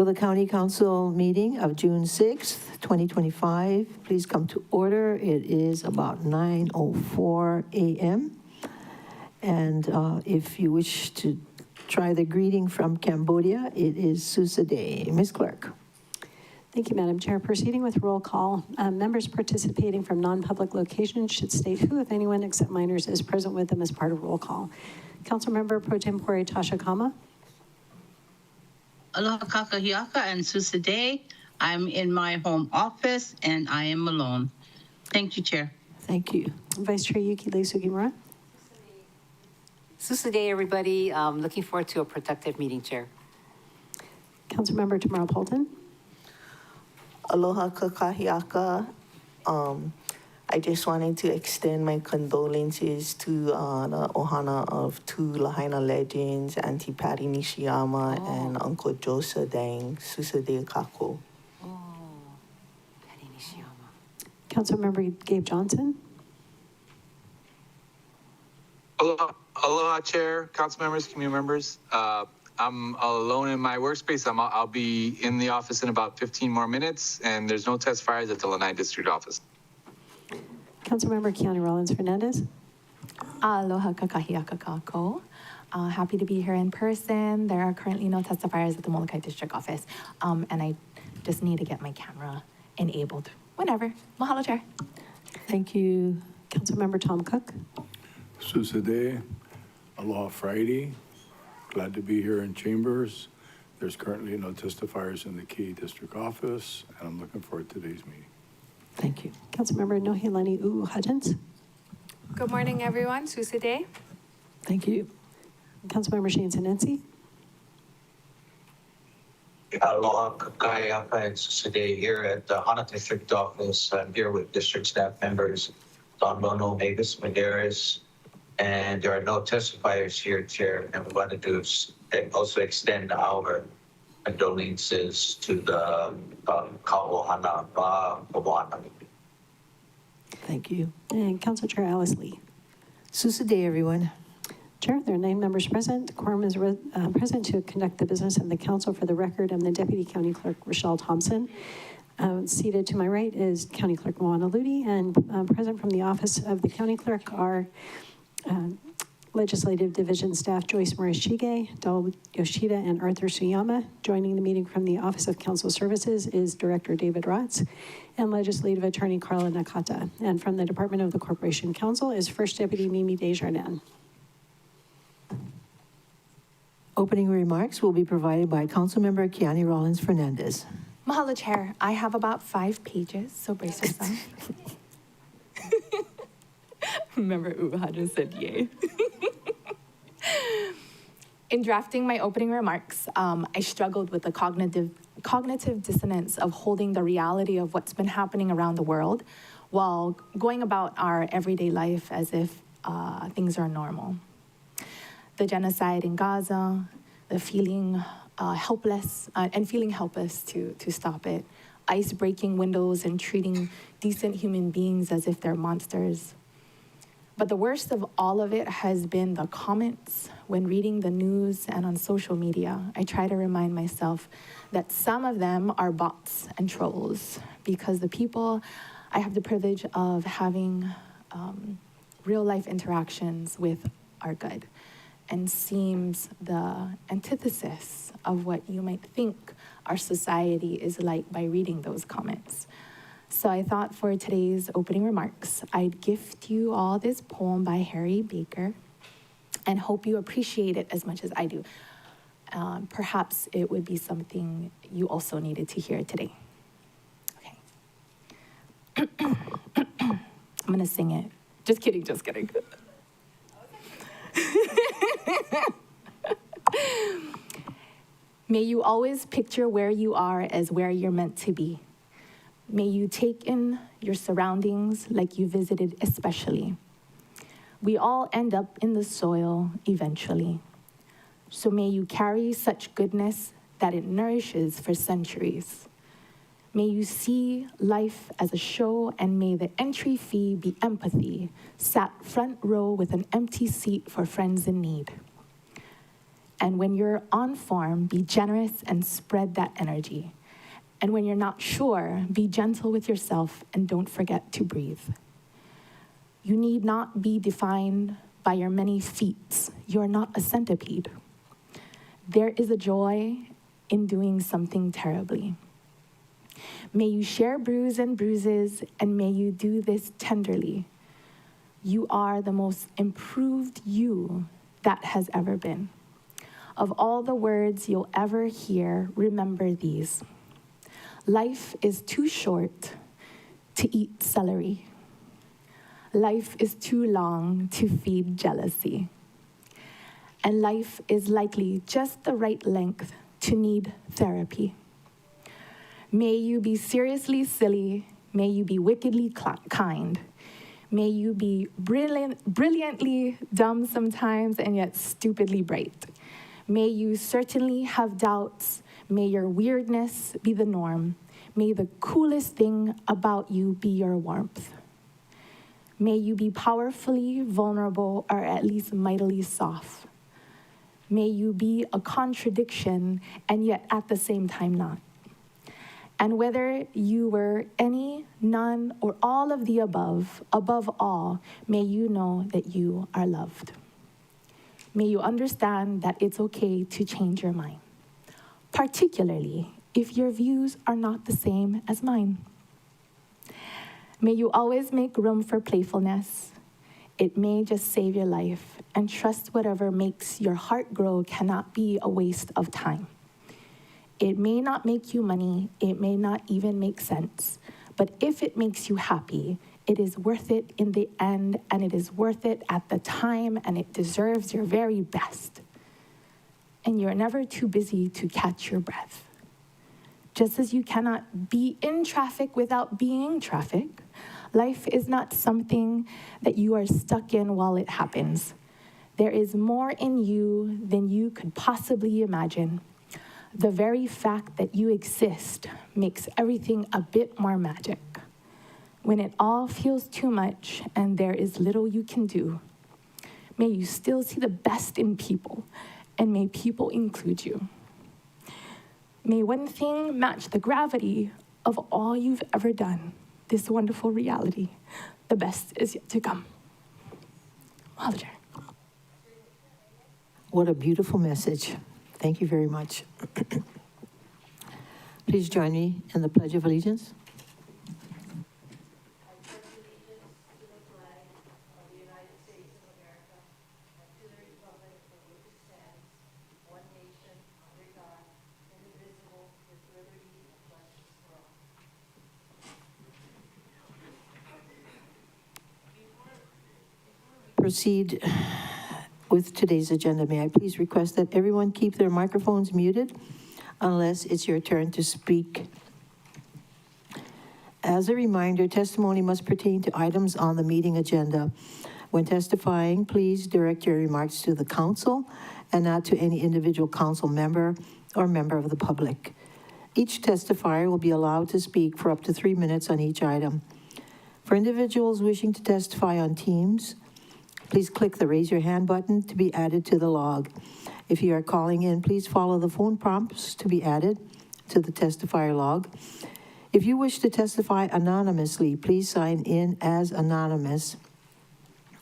Will the County Council meeting of June 6th, 2025, please come to order. It is about 9:04 a.m. And if you wish to try the greeting from Cambodia, it is Susaday. Ms. Clerk. Thank you, Madam Chair. Proceeding with roll call, members participating from non-public locations should state who, if anyone, except minors, is present with them as part of roll call. Councilmember Pro Tempore Tasha Kama. Aloha kakahiaka and Susaday. I'm in my home office and I am alone. Thank you, Chair. Thank you. Vice Chair Yuki Lee Sugimura. Susaday, everybody. Looking forward to a productive meeting, Chair. Councilmember Tamara Polton. Aloha kakahiaka. I just wanted to extend my condolences to the ohana of two Lahaina legends, Auntie Patty Nishiyama and Uncle Josa Dang, Susaday Kako. Oh, Patty Nishiyama. Councilmember Gabe Johnson. Aloha, Chair, council members, community members. I'm alone in my workspace. I'll be in the office in about 15 more minutes, and there's no test fires at the Lanai District Office. Councilmember Keanu Rollins Fernandez. Aloha kakahiaka kako. Happy to be here in person. There are currently no testifiers at the Molokai District Office, and I just need to get my camera enabled whenever. Mahalo, Chair. Thank you. Councilmember Tom Cook. Susaday, Aloha Friday. Glad to be here in Chambers. There's currently no testifiers in the Key District Office, and I'm looking forward to today's meeting. Thank you. Councilmember Nohelani Hudgens. Good morning, everyone. Susaday. Thank you. Councilmember Shane Sinensi. Aloha kakahiaka and Susaday here at the Hana District Office. I'm here with district staff members Don Bono, Mavis Medeiros, and there are no testifiers here, Chair. And we want to do also extend our condolences to the Kaohana Moana. Thank you. And Council Chair Alice Lee. Susaday, everyone. Chair, there are 9 members present. Quorum is present to conduct the business of the council. For the record, I'm the Deputy County Clerk, Rochelle Thompson. Seated to my right is County Clerk Moana Ludi, and present from the office of the County Clerk are Legislative Division staff Joyce Morishige, Dal Yoshida, and Arthur Suyama. Joining the meeting from the Office of Council Services is Director David Rotz and Legislative Attorney Carla Nakata. And from the Department of the Corporation Counsel is First Deputy Mimi Desjardins. Opening remarks will be provided by Councilmember Keani Rollins Fernandez. Mahalo, Chair. I have about 5 pages, so brace yourself. Remember, Uha just said yay. In drafting my opening remarks, I struggled with the cognitive dissonance of holding the reality of what's been happening around the world while going about our everyday life as if things are normal. The genocide in Gaza, the feeling helpless to stop it, ice breaking windows and treating decent human beings as if they're monsters. But the worst of all of it has been the comments when reading the news and on social media. I try to remind myself that some of them are bots and trolls because the people I have the privilege of having real life interactions with are good and seems the antithesis of what you might think our society is like by reading those comments. So I thought for today's opening remarks, I'd gift you all this poem by Harry Baker and hope you appreciate it as much as I do. Perhaps it would be something you also needed to hear today. Okay. I'm gonna sing it. Just kidding, just kidding. May you always picture where you are as where you're meant to be. May you take in your surroundings like you visited especially. We all end up in the soil eventually. So may you carry such goodness that it nourishes for centuries. May you see life as a show, and may the entry fee be empathy, sat front row with an empty seat for friends in need. And when you're on form, be generous and spread that energy. And when you're not sure, be gentle with yourself and don't forget to breathe. You need not be defined by your many feats. You're not a centipede. There is a joy in doing something terribly. May you share bruise and bruises, and may you do this tenderly. You are the most improved you that has ever been. Of all the words you'll ever hear, remember these. Life is too short to eat celery. Life is too long to feed jealousy. And life is likely just the right length to need therapy. May you be seriously silly. May you be wickedly kind. May you be brilliantly dumb sometimes and yet stupidly bright. May you certainly have doubts. May your weirdness be the norm. May the coolest thing about you be your warmth. May you be powerfully vulnerable or at least mightily soft. May you be a contradiction and yet at the same time not. And whether you were any, none, or all of the above all, may you know that you are loved. May you understand that it's okay to change your mind, particularly if your views are not the same as mine. May you always make room for playfulness. It may just save your life, and trust whatever makes your heart grow cannot be a waste of time. It may not make you money, it may not even make sense, but if it makes you happy, it is worth it in the end, and it is worth it at the time, and it deserves your very best. And you're never too busy to catch your breath. Just as you cannot be in traffic without being in traffic, life is not something that you are stuck in while it happens. There is more in you than you could possibly imagine. The very fact that you exist makes everything a bit more magic. When it all feels too much and there is little you can do, may you still see the best in people, and may people include you. May one thing match the gravity of all you've ever done, this wonderful reality. The best is yet to come. Mahalo. What a beautiful message. Thank you very much. Please join me in the Pledge of Allegiance. Proceed with today's agenda. May I please request that everyone keep their microphones muted unless it's your turn to speak. As a reminder, testimony must pertain to items on the meeting agenda. When testifying, please direct your remarks to the council and not to any individual council member or member of the public. Each testifier will be allowed to speak for up to 3 minutes on each item. For individuals wishing to testify on Teams, please click the raise your hand button to be added to the log. If you are calling in, please follow the phone prompts to be added to the testifier log. If you wish to testify anonymously, please sign in as anonymous,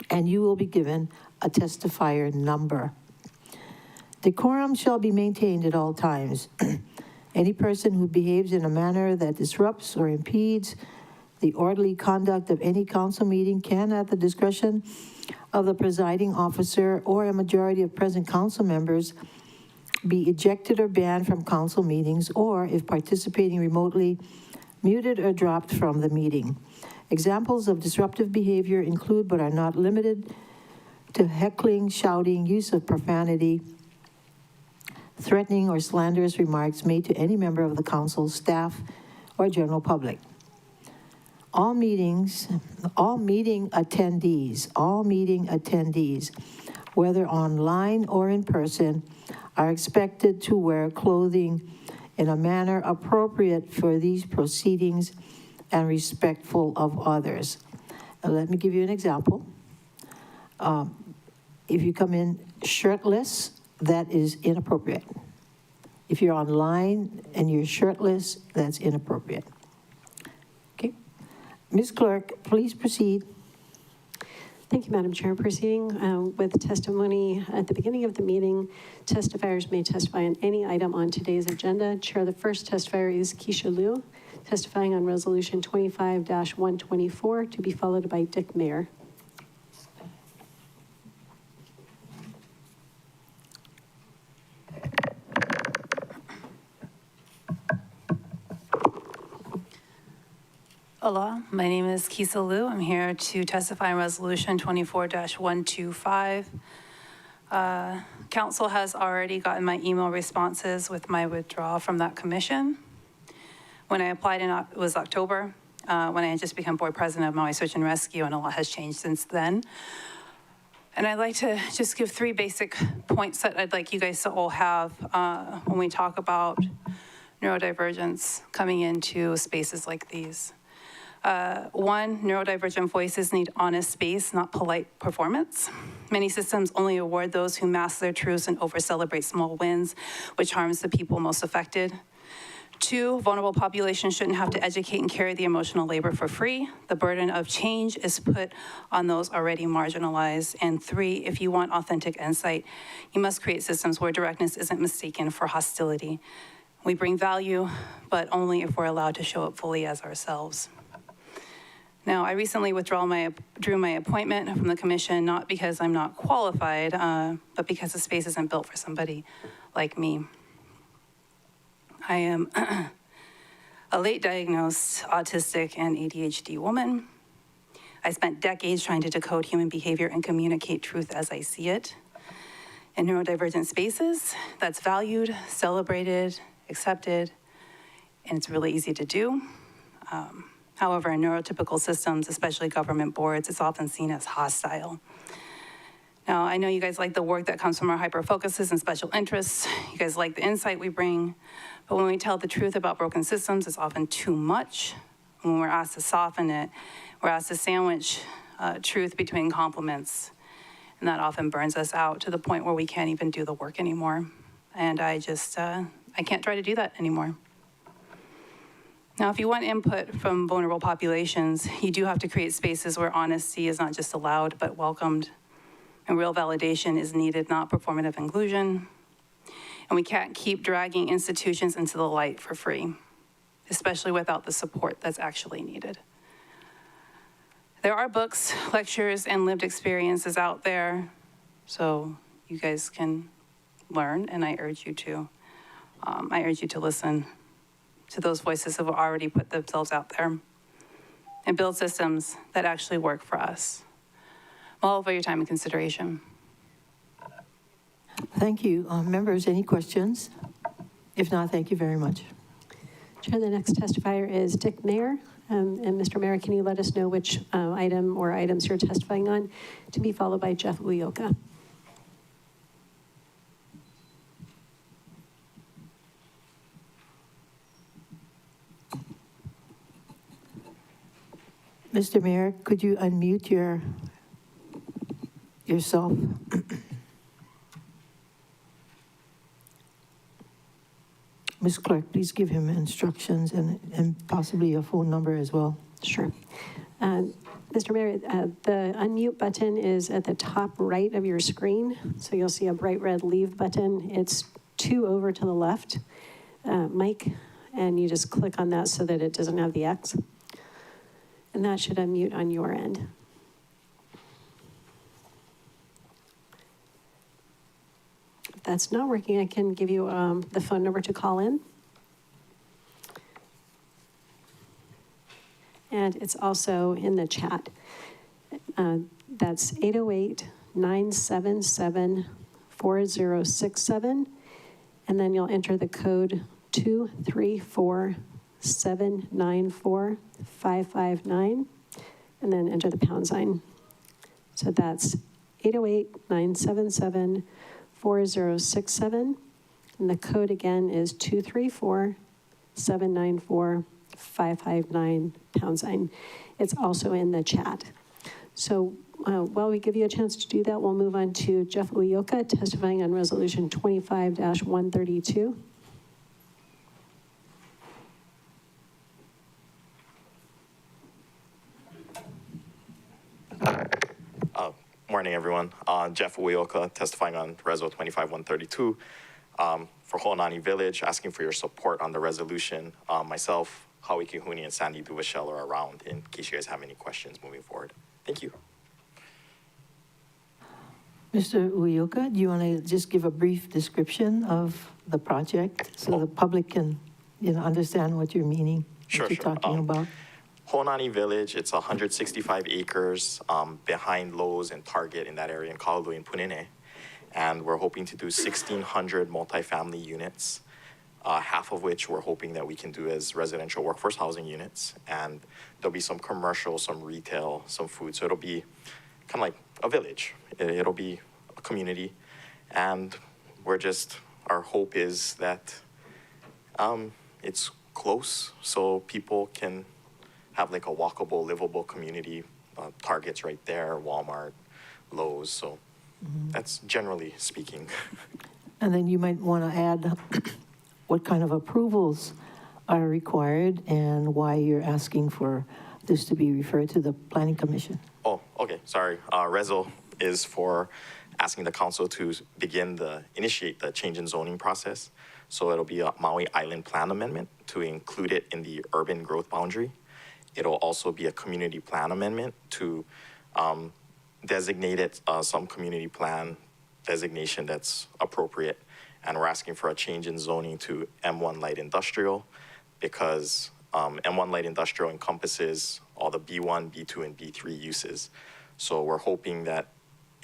and you will be given a testifier number. Decorum shall be maintained at all times. Any person who behaves in a manner that disrupts or impedes the orderly conduct of any council meeting can, at the discretion of the presiding officer or a majority of present council members, be ejected or banned from council meetings, or, if participating remotely, muted or dropped from the meeting. Examples of disruptive behavior include, but are not limited to, heckling, shouting, use of profanity, threatening or slanderous remarks made to any member of the council, staff, or general public. All meeting attendees, whether online or in person, are expected to wear clothing in a manner appropriate for these proceedings and respectful of others. Let me give you an example. If you come in shirtless, that is inappropriate. If you're online and you're shirtless, that's inappropriate. Okay. Ms. Clerk, please proceed. Thank you, Madam Chair. Proceeding with testimony at the beginning of the meeting, testifiers may testify on any item on today's agenda. Chair, the first testifier is Keisha Liu, testifying on Resolution 25-124, to be followed by Dick Mayer. Aloha, my name is Kisa Liu. I'm here to testify on Resolution 24-125. Council has already gotten my email responses with my withdrawal from that commission. When I applied it was October, when I had just become board president of Maui Search and Rescue, and a lot has changed since then. And I'd like to just give 3 basic points that I'd like you guys to all have when we talk about neurodivergence coming into spaces like these. 1, neurodivergent voices need honest space, not polite performance. Many systems only award those who mask their truths and over-celebrate small wins, which harms the people most affected. 2, vulnerable populations shouldn't have to educate and carry the emotional labor for free. The burden of change is put on those already marginalized. And 3, if you want authentic insight, you must create systems where directness isn't mistaken for hostility. We bring value, but only if we're allowed to show up fully as ourselves. Now, I recently withdrew my appointment from the commission, not because I'm not qualified, but because the space isn't built for somebody like me. I am a late diagnosed autistic and ADHD woman. I spent decades trying to decode human behavior and communicate truth as I see it. In neurodivergent spaces, that's valued, celebrated, accepted, and it's really easy to do. However, in neurotypical systems, especially government boards, it's often seen as hostile. Now, I know you guys like the work that comes from our hyper-focuses and special interests. You guys like the insight we bring. But when we tell the truth about broken systems, it's often too much. When we're asked to soften it, we're asked to sandwich truth between compliments. And that often burns us out to the point where we can't even do the work anymore. And I can't try to do that anymore. Now, if you want input from vulnerable populations, you do have to create spaces where honesty is not just allowed, but welcomed. And real validation is needed, not performative inclusion. And we can't keep dragging institutions into the light for free, especially without the support that's actually needed. There are books, lectures, and lived experiences out there, so you guys can learn, and I urge you to. I urge you to listen to those voices who have already put themselves out there and build systems that actually work for us. All for your time and consideration. Thank you. Members, any questions? If not, thank you very much. Chair, the next testifier is Dick Mayer. And Mr. Mayer, can you let us know which item or items you're testifying on, to be followed by Jeff Uyoka. Mr. Mayor, could you unmute yourself? Ms. Clerk, please give him instructions and possibly a phone number as well. Sure. Mr. Mayor, the unmute button is at the top right of your screen. So you'll see a bright red leave button. It's 2 over to the left, Mike, and you just click on that so that it doesn't have the X. And that should unmute on your end. If that's not working, I can give you the phone number to call in. And it's also in the chat. That's 808-977-4067. And then you'll enter the code 234-794-559, and then enter the pound sign. So that's 808-977-4067. And the code again is 234-794-559, pound sign. It's also in the chat. So While we give you a chance to do that, we'll move on to Jeff Uyoka testifying on Resolution 25-132. Morning, everyone. Jeff Uyoka testifying on Reso 25-132 for Ho'onani Village, asking for your support on the resolution. Myself, Howie Kihuni, and Sandy Duvashel are around in case you guys have any questions moving forward. Thank you. Mr. Uyoka, do you want to just give a brief description of the project so the public can, understand what you're meaning, Sure, what you're talking about? Ho'onani Village, it's 165 acres behind Lowe's and Target in that area in Kahului and Punene. And we're hoping to do 1,600 multifamily units, half of which we're hoping that we can do as residential workforce housing units. And there'll be some commercial, some retail, some food. So it'll be kind of like a village. It'll be a community. And our hope is that it's close so people can have like a walkable, livable community. Target's right there, Walmart, Lowe's. So that's generally speaking. And then you might want to add what kind of approvals are required and why you're asking for this to be referred to the Planning Commission. Oh, okay, sorry. Reso is for asking the council to initiate the change in zoning process. So it'll be a Maui Island Plan amendment to include it in the urban growth boundary. It'll also be a community plan amendment to designate it some community plan designation that's appropriate. And we're asking for a change in zoning to M1 light industrial because M1 light industrial encompasses all the B1, B2, and B3 uses. So we're hoping that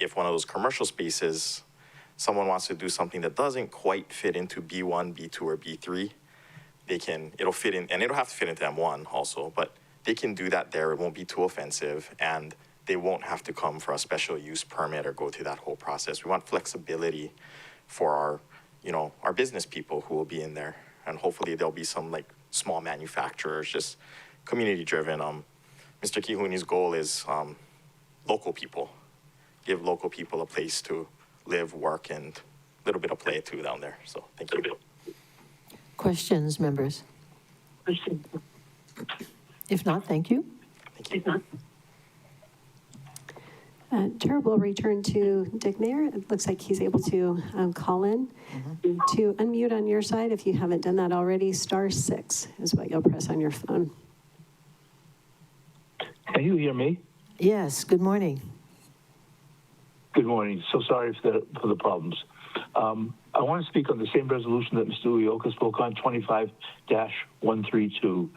if one of those commercial spaces, someone wants to do something that doesn't quite fit into B1, B2, or B3, it'll fit in, and it'll have to fit into M1 also, but they can do that there. It won't be too offensive, and they won't have to come for a special use permit or go through that whole process. We want flexibility for our business people who will be in there, and hopefully there'll be some like small manufacturers, just community driven. Mr. Kihuni's goal is local people, give local people a place to live, work, and a little bit of play too down there. So thank you. Questions, members? If not, thank you. Thank you. Chair will return to Dick Mayer. It looks like he's able to call in. To unmute on your side, if you haven't done that already, *6 is what you'll press on your phone. Can you hear me? Yes, good morning. Good morning. So sorry for the problems. I want to speak on the same resolution that Mr. Uyoka spoke on, 25-132.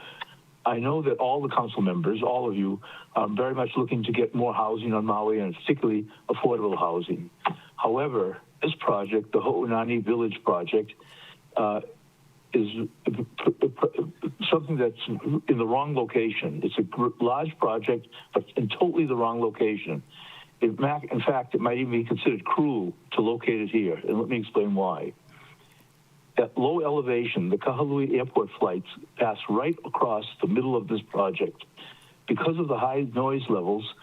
I know that all the council members, all of you, are very much looking to get more housing on Maui, and particularly affordable housing. However, this project, the Ho'onani Village project, is something that's in the wrong location. It's a large project, but in totally the wrong location. In fact, it might even be considered cruel to locate it here, and let me explain why. At low elevation, the Kahului airport flights pass right across the middle of this project. Because of the high noise levels,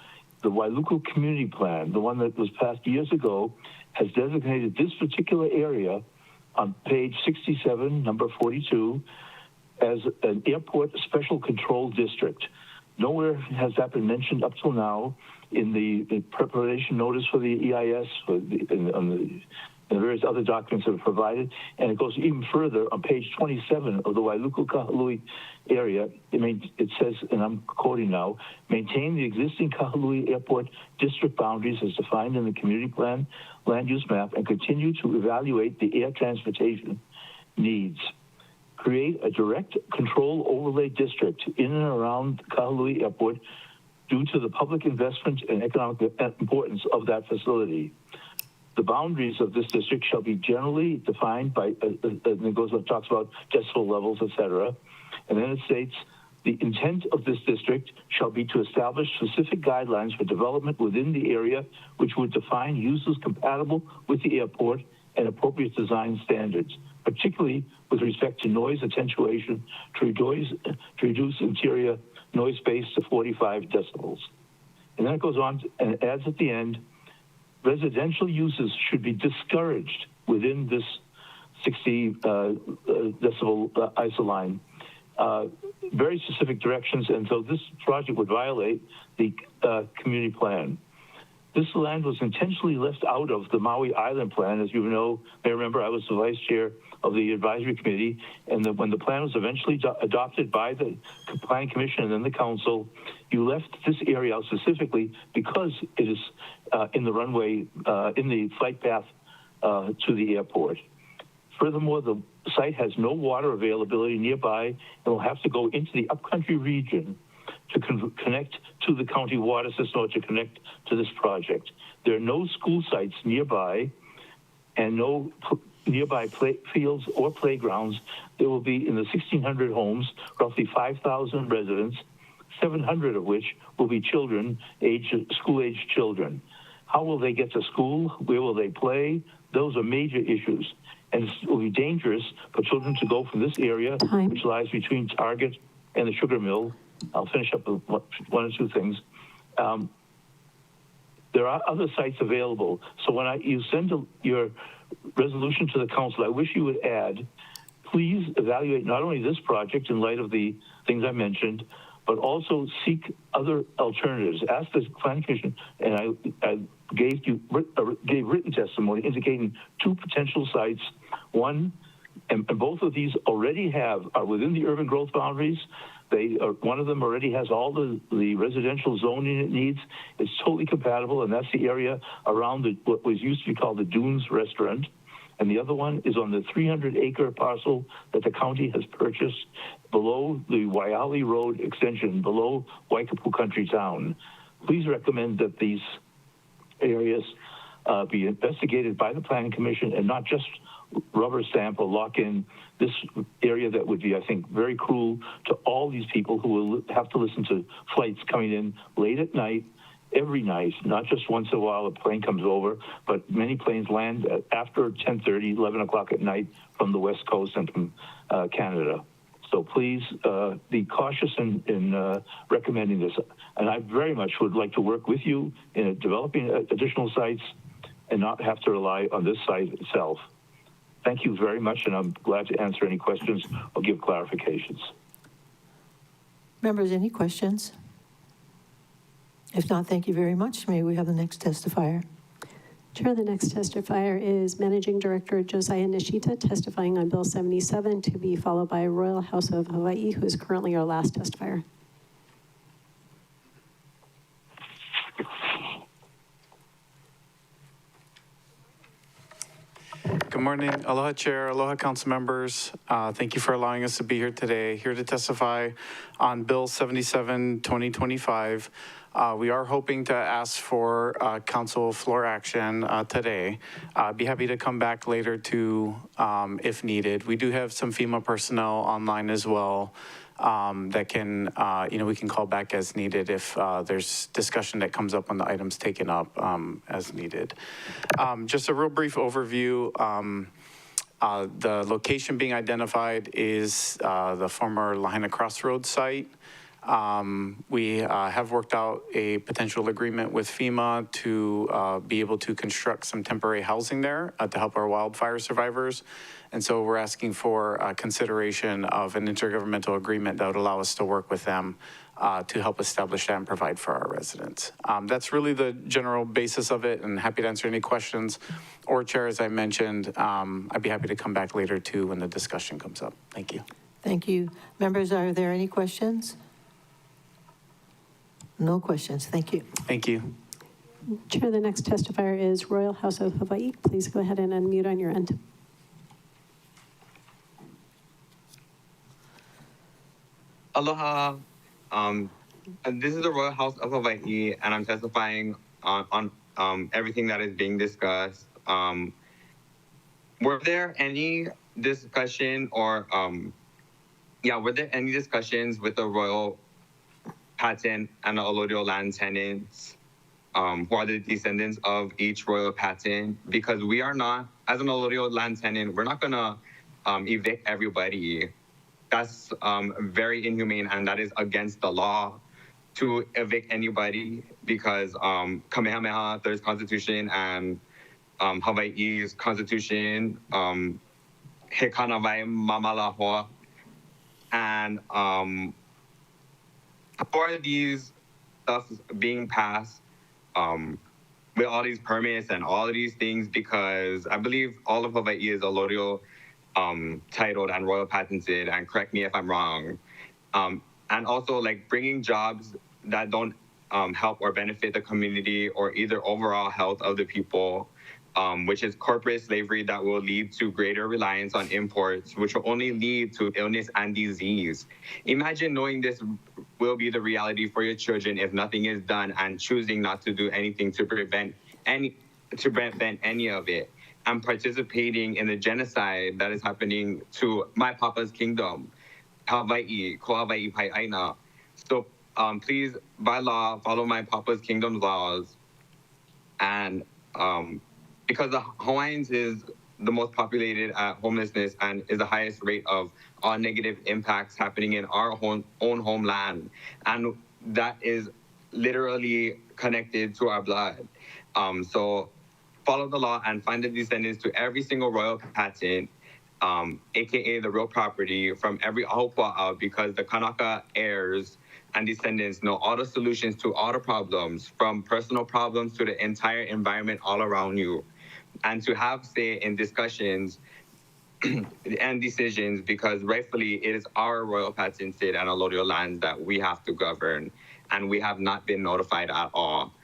the Wailuku Community Plan, the one that was passed years ago, has designated this particular area on page 67, number 42, as an airport special control district. Nowhere has that been mentioned up till now in the preparation notice for the EIS, on the various other documents that are provided, and it goes even further on page 27 of the Wailuku Kahului area. It says, and I'm quoting now, maintain the existing Kahului Airport district boundaries as defined in the community plan land use map and continue to evaluate the air transportation needs. Create a direct control overlay district in and around Kahului Airport due to the public investment and economic importance of that facility. The boundaries of this district shall be generally defined by, and it goes on, talks about decibel levels, et cetera. And then it states, the intent of this district shall be to establish specific guidelines for development within the area, which would define uses compatible with the airport and appropriate design standards, particularly with respect to noise attenuation to reduce interior noise base to 45 decibels. And then it goes on and adds at the end, residential uses should be discouraged within this 60 decibel ISO line. Very specific directions, and so this project would violate the community plan. This land was intentionally left out of the Maui Island Plan. As you know, I remember I was the vice chair of the advisory committee, and when the plan was eventually adopted by the planning commission and then the council, you left this area out specifically because it is in the runway, in the flight path to the airport. Furthermore, the site has no water availability nearby and will have to go into the upcountry region to connect to the county water system or to connect to this project. There are no school sites nearby and no nearby fields or playgrounds. There will be in the 1,600 homes, roughly 5,000 residents, 700 of which will be children, school-age children. How will they get to school? Where will they play? Those are major issues. And it will be dangerous for children to go from this area, which lies between Target and the sugar mill. I'll finish up with one or two things. There are other sites available. So when you send your resolution to the council, I wish you would add, please evaluate not only this project in light of the things I mentioned, but also seek other alternatives. Ask the planning commission, and I gave written testimony indicating two potential sites. One, and both of these already are within the urban growth boundaries. One of them already has all the residential zoning it needs. It's totally compatible, and that's the area around what was used to be called the Dunes Restaurant. And the other one is on the 300-acre parcel that the county has purchased below the Waiali Road extension, below Waikapu Country Town. Please recommend that these areas be investigated by the Planning Commission and not just rubber stamp or lock in this area that would be, I think, very cruel to all these people who will have to listen to flights coming in late at night, every night, not just once in a while a plane comes over, but many planes land after 10:30, 11 o'clock at night from the West Coast and from Canada. So please be cautious in recommending this. And I very much would like to work with you in developing additional sites and not have to rely on this site itself. Thank you very much, and I'm glad to answer any questions or give clarifications. Members, any questions? If not, thank you very much. May we have the next testifier? Chair, the next testifier is Managing Director Josiah Nishita, testifying on Bill 77, to be followed by Royal House of Hawaii, who is currently our last testifier. Good morning. Aloha Chair, aloha council members. Thank you for allowing us to be here today, here to testify on Bill 77, 2025. We are hoping to ask for council floor action today. I'd be happy to come back later too, if needed. We do have some FEMA personnel online as well that can, we can call back as needed if there's discussion that comes up when the item's taken up as needed. Just a real brief overview. The location being identified is the former Lahaina Crossroads site. We have worked out a potential agreement with FEMA to be able to construct some temporary housing there to help our wildfire survivors. And so we're asking for consideration of an intergovernmental agreement that would allow us to work with them to help establish that and provide for our residents. That's really the general basis of it, and happy to answer any questions. Or Chair, as I mentioned, I'd be happy to come back later too when the discussion comes up. Thank you. Thank you. Members, are there any questions? No questions. Thank you. Thank you. Chair, the next testifier is Royal House of Hawaii. Please go ahead and unmute on your end. Aloha. This is the Royal House of Hawaii, and I'm testifying on everything that is being discussed. Were there any discussion or, were there any discussions with the Royal Patent and the Olorio land tenants who are the descendants of each Royal Patent? Because we are not, as an Olorio land tenant, we're not gonna evict everybody. That's very inhumane, and that is against the law. to evict anybody because Kamehameha, Third's Constitution, and Hawaii's Constitution, He Kanawai Mamalahoa, and for these stuff being passed, with all these permits and all of these things, because I believe all of Hawaii is allodial titled and royal patented, and correct me if I'm wrong. And also like bringing jobs that don't help or benefit the community or either overall health of the people, which is corporate slavery that will lead to greater reliance on imports, which will only lead to illness and disease. Imagine knowing this will be the reality for your children if nothing is done and choosing not to do anything to prevent any of it, and participating in the genocide that is happening to my papa's kingdom, Hawaii, ko Hawaii pai aina. So please, by law, follow my papa's kingdom's laws. And because the Hawaiians is the most populated at homelessness and is the highest rate of all negative impacts happening in our own homeland. And that is literally connected to our blood. So follow the law and find the descendants to every single royal patent, AKA the real property from every ahupua'a, because the Kanaka heirs and descendants know all the solutions to all the problems, from personal problems to the entire environment all around you. And to have say in discussions and decisions, because rightfully it is our royal patented and allodial lands that we have to govern, and we have not been notified at all.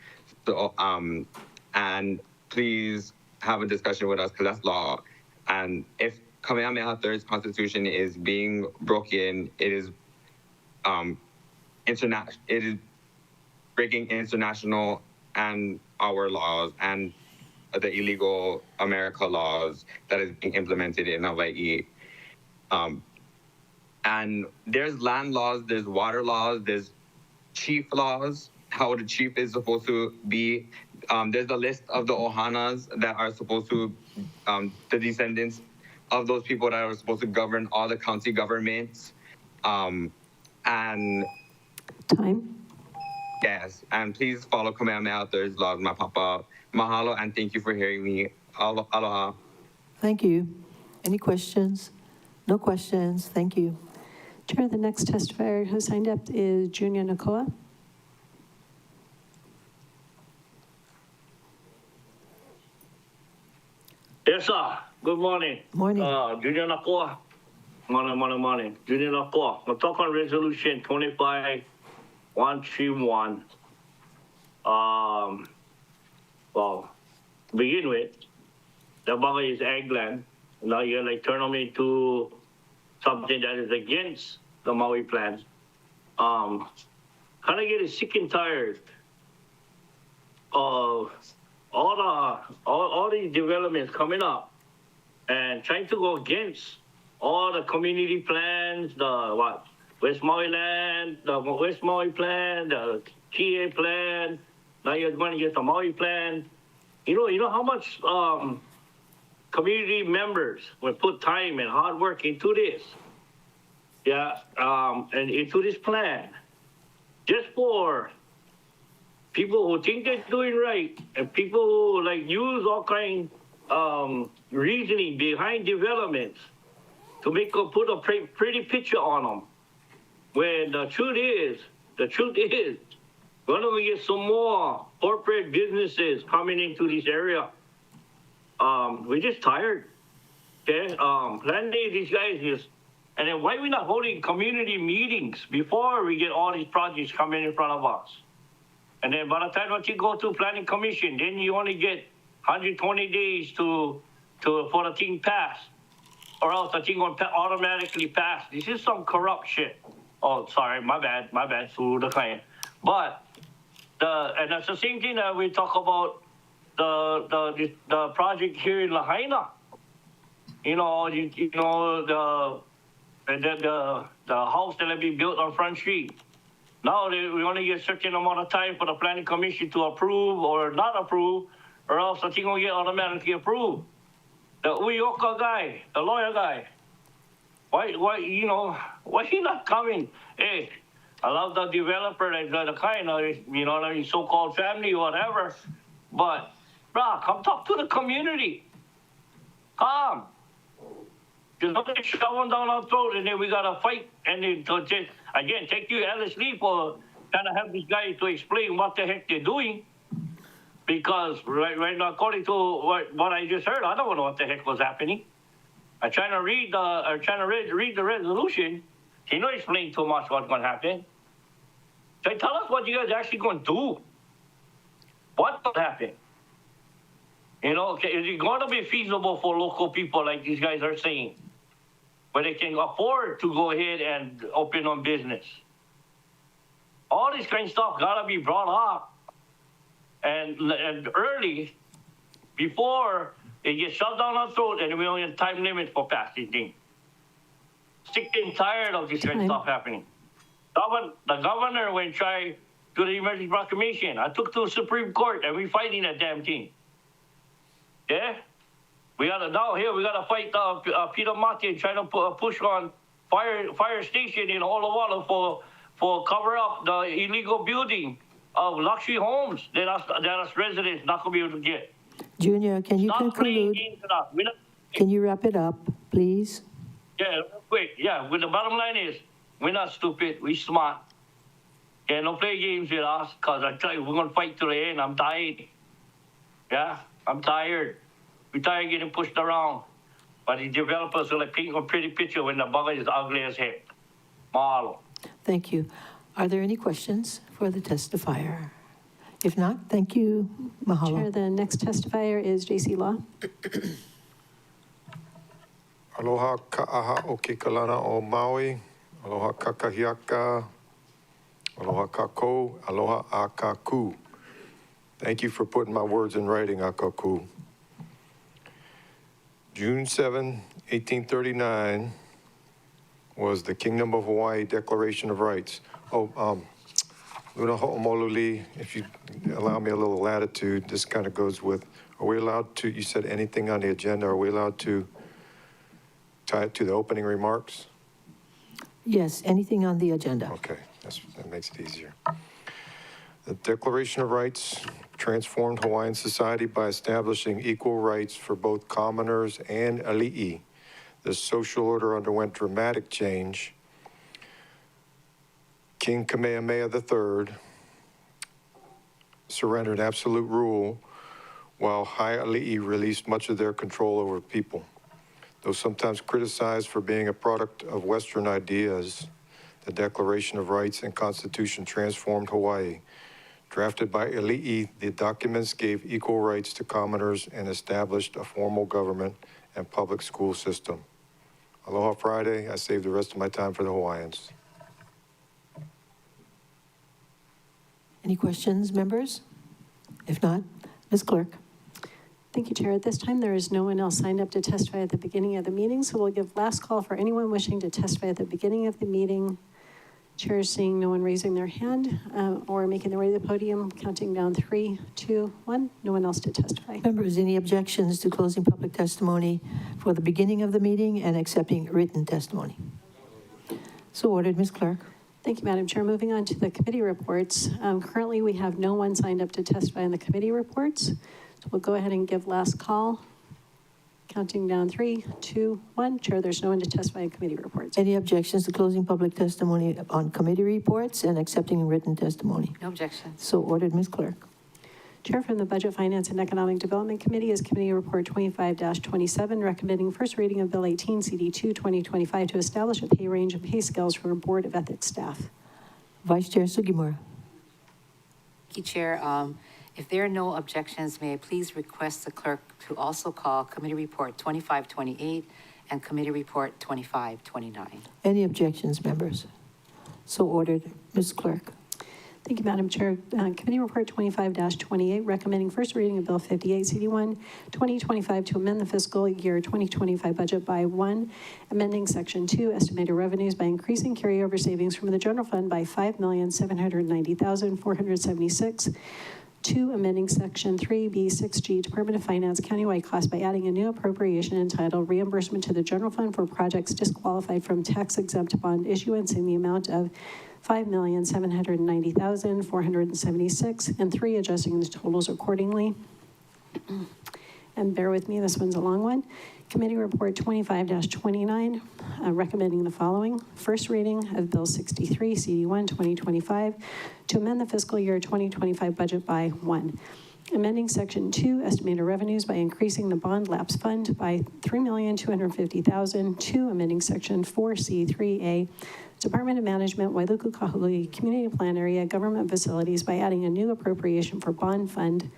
So, and please have a discussion with us, because that's law. And if Kamehameha III's constitution is being broken, it is it is breaking international and our laws and the illegal America laws that is being implemented in Hawaii. And there's land laws, there's water laws, there's chief laws, how the chief is supposed to be. There's a list of the Ohanas that are supposed to, the descendants of those people that are supposed to govern all the county governments. And Time. yes, and please follow Kamehameha III's laws, my papa. Mahalo, and thank you for hearing me. Aloha. Thank you. Any questions? No questions. Thank you. Chair, the next testifier who signed up is Junior Nakoa. Yes, sir. Good morning. Morning. Junior Nakoa. Morning. Junior Nakoa. We'll talk on resolution 25131. Well, to begin with, the Baga is ag land. Now you're like turning me into something that is against the Maui plan. Kind of getting sick and tired of all these developments coming up and trying to go against all the community plans, the West Maui land, the West Maui plan, the TA plan. Now you're going to get the Maui plan. You know how much community members would put time and hard work into this. Yeah, and into this plan, just for people who think they're doing right and people who like use all kind reasoning behind developments to put a pretty picture on them. When the truth is, we're going to get some more corporate businesses coming into this area. We're just tired. Okay, plan day, these guys just. And then why are we not holding community meetings before we get all these projects coming in front of us? And then by the time that you go to planning commission, then you only get 120 days for the thing pass, or else the thing will automatically pass. This is some corrupt shit. Oh, sorry, my bad, through the client. But and that's the same thing that we talk about the project here in Lahaina. You know the house that will be built on Front Street. Now we only get a certain amount of time for the planning commission to approve or not approve, or else the thing will get automatically approved. The Uyoka guy, the lawyer guy, why he not coming? Hey, love the developer and the kind of, you know what I mean, so-called family or whatever. But, bruh, come talk to the community. Come. Just don't get shoving down our throat, and then we gotta fight. And then again, take you Alice Lee for trying to have these guys to explain what the heck they're doing. Because right now, according to what I just heard, I don't know what the heck was happening. I'm trying to read the resolution. He not explain too much what's going to happen. So tell us what you guys are actually going to do. What will happen? You know, is it going to be feasible for local people like these guys are saying, where they can afford to go ahead and open on business? All this kind of stuff got to be brought up and early before it gets shut down our throat and we only have time limit for passing things. Sick and tired of this kind of stuff happening. The governor went try to the emergency proclamation. I took to the Supreme Court and we fighting that damn thing. Yeah? We gotta fight Peter Mati and try to push on fire station in Olawala for cover up the illegal building of luxury homes that us residents not gonna be able to get. Junior, can you conclude? Can you wrap it up, please? Yeah, real quick. Yeah, the bottom line is, we're not stupid, we smart. Yeah, don't play games with us, because I tell you, we're going to fight to the end. I'm tired. Yeah, I'm tired. We're tired of getting pushed around. But the developers are like painting a pretty picture when the bugger is ugly as heck. Mahalo. Thank you. Are there any questions for the testifier? If not, thank you. Mahalo. Chair, the next testifier is J.C. Law. Aloha ka'aha o ke kalana o Maui. Aloha kakahiaka. Aloha kako. Aloha akaku. Thank you for putting my words in writing, akaku. June 7, 1839 was the Kingdom of Hawaii Declaration of Rights. Luna ho'omoluli, if you allow me a little latitude, this kind of goes with, are we allowed to, you said anything on the agenda, are we allowed to tie it to the opening remarks? Yes, anything on the agenda. Okay, that makes it easier. The Declaration of Rights transformed Hawaiian society by establishing equal rights for both commoners and ali'i. The social order underwent dramatic change. King Kamehameha III surrendered absolute rule, while high ali'i released much of their control over people. Though sometimes criticized for being a product of Western ideas, the Declaration of Rights and Constitution transformed Hawaii. Drafted by ali'i, the documents gave equal rights to commoners and established a formal government and public school system. Aloha Friday. I save the rest of my time for the Hawaiians. Any questions, members? If not, Ms. Clerk. Thank you, Chair. At this time, there is no one else signed up to testify at the beginning of the meeting, so we'll give last call for anyone wishing to testify at the beginning of the meeting. Chair is seeing no one raising their hand or making their way to the podium, counting down 3, 2, 1. No one else to testify. Members, any objections to closing public testimony for the beginning of the meeting and accepting written testimony? So ordered, Ms. Clerk. Thank you, Madam Chair. Moving on to the committee reports. Currently, we have no one signed up to testify in the committee reports. So we'll go ahead and give last call. Counting down 3, 2, 1. Chair, there's no one to testify in committee reports. Any objections to closing public testimony on committee reports and accepting written testimony? No objections. So ordered, Ms. Clerk. Chair from the Budget, Finance, and Economic Development Committee is Committee Report 25-27, recommending first reading of Bill 18, CD2, 2025 to establish a pay range and pay scales for Board of Ethics staff. Vice Chair Sugimura. Thank you, Chair. If there are no objections, may I please request the clerk to also call Committee Report 2528 and Committee Report 2529. Any objections, members? So ordered, Ms. Clerk. Thank you, Madam Chair. Committee Report 25-28, recommending first reading of Bill 58, CD1, 2025 to amend the fiscal year 2025 budget by 1, amending Section 2, estimated revenues by increasing carryover savings from the general fund by $5,790,476. 2, amending Section 3B6G, Department of Finance, countywide cost by adding a new appropriation entitled Reimbursement to the General Fund for Projects Disqualified from Tax-Exempt Bond Issuance in the amount of $5,790,476, and 3, adjusting the totals accordingly. And bear with me, this one's a long one. Committee Report 25-29, recommending the following. First reading of Bill 63, CD1, 2025, to amend the fiscal year 2025 budget by 1, amending Section 2, estimated revenues by increasing the bond lapse fund by $3,250,000. 2, amending Section 4C3A, Department of Management, Wailuku Kahului Community Plan Area Government Facilities by adding a new appropriation for bond fund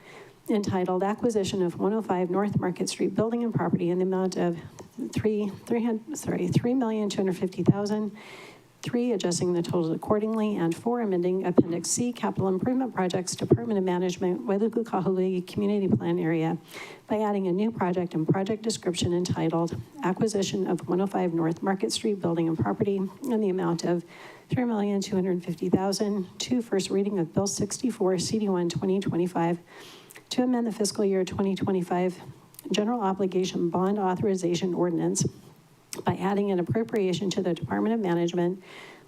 entitled Acquisition of 105 North Market Street Building and Property in the amount of $3,250,000. 3, adjusting the totals accordingly, and 4, amending Appendix C, Capital Improvement Projects, Department of Management, Wailuku Kahului Community Plan Area by adding a new project and project description entitled Acquisition of 105 North Market Street Building and Property in the amount of $3,250,000. 2, first reading of Bill 64, CD1, 2025, to amend the fiscal year 2025 General Obligation Bond Authorization Ordinance by adding an appropriation to the Department of Management,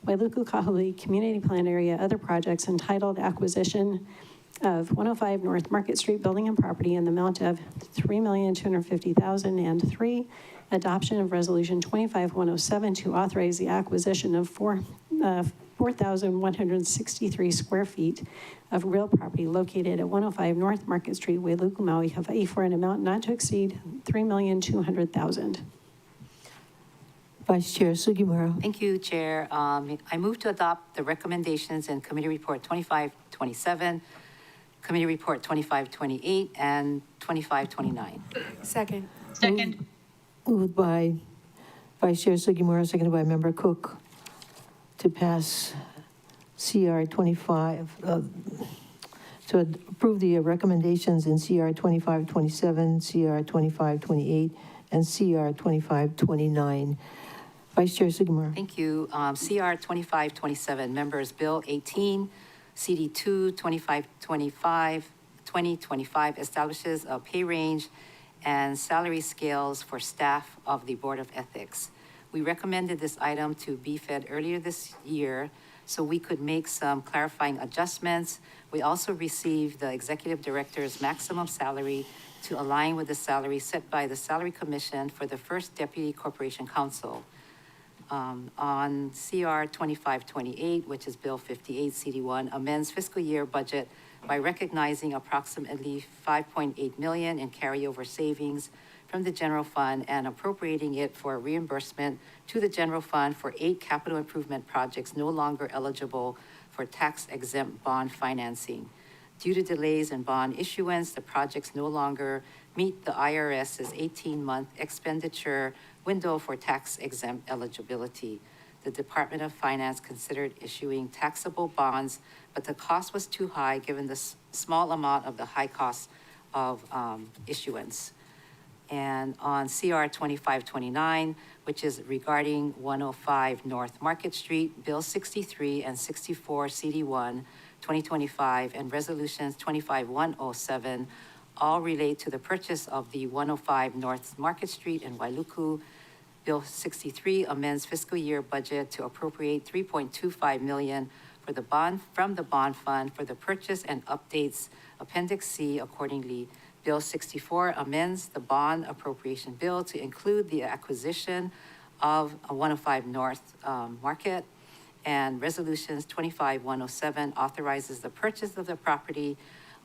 Wailuku Kahului Community Plan Area, other projects entitled Acquisition of 105 North Market Street Building and Property in the amount of $3,250,000. And 3, adoption of Resolution 25107 to authorize the acquisition of 4,163 square feet of real property located at 105 North Market Street, Wailuku, Maui, Hawaii, for an amount not to exceed $3,200,000. Vice Chair Sugimura. Thank you, Chair. I move to adopt the recommendations in Committee Report 2527, Committee Report 2528, and 2529. Second. Second. Moved by Vice Chair Sugimura, seconded by Member Cook, to pass CR 25, to approve the recommendations in CR 2527, CR 2528, and CR 2529. Vice Chair Sugimura. Thank you. CR 2527, members Bill 18, CD2 2025 establishes a pay range and salary scales for staff of the Board of Ethics. We recommended this item to be fed earlier this year so we could make some clarifying adjustments. We also received the Executive Director's maximum salary to align with the salary set by the Salary Commission for the first Deputy Corporation Counsel. On CR 2528, which is Bill 58, CD1, amends fiscal year budget by recognizing approximately $5.8 million in carryover savings from the general fund and appropriating it for reimbursement to the general fund for 8 capital improvement projects no longer eligible for tax-exempt bond financing. Due to delays in bond issuance, the projects no longer meet the IRS's 18-month expenditure window for tax-exempt eligibility. The Department of Finance considered issuing taxable bonds, but the cost was too high given the small amount of the high cost of issuance. And on CR 2529, which is regarding 105 North Market Street, Bill 63 and 64 CD1 2025 and Resolutions 25107 all relate to the purchase of the 105 North Market Street in Wailuku. Bill 63 amends fiscal year budget to appropriate $3.25 million for the bond from the bond fund for the purchase and updates Appendix C accordingly. Bill 64 amends the bond appropriation bill to include the acquisition of a 105 North Market, and Resolutions 25107 authorizes the purchase of the property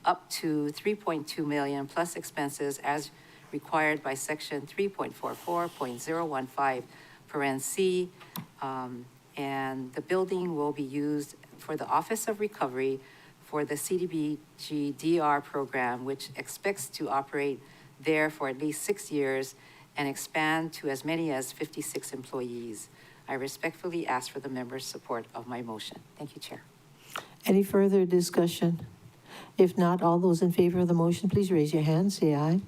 up to $3.2 million plus expenses as required by Section 3.44.015 paren C, and the building will be used for the Office of Recovery for the CDBG DR program, which expects to operate there for at least 6 years and expand to as many as 56 employees. I respectfully ask for the members' support of my motion. Thank you, Chair. Any further discussion? If not, all those in favor of the motion, please raise your hand, say aye.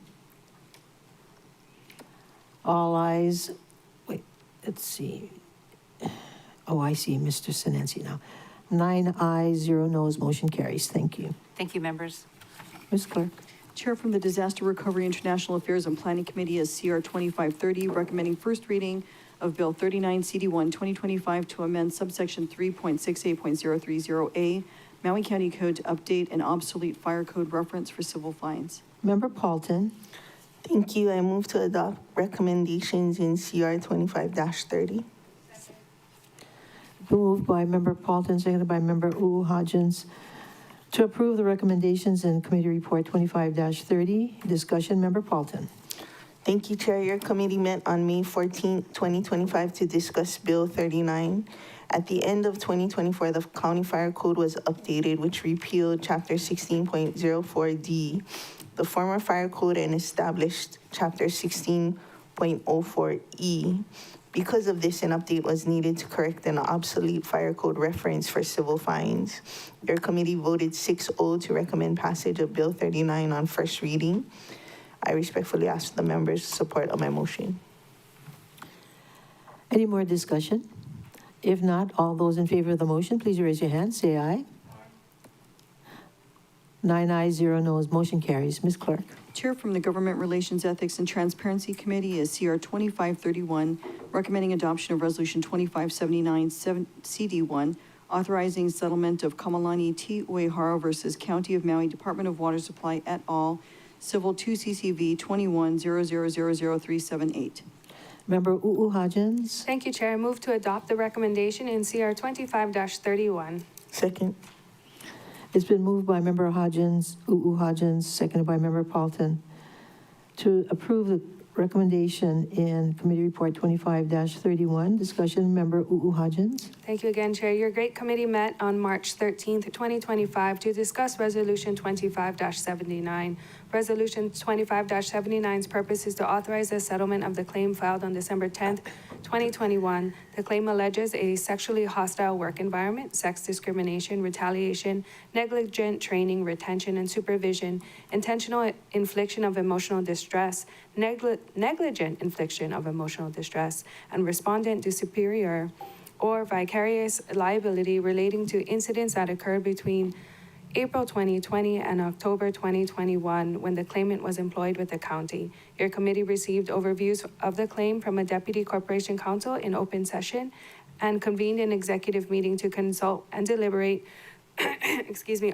All ayes. Wait, let's see. Oh, I see Mr. Sinensi now. 9 ayes, 0 noes, motion carries. Thank you. Thank you, members. Ms. Clerk. Chair from the Disaster Recovery, International Affairs and Planning Committee is CR 2530, recommending first reading of Bill 39 CD1 2025 to amend subsection 3.68.030A, Maui County Code to update an obsolete fire code reference for civil fines. Member Paulton. Thank you. I move to adopt recommendations in CR 25-30. Moved by Member Paulton, seconded by Member Hodgins, to approve the recommendations in Committee Report 25-30. Discussion, Member Paulton. Thank you, Chair. Your committee met on May 14, 2025 to discuss Bill 39. At the end of 2024, the County Fire Code was updated, which repealed Chapter 16.04D, the former Fire Code, and established Chapter 16.04E. Because of this, an update was needed to correct an obsolete fire code reference for civil fines. Your committee voted 6-0 to recommend passage of Bill 39 on first reading. I respectfully ask the members' support of my motion. Any more discussion? If not, all those in favor of the motion, please raise your hand. Say aye. 9 ayes, 0 noes. Motion carries. Ms. Clerk. Chair from the Government Relations, Ethics, and Transparency Committee is CR 2531, recommending adoption of Resolution 2579 CD1, authorizing settlement of Kamalani T. Uehara versus County of Maui Department of Water Supply et al., Civil 2 CCV 21000378. Member Hodgins. Thank you, Chair. I move to adopt the recommendation in CR 25-31. Second. It's been moved by Member Hodgins, seconded by Member Paulton, to approve the recommendation in Committee Report 25-31. Discussion, Member Hodgins. Thank you again, Chair. Your great committee met on March 13th, 2025 to discuss Resolution 25-79. Resolution 25-79's purpose is to authorize the settlement of the claim filed on December 10th, 2021. The claim alleges a sexually hostile work environment, sex discrimination, retaliation, negligent training, retention, and supervision, intentional infliction of emotional distress, negligent infliction of emotional distress, and respondent to superior or vicarious liability relating to incidents that occurred between April 2020 and October 2021 when the claimant was employed with the county. Your committee received overviews of the claim from a deputy corporation counsel in open session and convened an executive meeting to consult and deliberate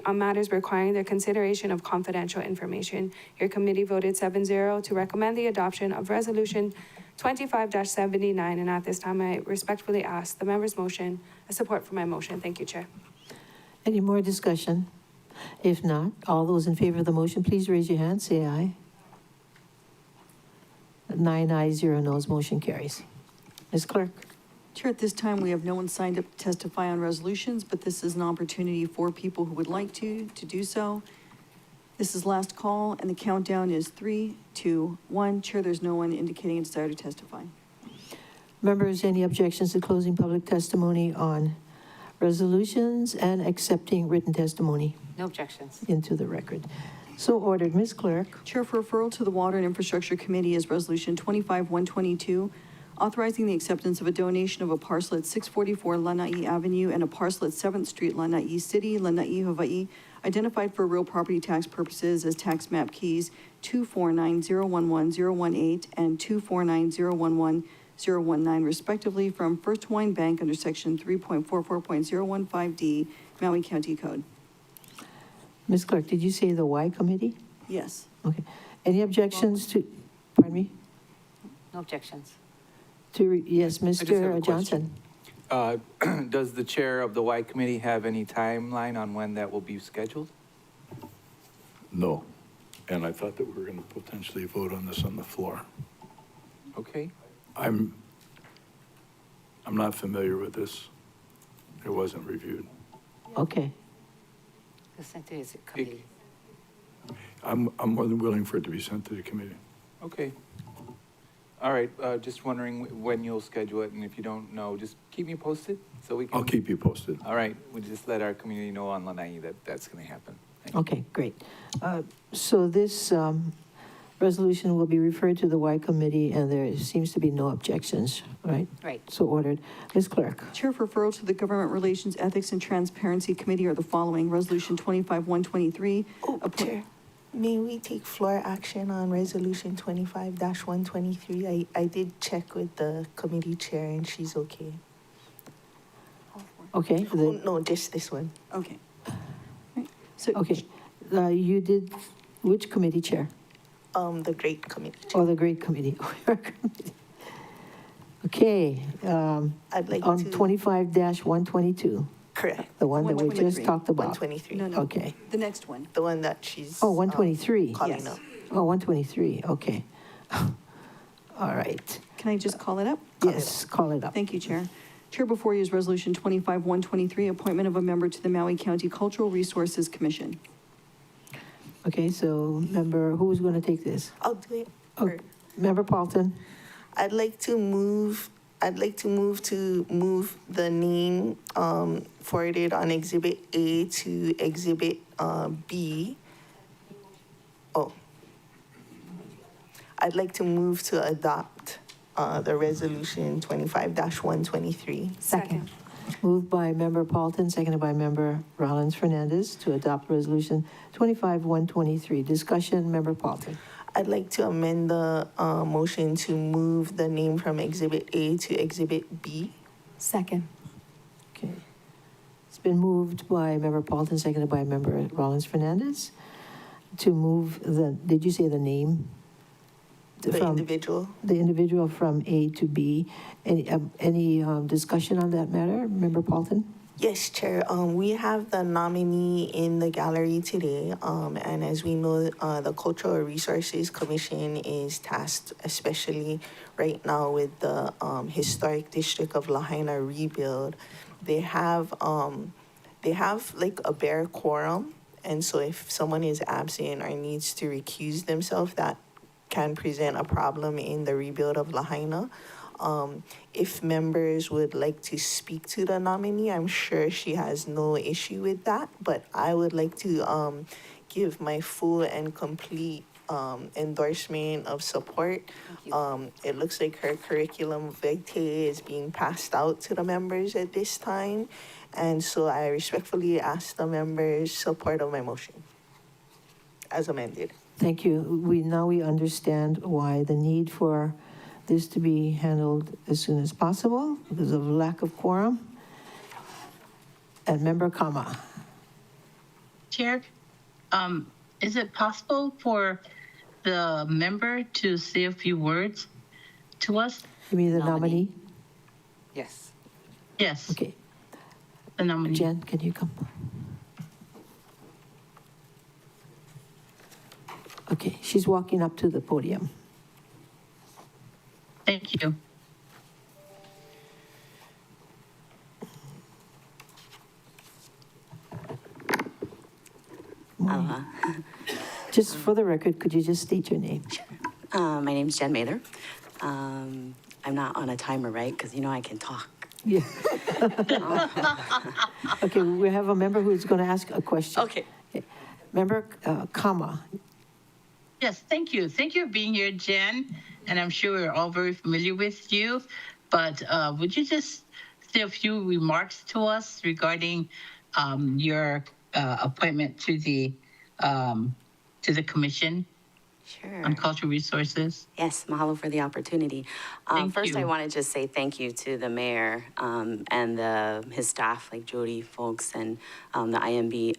on matters requiring the consideration of confidential information. Your committee voted 7-0 to recommend the adoption of Resolution 25-79, and at this time, I respectfully ask the members' motion, support for my motion. Thank you, Chair. Any more discussion? If not, all those in favor of the motion, please raise your hand. Say aye. 9 ayes, 0 noes. Motion carries. Ms. Clerk. Chair, at this time, we have no one signed up to testify on resolutions, but this is an opportunity for people who would like to do so. This is last call, and the countdown is 3, 2, 1. Chair, there's no one indicating a desire to testify. Members, any objections to closing public testimony on resolutions and accepting written testimony? No objections. Into the record. So ordered. Ms. Clerk. Chair, for referral to the Water and Infrastructure Committee is Resolution 25-122, authorizing the acceptance of a donation of a parcel at 644 Lanai Avenue and a parcel at 7th Street, Lanai City, Lanai, Hawaii, identified for real property tax purposes as tax map keys 249011018 and 249011019, respectively, from First Hawaiian Bank under Section 3.44.015D, Maui County Code. Ms. Clerk, did you say the Y committee? Yes. Okay. Any objections to, pardon me? No objections. Yes, I just have a Mr. Johnson. Does the chair of the Y committee have any timeline on when that will be scheduled? No. And I thought that we were going to potentially vote on this on the floor. Okay. I'm not familiar with this. It wasn't reviewed. Okay. Consent to the committee. I'm more than willing for it to be sent to the committee. Okay. All right, just wondering when you'll schedule it, and if you don't know, just keep me posted so we can. I'll keep you posted. All right, we just let our community know on Lanai that that's going to happen. Okay, great. So this resolution will be referred to the Y committee, and there seems to be no objections, right? Right. So ordered. Ms. Clerk. Chair, for referral to the Government Relations, Ethics, and Transparency Committee are the following. Resolution 25-123. Chair. May we take floor action on Resolution 25-123? I did check with the committee chair and she's okay. Okay, Oh, no, just this one. Okay. Right. So, okay. You did, which committee chair? The Great Committee chair. Oh, the Great Committee. Okay, I'd like on to. 25-122, Correct. the one that we just 123. talked about. 123. no, no. Okay. The next one. The one that she's. Oh, 123. Calling Yes. up. Oh, 123, okay. All right. Can I just call it up? Yes, call it up. Thank you, Chair. Chair, before you is Resolution 25-123, appointment of a member to the Maui County Cultural Resources Commission. Okay, so member, who's going to take this? I'll do it. Oh, Member Paulton? I'd like to move the name forwarded on Exhibit A to Exhibit B. Oh. I'd like to move to adopt the Resolution 25-123. Second. Moved by Member Paulton, seconded by Member Rollins Fernandez to adopt Resolution 25-123. Discussion, Member Paulton. I'd like to amend the motion to move the name from Exhibit A to Exhibit B. Second. Okay. It's been moved by Member Paulton, seconded by Member Rollins Fernandez to move did you say the name? The individual. The individual from A to B. Any discussion on that matter, Member Paulton? Yes, Chair. We have the nominee in the gallery today, and as we know, the Cultural Resources Commission is tasked, especially right now, with the historic district of Lahaina rebuild. They have like a bare quorum, and so if someone is absent or needs to recuse themselves, that can present a problem in the rebuild of Lahaina. If members would like to speak to the nominee, I'm sure she has no issue with that, but I would like to give my full and complete endorsement of support. It looks like her curriculum vitae is being passed out to the members at this time, and so I respectfully ask the members' support of my motion as amended. Thank you. We understand why the need for this to be handled as soon as possible because of lack of quorum. And Member Kama. Chair, is it possible for the member to say a few words to us? You mean the nominee? Yes. Yes. Okay. The nominee. Jen, can you come? Okay, she's walking up to the podium. Thank you. Aloha. Just for the record, could you just state your name? My name's Jen Mather. I'm not on a timer, right? Because you know I can talk. Yeah. Okay, we have a member who's going to ask a question. Okay. Member Kama. Yes, thank you. Thank you for being here, Jen. And I'm sure we're all very familiar with you. But would you just say a few remarks to us regarding your appointment to the commission? Sure. On cultural resources? Yes, mahalo for the opportunity. First, I want to just say thank you to the mayor and his staff, like Jody folks, and the INB,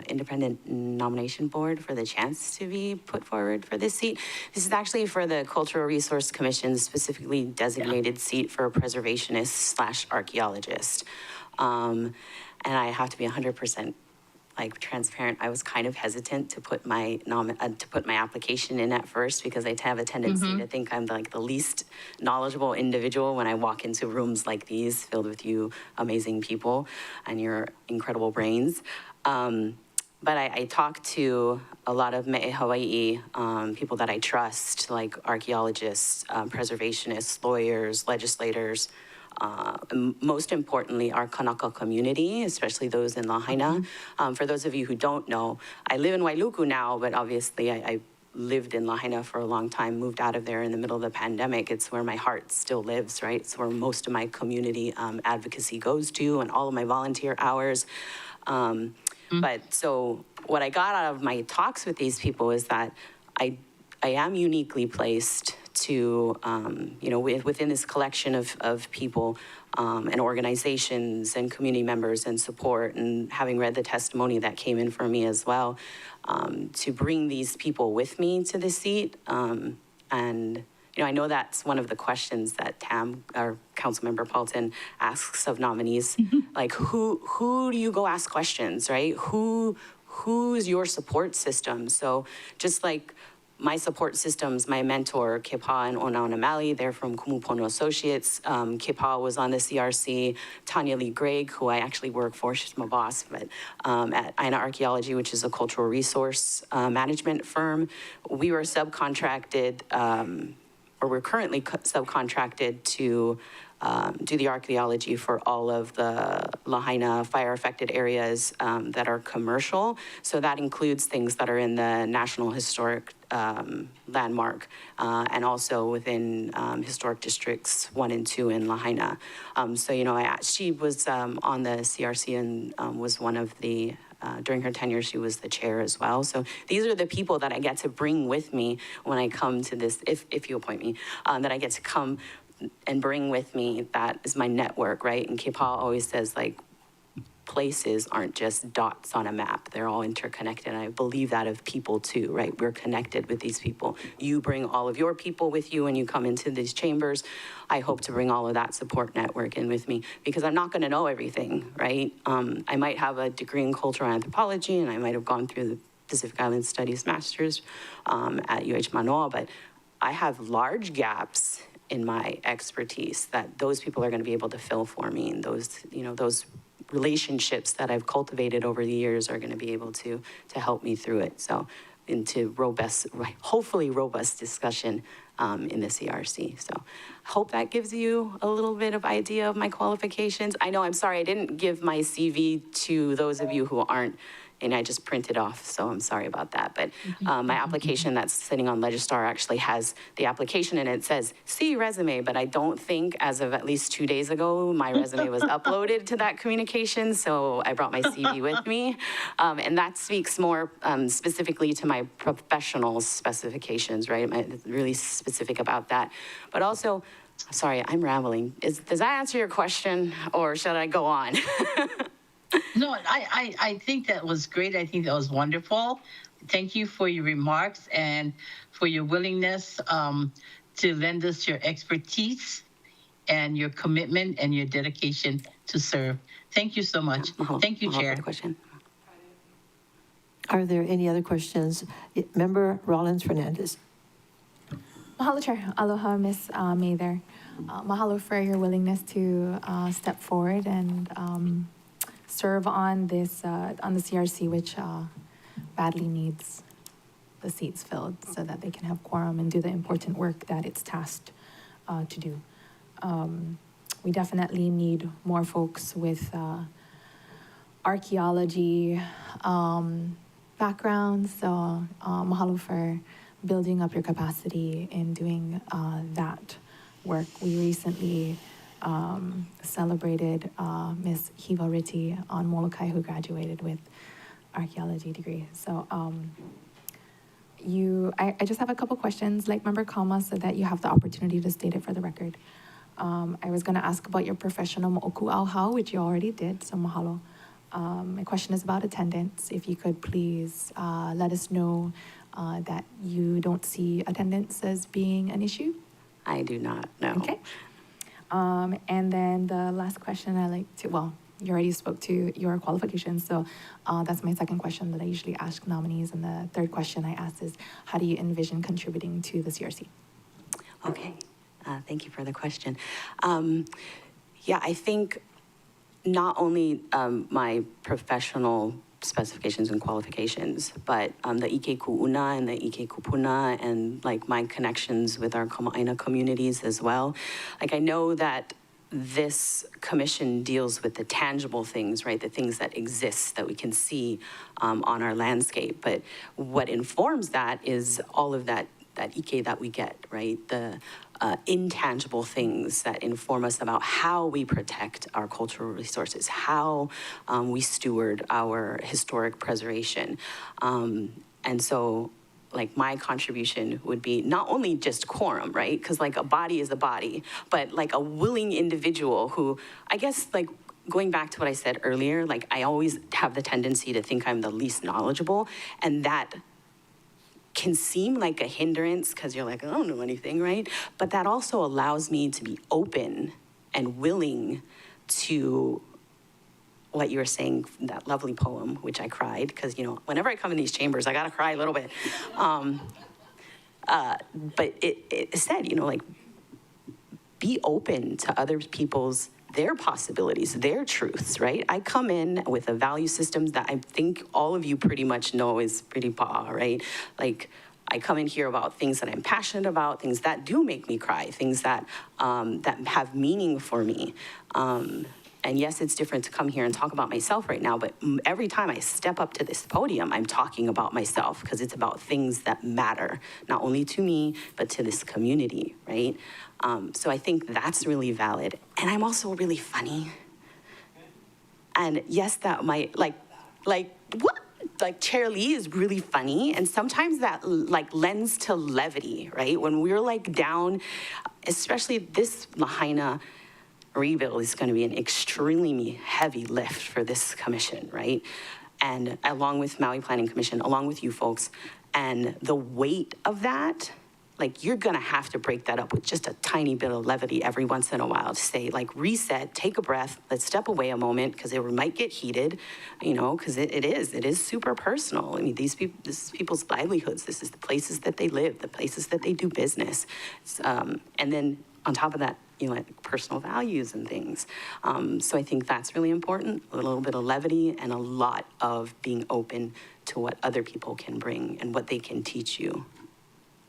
Independent Nomination Board, for the chance to be put forward for this seat. This is actually for the Cultural Resource Commission's specifically designated seat for a preservationist/archaeologist. And I have to be 100% transparent. I was kind of hesitant to put my application in at first because I have a tendency to think I'm the least knowledgeable individual when I walk into rooms like these filled with you amazing people and your incredible brains. But I talked to a lot of Me'e Hawaii people that I trust, like archaeologists, preservationists, lawyers, legislators. Most importantly, our Kanaka community, especially those in Lahaina. For those of you who don't know, I live in Wailuku now, but obviously I lived in Lahaina for a long time, moved out of there in the middle of the pandemic. It's where my heart still lives, right? It's where most of my community advocacy goes to and all of my volunteer hours. But so what I got out of my talks with these people is that I am uniquely placed to, within this collection of people and organizations and community members and support, and having read the testimony that came in for me as well, to bring these people with me to the seat. And I know that's one of the questions that Tam, or Councilmember Paulton, asks of nominees. Like, who do you go ask questions, right? Who's your support system? So just like my support systems, my mentor, Kepa and Ona Onamali, they're from Kumupono Associates. Kepa was on the CRC. Tanya Lee Gregg, who I actually work for, she's my boss, but at Aina Archaeology, which is a cultural resource management firm. We were subcontracted, or we're currently subcontracted to do the archaeology for all of the Lahaina fire-affected areas that are commercial. So that includes things that are in the National Historic Landmark and also within Historic Districts 1 and 2 in Lahaina. She was on the CRC and was one of the during her tenure, she was the chair as well. So these are the people that I get to bring with me when I come to this, if you appoint me, that I get to come and bring with me. That is my network, right? And Kepa always says, like, places aren't just dots on a map. They're all interconnected. And I believe that of people too, right? We're connected with these people. You bring all of your people with you when you come into these chambers. I hope to bring all of that support network in with me, because I'm not going to know everything, right? I might have a degree in cultural anthropology, and I might have gone through the Pacific Island Studies Masters at UH Manoa, but I have large gaps in my expertise that those people are going to be able to fill for me, and those relationships that I've cultivated over the years are going to be able to help me through it. So into hopefully robust discussion in the CRC. So hope that gives you a little bit of idea of my qualifications. I know, I'm sorry, I didn't give my CV to those of you who aren't, and I just printed off, so I'm sorry about that. But my application that's sitting on Legistar actually has the application, and it says, see resume, but I don't think, as of at least 2 days ago, my resume was uploaded to that communication, so I brought my CV with me. And that speaks more specifically to my professional specifications, right? I'm really specific about that. But also, sorry, I'm rambling. Does that answer your question, or should I go on? No, I think that was great. I think that was wonderful. Thank you for your remarks and for your willingness to lend us your expertise and your commitment and your dedication to serve. Thank you so much. Thank you, Chair. Question. Are there any other questions? Member Rollins Fernandez. Mahalo, Chair. Aloha, Ms. Mather. Mahalo for your willingness to step forward and serve on this on the CRC, which badly needs the seats filled so that they can have quorum and do the important work that it's tasked to do. We definitely need more folks with archaeology backgrounds. So mahalo for building up your capacity in doing that work. We recently celebrated Miss Hiva Ritti on Molokai, who graduated with archaeology degree. So I just have a couple questions. Like Member Kama said that you have the opportunity to state it for the record. I was going to ask about your professional mo'oku auhau, which you already did, so mahalo. My question is about attendance. If you could please let us know that you don't see attendance as being an issue. I do not, no. Okay. And then the last question you already spoke to your qualifications, so that's my second question that I usually ask nominees. And the third question I ask is, how do you envision contributing to the CRC? Okay, thank you for the question. I think not only my professional specifications and qualifications, but the Ike Ku'una and the Ike Kupuna and like my connections with our Kama'aina communities as well. Like I know that this commission deals with the tangible things, right? The things that exist that we can see on our landscape. But what informs that is all of that Ike that we get, right? The intangible things that inform us about how we protect our cultural resources, how we steward our historic preservation. And so, like, my contribution would be not only just quorum, right? Because, like, a body is a body, but, like, a willing individual who, I guess, like, going back to what I said earlier, like, I always have the tendency to think I'm the least knowledgeable, and that can seem like a hindrance because you're like, I don't know anything, right? But that also allows me to be open and willing to what you were saying, that lovely poem, which I cried, because, you know, whenever I come in these chambers, I gotta cry a little bit. But it said, you know, like, be open to other people's, their possibilities, their truths, right? I come in with a value system that I think all of you pretty much know is pretty pa'a, right? Like, I come in here about things that I'm passionate about, things that do make me cry, things that that have meaning for me. And yes, it's different to come here and talk about myself right now, but every time I step up to this podium, I'm talking about myself because it's about things that matter, not only to me, but to this community, right? So I think that's really valid. And I'm also really funny. And yes, that might, like, what? Like, Chair Lee is really funny, and sometimes that, like, lends to levity, right? When we're, like, down, especially this Lahaina rebuild is going to be an extremely heavy lift for this commission, right? And along with Maui Planning Commission, along with you folks, and the weight of that, like, you're going to have to break that up with just a tiny bit of levity every once in a while to say, like, reset, take a breath, let's step away a moment, because it might get heated, you know, because it is super personal. I mean, this is people's livelihoods. This is the places that they live, the places that they do business. And then on top of that, you know, like, personal values and things. So I think that's really important, a little bit of levity and a lot of being open to what other people can bring and what they can teach you.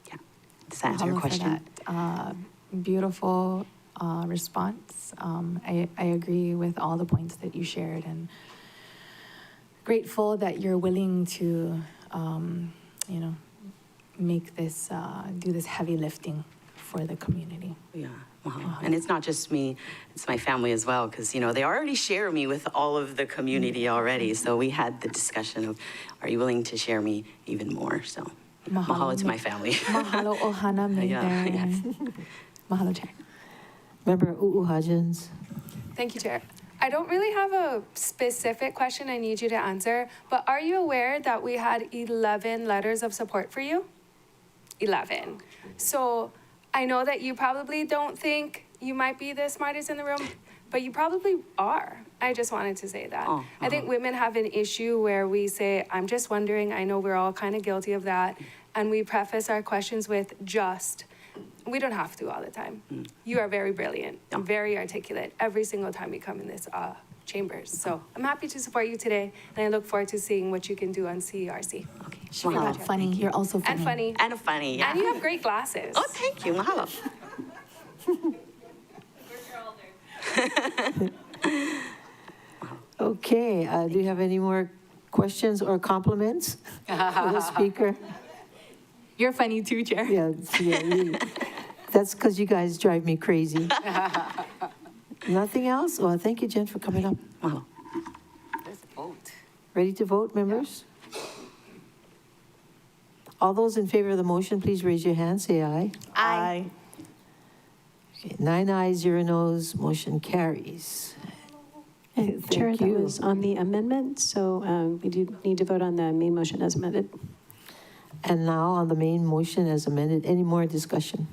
Yeah. Does that answer your Mahalo for question? that. Beautiful response. I agree with all the points that you shared, and grateful that you're willing to, you know, make this, do this heavy lifting for the community. Yeah. And it's not just me, it's my family as well, because, you know, they already share me with all of the community already. So we had the discussion of, are you willing to share me even more? So mahalo to my family. Mahalo ohana me Yeah, yes. Mahalo, Chair. Member Uuhajens. Thank you, Chair. I don't really have a specific question I need you to answer, but are you aware that we had 11 letters of support for you? 11. So I know that you probably don't think you might be the smartest in the room, but you probably are. I just wanted to say that. I think women have an issue where we say, I'm just wondering. I know we're all kind of guilty of that. And we preface our questions with just. We don't have to all the time. You are very brilliant, very articulate every single time you come in this chambers. So I'm happy to support you today, and I look forward to seeing what you can do on CERC. Okay. Mahalo. Funny. You're also funny. And funny. And funny, yeah. And you have great glasses. Oh, thank you. Mahalo. Okay, do you have any more questions or compliments for the speaker? You're funny too, Chair. Yeah, really. That's because you guys drive me crazy. Nothing else? Well, thank you, Jen, for coming up. Mahalo. Let's vote. Ready to vote, members? All those in favor of the motion, please raise your hand, say aye. Aye. Okay, 9 ayes, 0 noes, motion carries. Chair, Thank that you. was on the amendment, so we do need to vote on the main motion as amended. And now on the main motion as amended, any more discussion?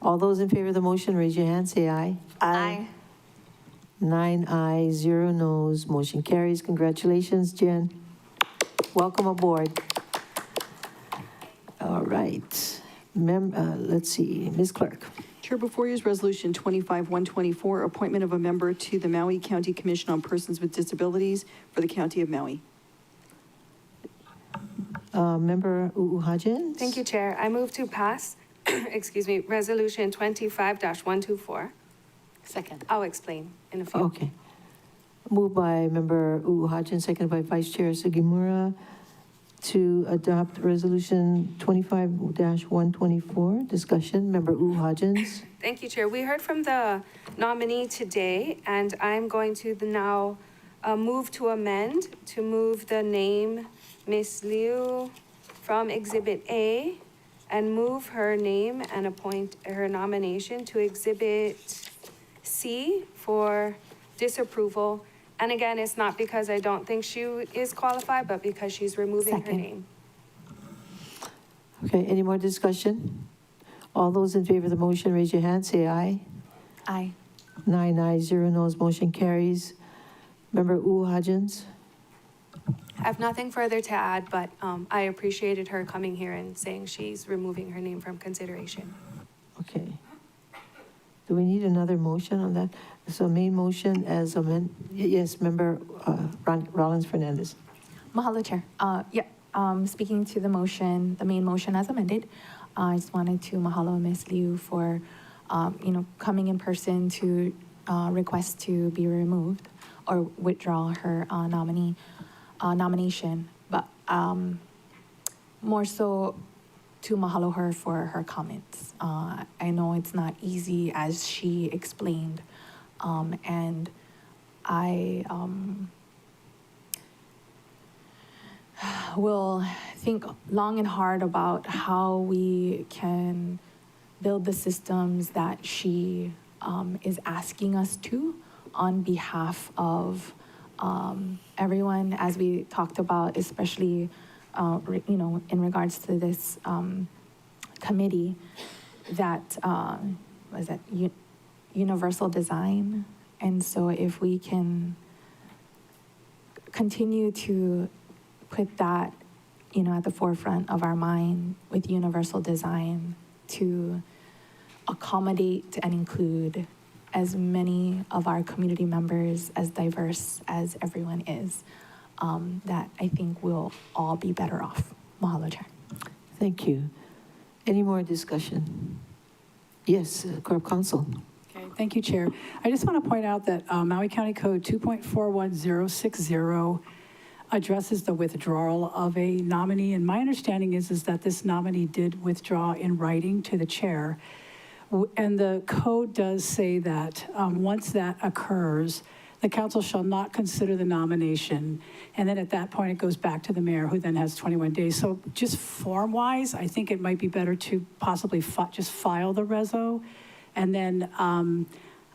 All those in favor of the motion, raise your hand, say aye. Aye. 9 ayes, 0 noes, motion carries. Congratulations, Jen. Welcome aboard. All right. Let's see, Ms. Clerk. Chair, before you is Resolution 25-124, appointment of a member to the Maui County Commission on Persons with Disabilities for the County of Maui. Member Uuhajens? Thank you, Chair. I move to pass, excuse me, Resolution 25-124. Second. I'll explain in a few. Okay. Moved by Member Uuhajens, seconded by Vice Chair Sugimura. to adopt Resolution 25-124. Discussion, Member U Hodgins. Thank you, Chair. We heard from the nominee today, and I'm going to now move to amend, to move the name Miss Liu from Exhibit A and move her name and appoint her nomination to Exhibit C for disapproval. And again, it's not because I don't think she is qualified, but because she's removing her Second. name. Okay, any more discussion? All those in favor of the motion, raise your hand, say aye. Aye. 9 ayes, 0 noes, motion carries. Member U Hodgins. I have nothing further to add, but I appreciated her coming here and saying she's removing her name from consideration. Okay. Do we need another motion on that? So main motion as amended, yes, Member Rollins Fernandez. Mahalo, Chair. Speaking to the motion, the main motion as amended, I just wanted to mahalo Ms. Liu for, coming in person to request to be removed or withdraw her nomination. But more so to mahalo her for her comments. I know it's not easy, as she explained, and I will think long and hard about how we can build the systems that she is asking us to on behalf of everyone, as we talked about, especially in regards to this committee that was that universal design. And so if we can continue to put that, at the forefront of our mind with universal design to accommodate and include as many of our community members, as diverse as everyone is, that I think we'll all be better off. Mahalo, Chair. Thank you. Any more discussion? Yes, Corp Counsel. Okay, thank you, Chair. I just want to point out that Maui County Code 2.41060 addresses the withdrawal of a nominee, and my understanding is that this nominee did withdraw in writing to the chair. And the code does say that once that occurs, the council shall not consider the nomination. And then at that point, it goes back to the mayor, who then has 21 days. So just form-wise, I think it might be better to possibly just file the reso. And then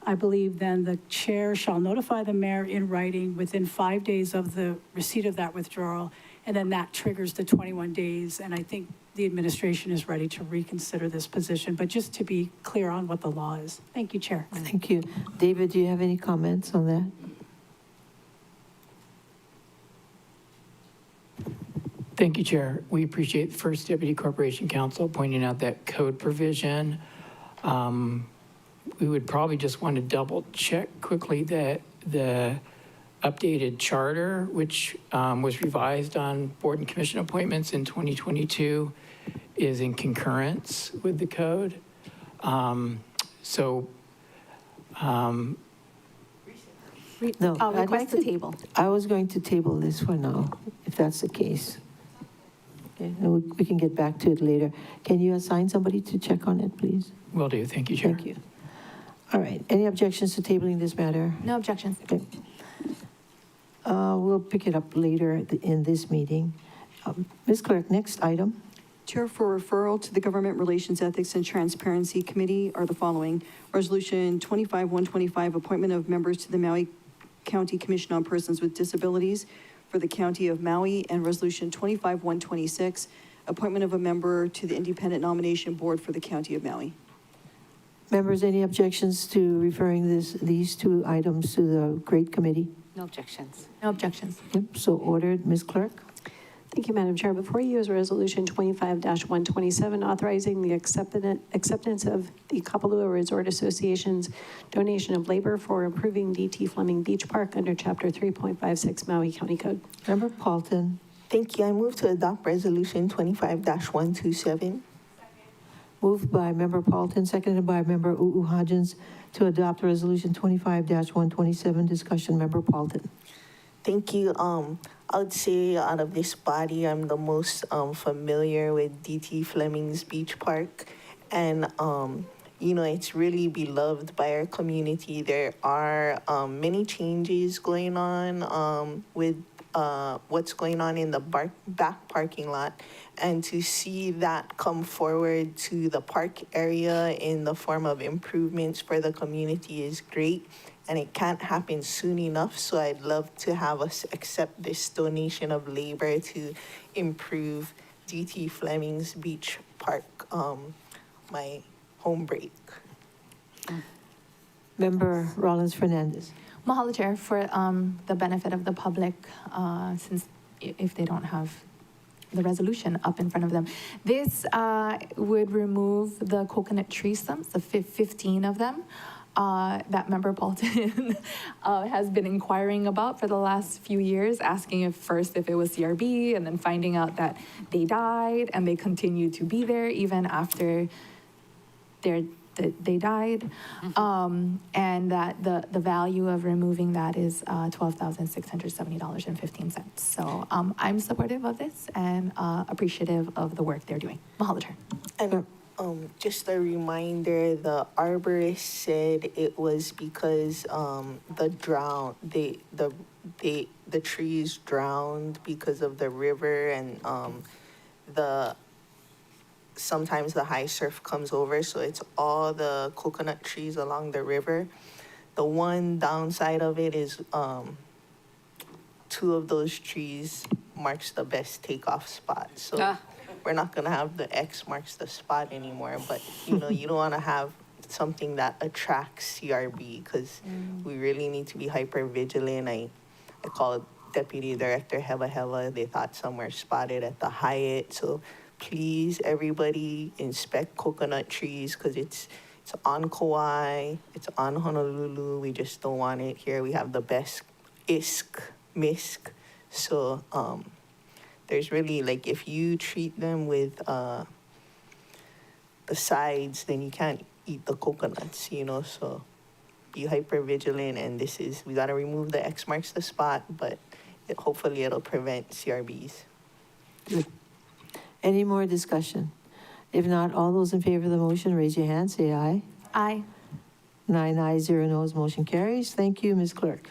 I believe then the chair shall notify the mayor in writing within 5 days of the receipt of that withdrawal. And then that triggers the 21 days. And I think the administration is ready to reconsider this position, but just to be clear on what the law is. Thank you, Chair. Thank you. David, do you have any comments on that? Thank you, Chair. We appreciate the First Deputy Corporation Counsel pointing out that code provision. We would probably just want to double check quickly that the updated charter, which was revised on board and commission appointments in 2022, is in concurrence with the code. No, I'd like to table. I was going to table this for now, if that's the case. Okay, and we can get back to it later. Can you assign somebody to check on it, please? Will do. Thank you, Chair. Thank you. All right. Any objections to tabling this matter? No objections. Okay. We'll pick it up later in this meeting. Ms. Clerk, next item. Chair, for referral to the Government Relations Ethics and Transparency Committee are the following. Resolution 25-125, appointment of members to the Maui County Commission on Persons with Disabilities for the County of Maui, and Resolution 25-126, appointment of a member to the Independent Nomination Board for the County of Maui. Members, any objections to referring these two items to the Great Committee? No objections. No objections. Yep, so ordered. Ms. Clerk? Thank you, Madam Chair. Before you is Resolution 25-127, authorizing the acceptance of the Kapalua Resort Association's donation of labor for improving D.T. Fleming Beach Park under Chapter 3.56 Maui County Code. Member Paulton. Thank you. I move to adopt Resolution 25-127. Moved by Member Paulton, seconded by Member Hodgins to adopt Resolution 25-127. Discussion, Member Paulton. Thank you. I would say out of this body, I'm the most familiar with DT Fleming's Beach Park. And, it's really beloved by our community. There are many changes going on with what's going on in the back parking lot. And to see that come forward to the park area in the form of improvements for the community is great. And it can't happen soon enough. So I'd love to have us accept this donation of labor to improve DT Fleming's Beach Park, my home break. Member Rollins Fernandez. Mahalo, Chair, for the benefit of the public, since if they don't have the resolution up in front of them. This would remove the coconut tree stumps, the 15 of them, that Member Paulton has been inquiring about for the last few years, asking if it was CRB, and then finding out that they died and they continued to be there even after they died, and that the value of removing that is $12,670.15. So I'm supportive of this and appreciative of the work they're doing. Mahalo, Chair. And just a reminder, the arborist said it was because the trees drowned because of the river, and sometimes the high surf comes over, so it's all the coconut trees along the river. The one downside of it is 2 of those trees marks the best takeoff spot. So we're not gonna have the X marks the spot anymore, but you don't wanna have something that attracts CRB, because we really need to be hyper vigilant. I called Deputy Director Heva. They thought somewhere spotted at the Hyatt. So please, everybody, inspect coconut trees, because it's on Kauai, it's on Honolulu. We just don't want it here. We have the best MISC. So there's really, if you treat them with the sides, then you can't eat the coconuts, so be hyper vigilant. And we got to remove the X marks the spot, but hopefully it'll prevent CRBs. Good. Any more discussion? If not, all those in favor of the motion, raise your hand, say aye. Aye. 9 ayes, 0 noes, motion carries. Thank you, Ms. Clerk.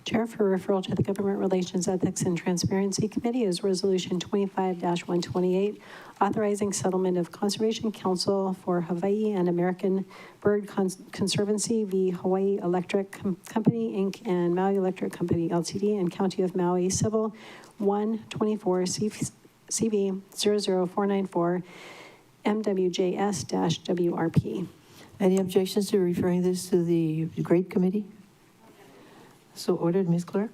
Chair, for referral to the Government Relations Ethics and Transparency Committee is Resolution 25-128, authorizing settlement of Conservation Council for Hawaii and American Bird Conservancy v. Hawaii Electric Company, Inc. and Maui Electric Company, Ltd. and County of Maui, Civil 124 CV 00494 MWJS-WRP. Any objections to referring this to the Great Committee? So ordered, Ms. Clerk.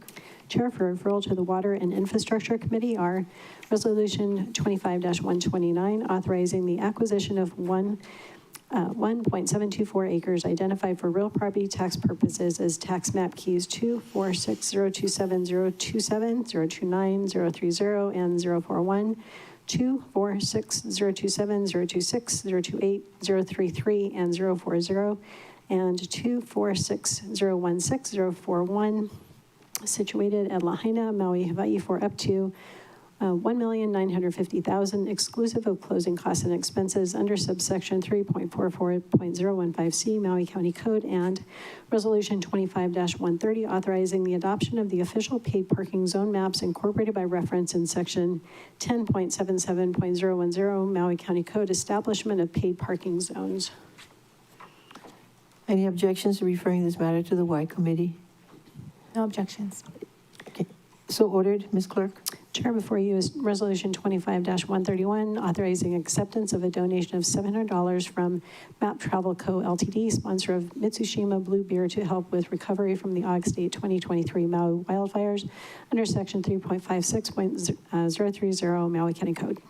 Chair, for referral to the Water and Infrastructure Committee are Resolution 25-129, authorizing the acquisition of 1.724 acres identified for real property tax purposes as tax map keys 246027027, 029, 030, and 041, 246027026, 028, 033, and 040, and 246016041, situated at Lahaina, Maui, Hawaii, for up to $1,950,000 exclusive of closing costs and expenses under subsection 3.44.015C Maui County Code, and Resolution 25-130, authorizing the adoption of the official paid parking zone maps incorporated by reference in section 10.77.010 Maui County Code, establishment of paid parking zones. Any objections to referring this matter to the Y Committee? No objections. Okay. So ordered, Ms. Clerk. Chair, before you is Resolution 25-131, authorizing acceptance of a donation of $700 from Map Travel Co. Ltd., sponsor of Mitsushima Blue Beer, to help with recovery from the August 8, 2023 Maui wildfires under Section 3.56.030 Maui County Code.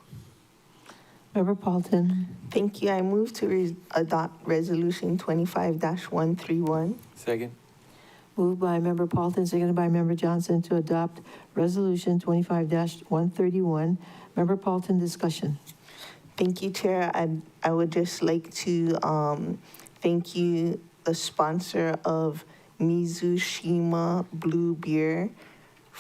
Member Paulton. Thank you. I move to adopt Resolution 25-131. Second. Moved by Member Paulton, seconded by Member Johnson to adopt Resolution 25-131. Member Paulton, discussion. Thank you, Chair. I would just like to thank you, the sponsor of Mitsushima Blue Beer,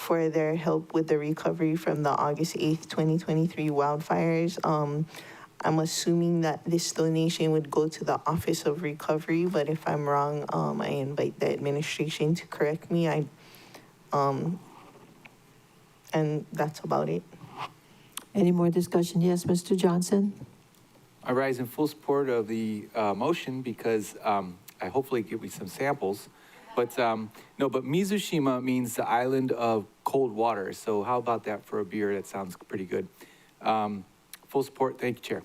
for their help with the recovery from the August 8th, 2023 wildfires. I'm assuming that this donation would go to the Office of Recovery, but if I'm wrong, I invite the administration to correct me. And that's about it. Any more discussion? Yes, Mr. Johnson? I rise in full support of the motion because I hopefully give you some samples. But no, but Mizushima means the island of cold water. So how about that for a beer? That sounds pretty good. Full support. Thank you, Chair.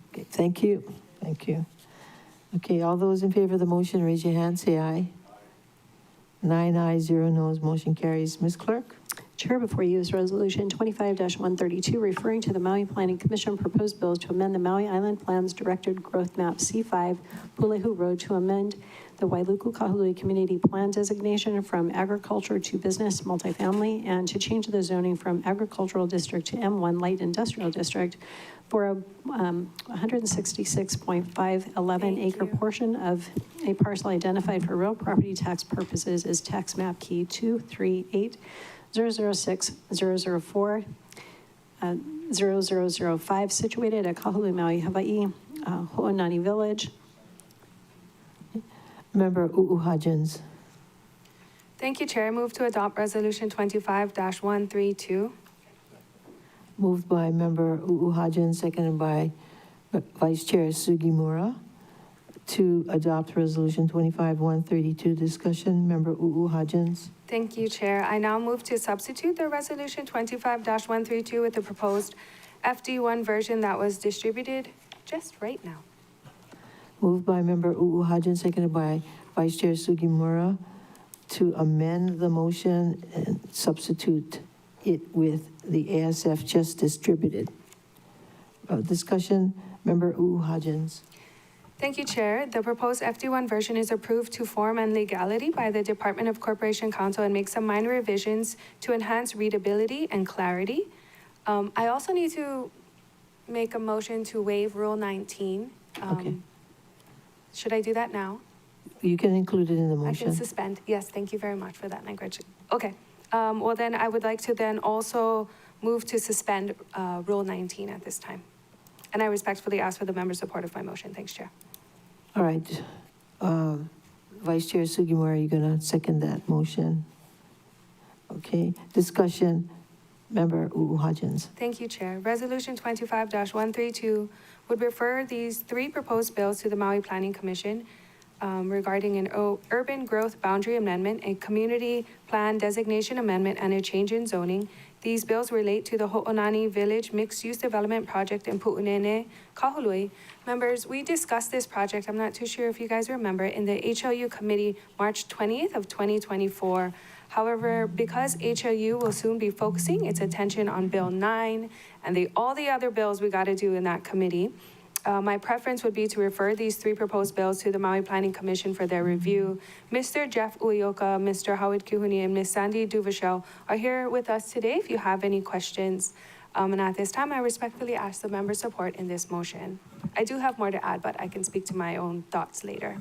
Okay, thank you. Thank you. Okay, all those in favor of the motion, raise your hand, say aye. 9 ayes, 0 noes, motion carries. Ms. Clerk? Chair, before you is Resolution 25-132, referring to the Maui Planning Commission proposed bills to amend the Maui Island Plan's Directed Growth Map C5, Pulehu Road, to amend the Wailuku Kahului Community Plan designation from agriculture to business multifamily, and to change the zoning from agricultural district to M1 light industrial district for a 166.511 acre portion of a parcel identified for real property tax purposes as tax map key 238-006-004. 0005, situated at Kahului, Maui, Hawaii, Ho'onani Village. Member Uuhajens. Thank you, Chair. I move to adopt Resolution 25-132. Moved by Member Uuhajens, seconded by Vice Chair Sugimura to adopt Resolution 25-132. Discussion, Member Uuhajens. Thank you, Chair. I now move to substitute the Resolution 25-132 with the proposed FD1 version that was distributed just right now. Moved by Member Uuhajens, seconded by Vice Chair Sugimura to amend the motion and substitute it with the ASF just distributed. Discussion, Member Uuhajens. Thank you, Chair. The proposed FD1 version is approved to form and legality by the Department of Corporation Counsel and make some minor revisions to enhance readability and clarity. I also need to make a motion to waive Rule 19. Okay. Should I do that now? You can include it in the I motion. can suspend. Yes, thank you very much for that language. Okay. Well, then I would like to then also move to suspend Rule 19 at this time. And I respectfully ask for the members' support of my motion. Thanks, Chair. All right. Vice Chair Sugimura, are you going to second that motion? Okay. Discussion, Member Uuhajens. Thank you, Chair. Resolution 25-132 would refer these three proposed bills to the Maui Planning Commission regarding an urban growth boundary amendment, a community plan designation amendment, and a change in zoning. These bills relate to the Ho'onani Village Mixed-Use Development Project in Pu'unene, Kahului. Members, we discussed this project, I'm not too sure if you guys remember, in the HLU committee March 20th of 2024. However, because HLU will soon be focusing its attention on Bill 9 and all the other bills we got to do in that committee, my preference would be to refer these three proposed bills to the Maui Planning Commission for their review. Mr. Jeff Uyoka, Mr. Howard Kuhuni, and Ms. Sandy Duvachel are here with us today if you have any questions. And at this time, I respectfully ask the members' support in this motion. I do have more to add, but I can speak to my own thoughts later.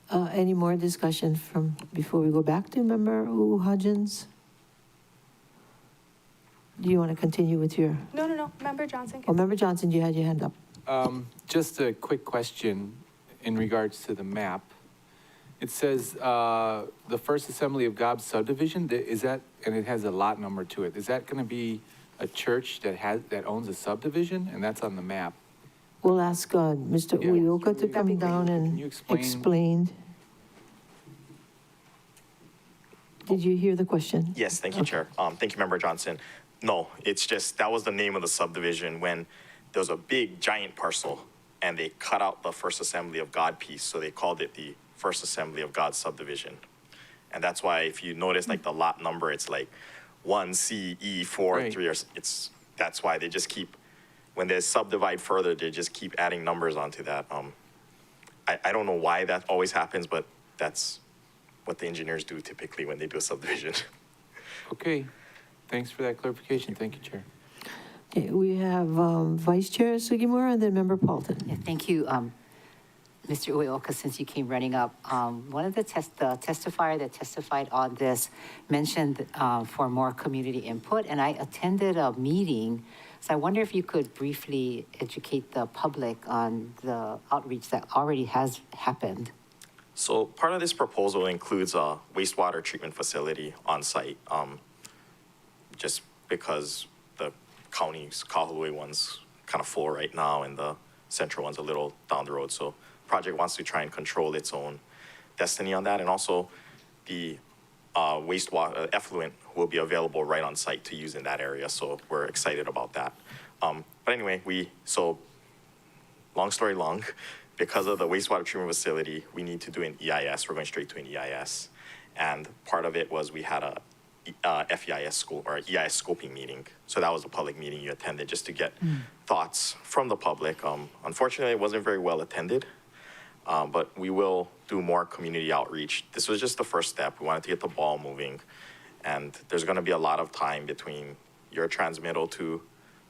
Any more discussion from before we go back to Member Uuhajens? Do you want to continue with your? No. Member Johnson. Oh, Member Johnson, you had your hand up. Just a quick question in regards to the map. It says the First Assembly of God subdivision. Is that, and it has a lot number to it. Is that going to be a church that owns a subdivision, and that's on the map? We'll ask Mr. Uyoka to come down and explain. Did you hear the question? Yes, thank you, Chair. Thank you, Member Johnson. No, it's just, that was the name of the subdivision when there was a big giant parcel and they cut out the First Assembly of God piece. So they called it the First Assembly of God subdivision. And that's why if you notice like the lot number, it's like 1CE43 or that's why they just keep, when they subdivide further, they just keep adding numbers onto that. I don't know why that always happens, but that's what the engineers do typically when they do a subdivision. Okay. Thanks for that clarification. Thank you, Chair. Okay, we have Vice Chair Sugimura and then Member Paulton. Yeah, thank you. Mr. Ueoka, since you came running up, one of the testifier that testified on this mentioned for more community input, and I attended a meeting. So I wonder if you could briefly educate the public on the outreach that already has happened. So part of this proposal includes a wastewater treatment facility on site, just because the county's Kahului one's kind of full right now and the central one's a little down the road. So project wants to try and control its own destiny on that. And also the wastewater effluent will be available right on site to use in that area. So we're excited about that. But anyway, so long story long, because of the wastewater treatment facility, we need to do an EIS. We're going straight to an EIS. And part of it was we had a FEIS school or EIS scoping meeting. So that was a public meeting you attended just to get thoughts from the public. Unfortunately, it wasn't very well attended, but we will do more community outreach. This was just the first step. We wanted to get the ball moving. And there's going to be a lot of time between your transmittal to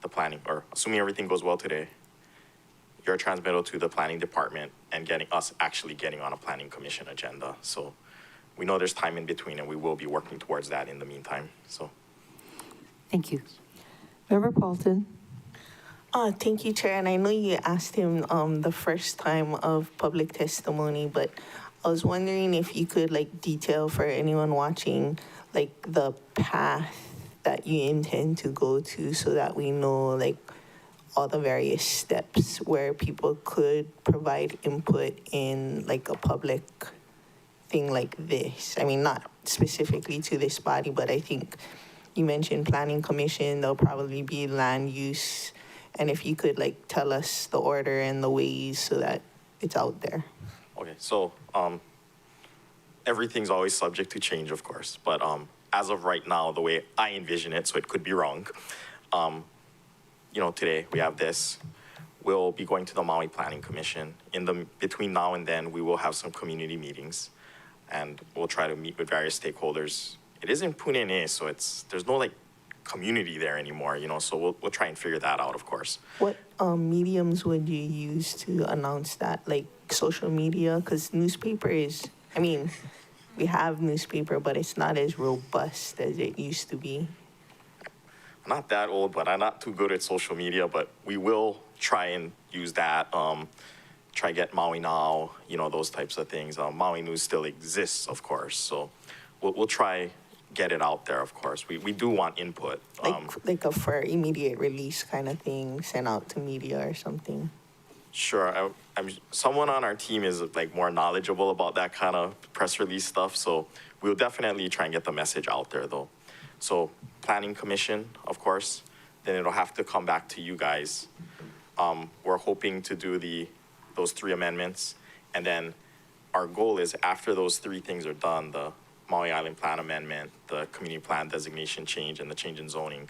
the planning, or assuming everything goes well today, your transmittal to the planning department and getting us actually getting on a planning commission agenda. So we know there's time in between and we will be working towards that in the meantime. So thank you. Member Paulton. Thank you, Chair. And I know you asked him the first time of public testimony, but I was wondering if you could detail for anyone watching the path that you intend to go to so that we know all the various steps where people could provide input in a public thing like this. I mean, not specifically to this body, but I think you mentioned planning commission, there'll probably be land use. And if you could tell us the order and the ways so that it's out there. okay, so everything's always subject to change, of course, but as of right now, the way I envision it, so it could be wrong, today we have this. We'll be going to the Maui Planning Commission. Between now and then, we will have some community meetings, and we'll try to meet with various stakeholders. It is in Punene, so there's no community there anymore, so we'll try and figure that out, of course. What mediums would you use to announce that, social media? Because newspaper is, we have newspaper, but it's not as robust as it used to be. I'm not that old, but I'm not too good at social media, but we will try and use that, try get Maui Now, those types of things. Maui News still exists, of course, so we'll try get it out there, of course. We do want input. For immediate release kind of thing, sent out to media or something. Sure, someone on our team is more knowledgeable about that kind of press release stuff, so we'll definitely try and get the message out there though. So planning commission, of course, then it'll have to come back to you guys. We're hoping to do those 3 amendments, and then our goal is after those 3 things are done, the Maui Island Plan Amendment, the community plan designation change, and the change in zoning,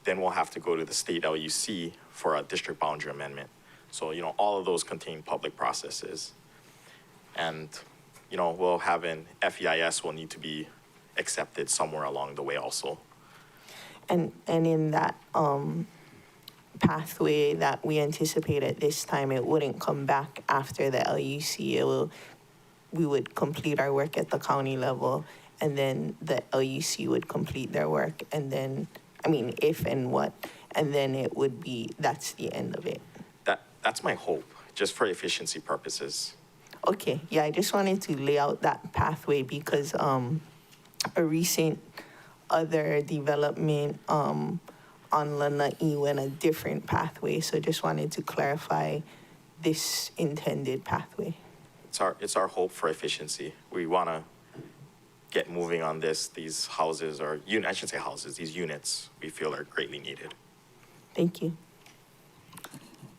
then we'll have to go to the state LUC for a district boundary amendment. So, all of those contain public processes. And, we'll have an FEIS will need to be accepted somewhere along the way also. And in that pathway that we anticipate at this time, it wouldn't come back after the LUC. We would complete our work at the county level, and then the LUC would complete their work, and then, if and what, and then it would be, that's the end of it. That's my hope, just for efficiency purposes. Okay, yeah, I just wanted to lay out that pathway because a recent other development on Lanai went a different pathway, so just wanted to clarify this intended pathway. It's our hope for efficiency. We want to get moving on these houses, or I shouldn't say houses, these units we feel are greatly needed. Thank you.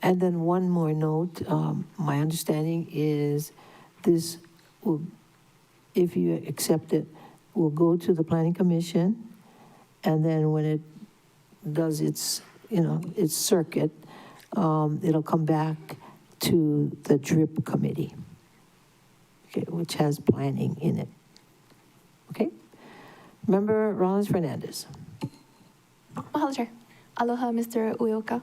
And then one more note, my understanding is this will, if you accept it, will go to the planning commission, and then when it does its circuit, it'll come back to the DRIP committee, okay, which has planning in it. Okay? Member Rollins Fernandez. Mahalo, Chair. Aloha, Mr. Ueoka.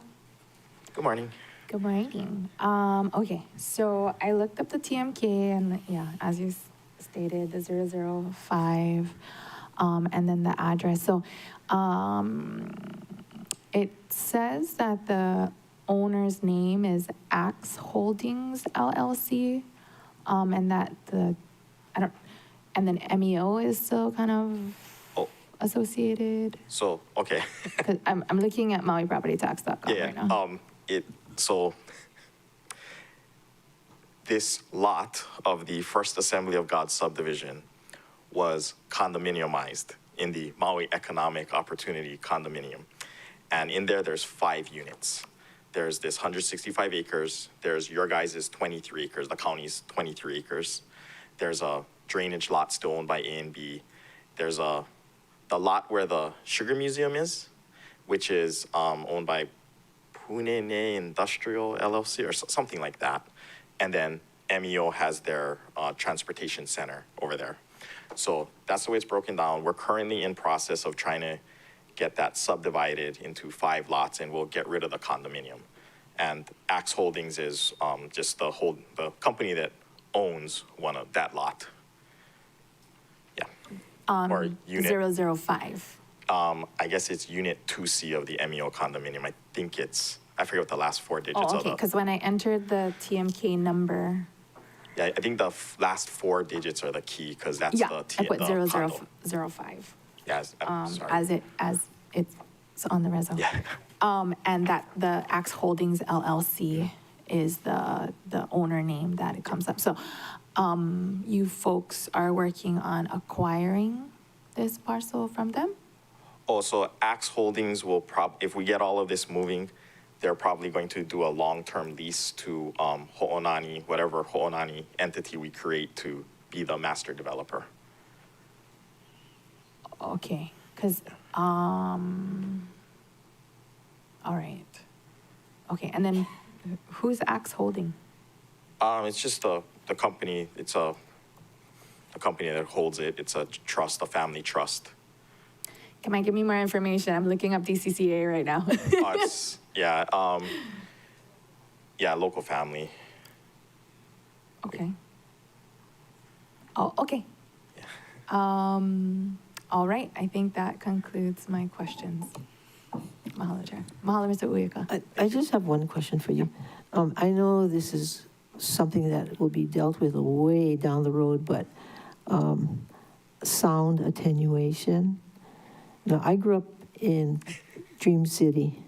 Good morning. Good morning. Okay, so I looked up the TMK and yeah, as you stated, the 005, and then the address. So it says that the owner's name is Axe Holdings LLC, and that and then MEO is still kind of associated. So, okay. 'Cause I'm looking at MauiPropertyTax.com right now. So this lot of the First Assembly of God subdivision was condominiumized in the Maui Economic Opportunity Condominium. And in there, there's 5 units. There's this 165 acres. There's your guys' 23 acres. The county's 23 acres. There's a drainage lot still owned by A and B. There's the lot where the Sugar Museum is, which is owned by Punene Industrial LLC or something like that. And then MEO has their transportation center over there. So that's the way it's broken down. We're currently in process of trying to get that subdivided into 5 lots, and we'll get rid of the condominium. And Axe Holdings is just the company that owns one of that lot. Yeah. Or unit 005. I guess it's unit 2C of the MEO condominium. I think I forget what the last 4 digits Oh, of okay, the. because when I entered the TMK number, Yeah, I think the last 4 digits are the key because that's yeah, the I put the 0005. Yeah, I'm sorry. As it's on the resume. Yeah. And that the Axe Holdings LLC is the owner name that it comes up. So you folks are working on acquiring this parcel from them? Oh, so Axe Holdings will if we get all of this moving, they're probably going to do a long-term lease to Ho'onani, whatever Ho'onani entity we create to be the master developer. Okay, because, all right. Okay, and then who's Axe Holding? It's just the company. It's the company that holds it. It's a trust, a family trust. Can I give me more information? I'm looking up DCCA right now. Yeah, local family. Okay. Oh, okay. All right, I think that concludes my questions. Mahalo, Chair. Mahalo, Mr. Uyeka. I just have one question for you. I know this is something that will be dealt with way down the road, but sound attenuation. Now, I grew up in Dream City,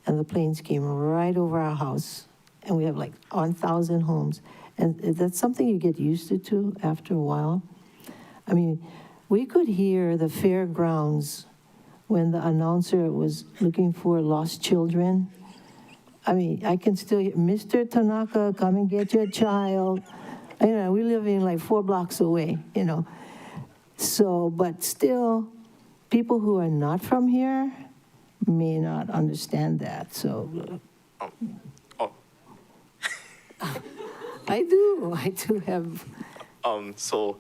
and the planes came right over our house, and we have like 1,000 homes. And that's something you get used to after a while. I mean, we could hear the fairgrounds when the announcer was looking for lost children. I mean, I can still hear, Mr. Tanaka, come and get your child. You know, we live in like 4 blocks away, you know. So, but still, people who are not from here may not understand that, so. I do have. So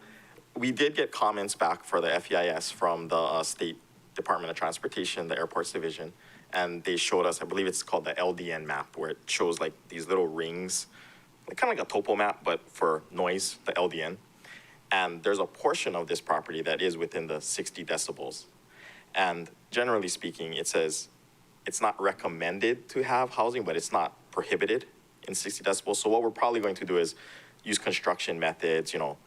we did get comments back for the FEIS from the State Department of Transportation, the Airports Division, and they showed us, I believe it's called the LDN map, where it shows like these little rings, like kind of like a topo map, but for noise, the LDN. And there's a portion of this property that is within the 60 decibels. And generally speaking, it says it's not recommended to have housing, but it's not prohibited in 60 decibels. So what we're probably going to do is use construction methods, you know,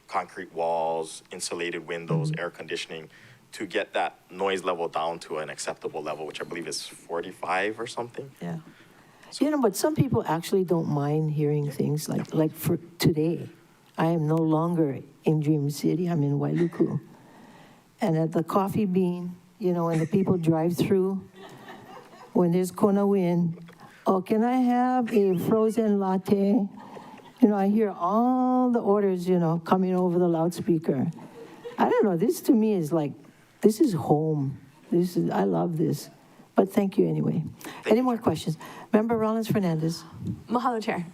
concrete walls, insulated windows, air conditioning, to get that noise level down to an acceptable level, which I believe is 45 or something. Yeah. You know, but some people actually don't mind hearing things like for today. I am no longer in Dream City, I'm in Wailuku. And at the Coffee Bean, you know, when the people drive through, when there's Kona wind, oh, can I have a frozen latte? You know, I hear all the orders, you know, coming over the loudspeaker. I don't know, this to me is like, this is home. I love this. But thank you anyway. Any more questions? Member Rollins Fernandez. Mahalo, Chair.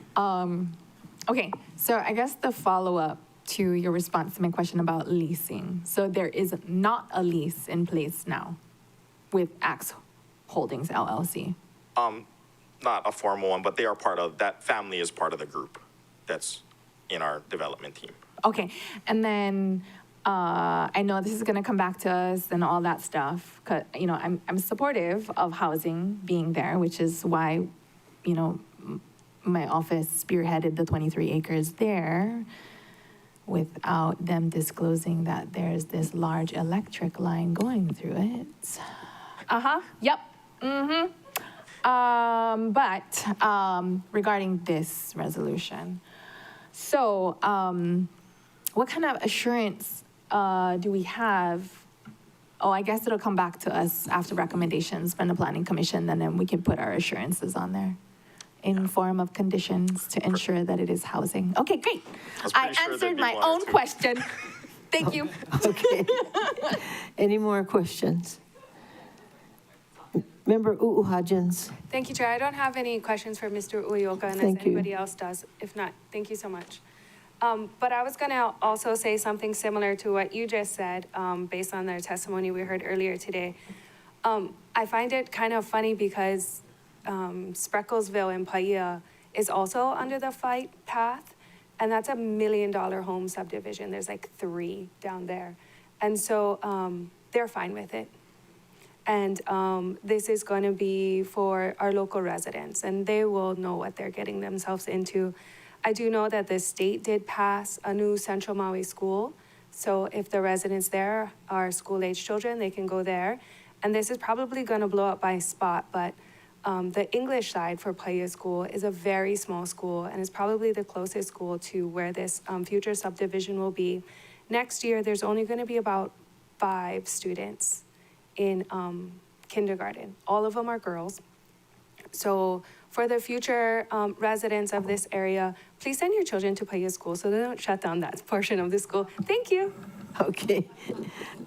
Okay, so I guess the follow-up to your response to my question about leasing. So there is not a lease in place now with Axe Holdings LLC. not a formal one, but they are part of, that family is part of the group that's in our development team. Okay, and then I know this is gonna come back to us and all that stuff, 'cause, you know, I'm supportive of housing being there, which is why, you know, my office spearheaded the 23 acres there without them disclosing that there's this large electric line going through it. Yep, but regarding this resolution, so what kind of assurance do we have? Oh, I guess it'll come back to us after recommendations from the Planning Commission, and then we can put our assurances on there in form of conditions to ensure that it is housing. Okay, great. I answered my own question. Thank you. Okay. Any more questions? Member Uhajins. Thank you, Chair. I don't have any questions for Mr. Uyoka unless Thank you. anybody else does. If not, thank you so much. But I was going to also say something similar to what you just said, based on their testimony we heard earlier today. I find it kind of funny because Sprecklesville in Paia is also under the flight path, and that's $1 million home subdivision. There's like 3 down there. And so they're fine with it. And this is going to be for our local residents, and they will know what they're getting themselves into. I do know that the state did pass a new Central Maui school. So if the residents there are school-age children, they can go there. And this is probably going to blow up by spot, but the English side for Paia School is a very small school, and it's probably the closest school to where this future subdivision will be. Next year, there's only going to be about 5 students in kindergarten. All of them are girls. So for the future residents of this area, please send your children to Paia School so they don't shut down that portion of the school. Thank you. Okay.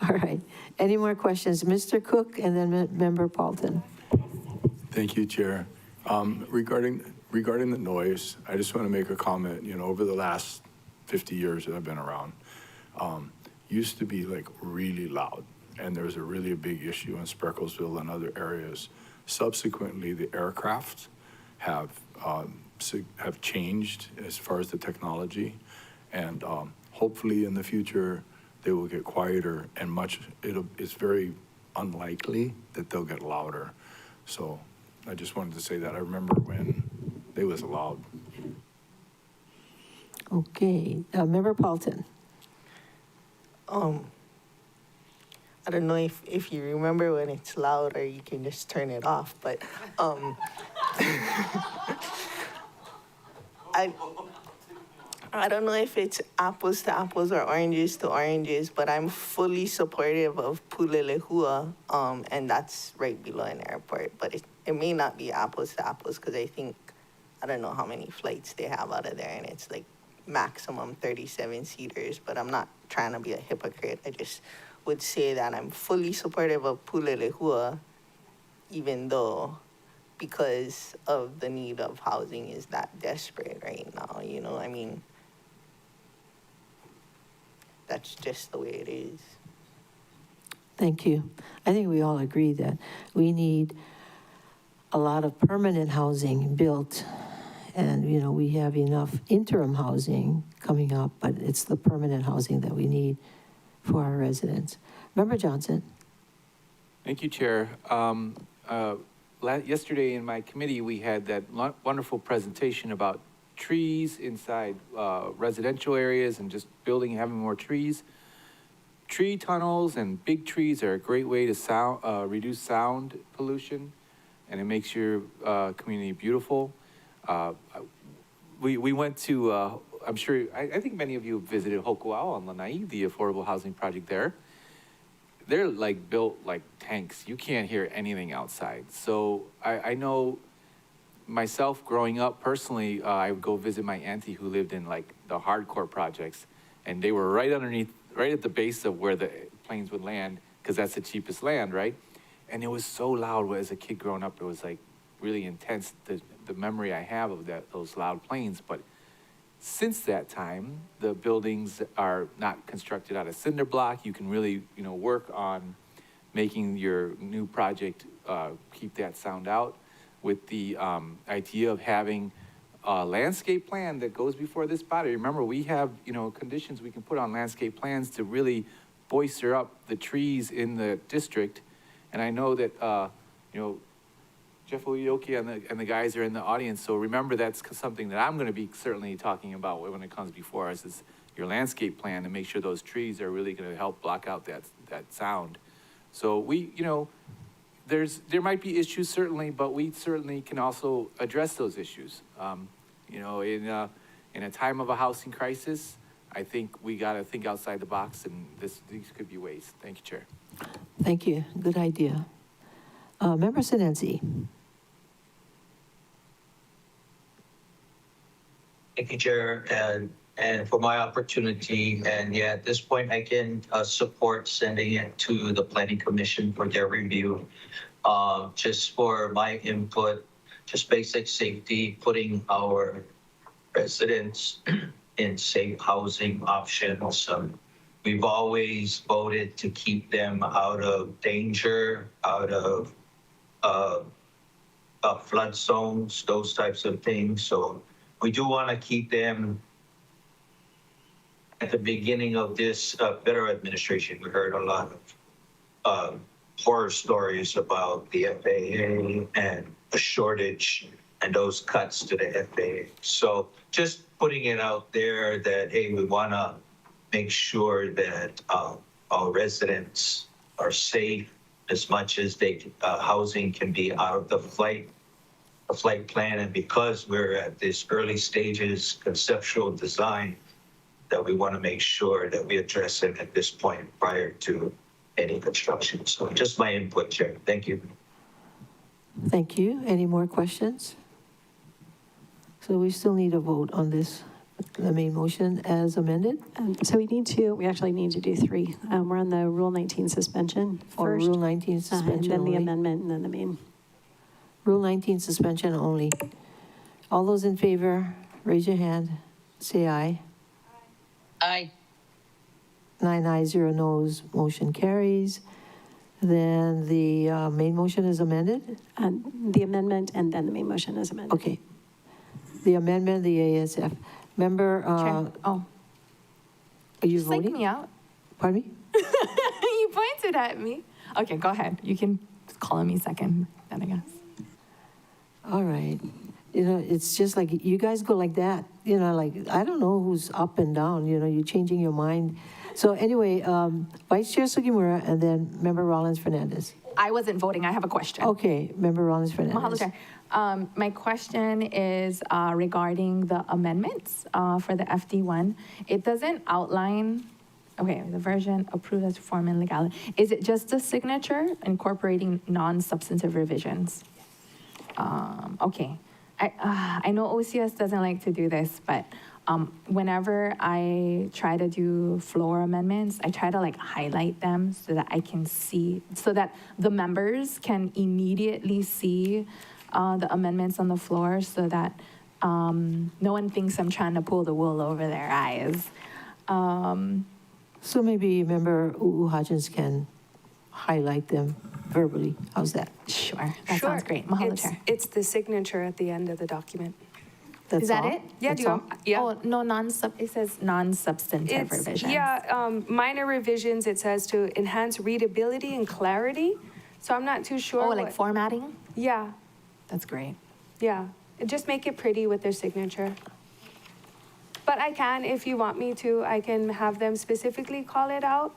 All right. Any more questions? Mr. Cook and then Member Paulton. Thank you, Chair. Regarding the noise, I just want to make a comment. You know, over the last 50 years that I've been around, used to be like really loud, and there was a really big issue in Sprecklesville and other areas. Subsequently, the aircraft have changed as far as the technology, and hopefully in the future they will get quieter, and it's very unlikely that they'll get louder. So I just wanted to say that. I remember when they was loud. Okay. Member Paulton. I don't know if you remember when it's loud or you can just turn it off, but I don't know if it's apples to apples or oranges to oranges, but I'm fully supportive of Pulelehua, and that's right below an airport. But it may not be apples to apples because I don't know how many flights they have out of there, and it's like maximum 37 seaters, but I'm not trying to be a hypocrite. I just would say that I'm fully supportive of Pulelehua, even though because of the need of housing is that desperate right now, you know, I mean, that's just the way it is. Thank you. I think we all agree that we need a lot of permanent housing built. And, you know, we have enough interim housing coming up, but it's the permanent housing that we need for our residents. Member Johnson. Thank you, Chair. Yesterday in my committee, we had that wonderful presentation about trees inside residential areas and just having more trees. Tree tunnels and big trees are a great way to reduce sound pollution, and it makes your community beautiful. We went to, I'm sure, I think many of you visited Hokuao on Lanai, the affordable housing project there. They're like built like tanks. You can't hear anything outside. So I know myself growing up personally, I would go visit my auntie who lived in like the hardcore projects, and they were right at the base of where the planes would land, because that's the cheapest land, right? And it was so loud as a kid growing up. It was like really intense, the memory I have of those loud planes. But since that time, the buildings are not constructed out of cinder block. You can really, work on making your new project keep that sound out. with the idea of having a landscape plan that goes before this body. Remember, we have, conditions we can put on landscape plans to really bolster up the trees in the district. And I know that, Jeff Oyoki and the guys are in the audience, so remember that's something that I'm gonna be certainly talking about when it comes before us, is your landscape plan, to make sure those trees are really gonna help block out that sound. So we, there might be issues certainly, but we certainly can also address those issues. In a time of a housing crisis, I think we gotta think outside the box, and these could be ways. Thank you, Chair. Thank you. Good idea. Member Sinensi. Thank you, Chair, and for my opportunity. And yeah, at this point, I can support sending it to the Planning Commission for their review. Just for my input, just basic safety, putting our residents in safe housing options. We've always voted to keep them out of danger, out of flood zones, those types of things. So we do want to keep them. At the beginning of this better administration, we heard a lot of horror stories about the FAA and a shortage and those cuts to the FAA. So just putting it out there that, hey, we want to make sure that our residents are safe as much as housing can be out of the flight plan. And because we're at this early stages, conceptual design, that we want to make sure that we address it at this point prior to any construction. So just my input, Chair. Thank you. Thank you. Any more questions? So we still need a vote on this, the main motion as amended? So we actually need to do three. We're on the Rule 19 suspension Or first. Rule 19 suspension And then only? the amendment, and then the main. Rule 19 suspension only. All those in favor, raise your hand, say aye. Aye. 9 ayes, 0 noes, motion carries. Then the main motion is amended? The amendment and then the main motion is amended. Okay. The amendment, the ASF. Member, are you Just psych voting? me out. Pardon me? You pointed at me. Okay, go ahead. You can call me second, then I guess. All right. It's just like, you guys go like that, like, I don't know who's up and down, you're changing your mind. So anyway, Vice Chair Sugimura and then Member Rollins Fernandez. I wasn't voting. I have a question. Okay, Member Rollins Fernandez. Mahalo, Chair. My question is regarding the amendments for the FD1. It doesn't outline, okay, the version approved as form and legality. Is it just a signature incorporating non-substantive revisions? Okay. I know OCS doesn't like to do this, but whenever I try to do floor amendments, I try to highlight them so that I can see, so that the members can immediately see the amendments on the floor, so that no one thinks I'm trying to pull the wool over their eyes. So maybe Member Hodgins can highlight them verbally. How's that? Sure, that sounds great. Mahalo, Chair. It's the signature at the end of the document. That's Is that all? it? Yeah, That's all? yeah. Oh, no, it says non-substantive revisions. Yeah, minor revisions, it says to enhance readability and clarity. So I'm not too sure. Oh, like formatting? Yeah, That's great. yeah. Just make it pretty with their signature. But I can, if you want me to, I can have them specifically call it out.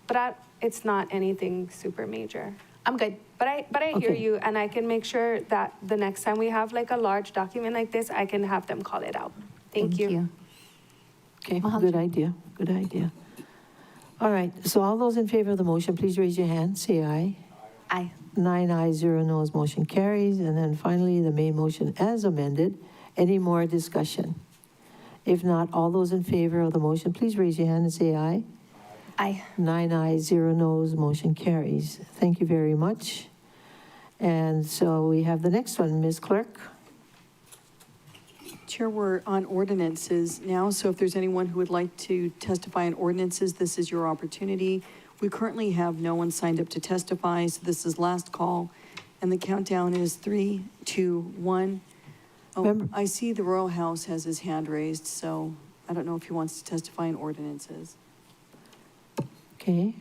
But it's not anything super major. I'm good. But I hear Okay. you, and I can make sure that the next time we have a large document like this, I can have them call it out. Thank you. Okay, good idea, good idea. All right, so all those in favor of the motion, please raise your hand, say aye. Aye. 9 ayes, 0 noes, motion carries. And then finally, the main motion as amended. Any more discussion? If not, all those in favor of the motion, please raise your hand and say aye. Aye. 9 ayes, 0 noes, motion carries. Thank you very much. And so we have the next one, Ms. Clerk. Chair, we're on ordinances now, so if there's anyone who would like to testify on ordinances, this is your opportunity. We currently have no one signed up to testify, so this is last call. And the countdown is 3, 2, 1. Oh, Member- I see the Royal House has his hand raised, so I don't know if he wants to testify in ordinances. Okay,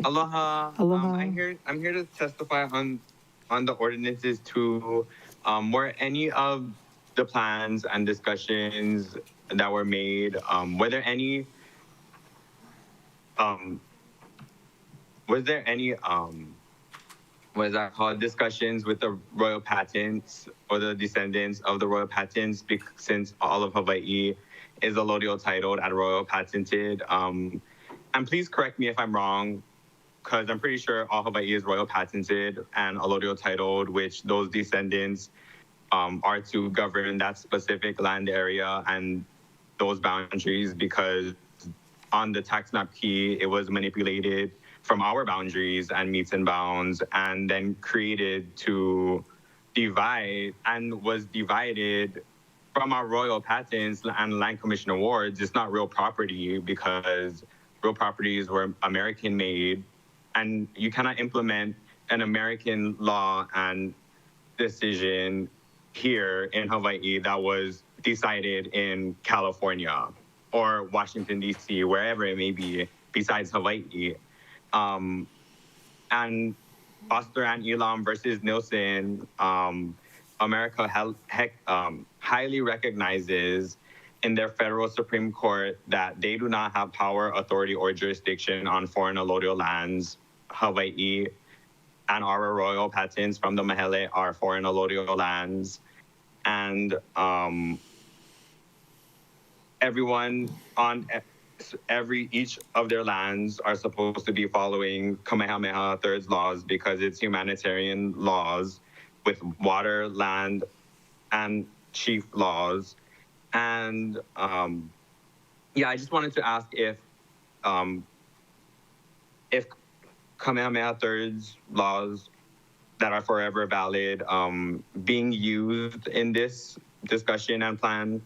Aloha. Aloha. I'm here to testify on the ordinances too. Were any of the plans and discussions that were made, were there any was there any what is that called, discussions with the royal patents or the descendants of the royal patents, since all of Hawaii is allodial titled and royal patented? And please correct me if I'm wrong, because I'm pretty sure all Hawaii is royal patented and allodial titled, which those descendants are to govern that specific land area and those boundaries, because on the tax map key, it was manipulated from our boundaries and meets and bounds, and then created to divide, and was divided from our royal patents and land commission awards. It's not real property, because real properties were American made, and you cannot implement an American law and decision here in Hawaii that was decided in California or Washington, D.C., wherever it may be, besides Hawaii. And Foster and Elam versus Nielsen, America highly recognizes in their federal Supreme Court that they do not have power, authority, or jurisdiction on foreign allodial lands. Hawaii and our royal patents from the Mahele are foreign allodial lands. And everyone on each of their lands are supposed to be following Kamehameha III's laws, because it's humanitarian laws with water, land, and chief laws. And yeah, I just wanted to ask if Kamehameha III's laws that are forever valid being used in this discussion and plan,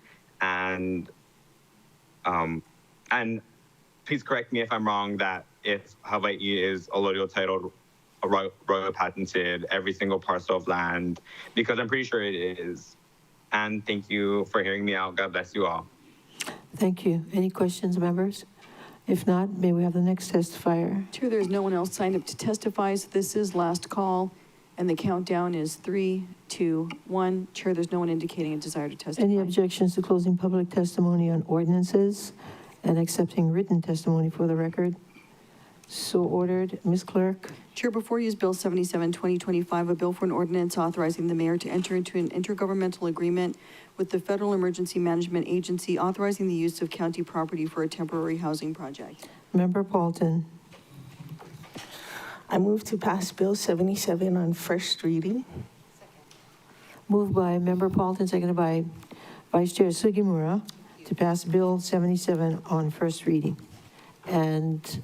and please correct me if I'm wrong, that if Hawaii is allodial titled, royal patented, every single parcel of land, because I'm pretty sure it is. And thank you for hearing me out. God bless you all. Thank you. Any questions, members? If not, may we have the next testifier? Chair, there's no one else signed up to testify, so this is last call, and the countdown is 3, 2, 1. Chair, there's no one indicating a desire to testify. Any objections to closing public testimony on ordinances and accepting written testimony for the record? So ordered. Ms. Clerk? Chair, before you is Bill 77, 2025, a bill for an ordinance authorizing the mayor to enter into an intergovernmental agreement with the Federal Emergency Management Agency authorizing the use of county property for a temporary housing project. Member Paulton. I move to pass Bill 77 on first reading. Moved by Member Paulton, seconded by Vice Chair Sugimura, to pass Bill 77 on first reading. And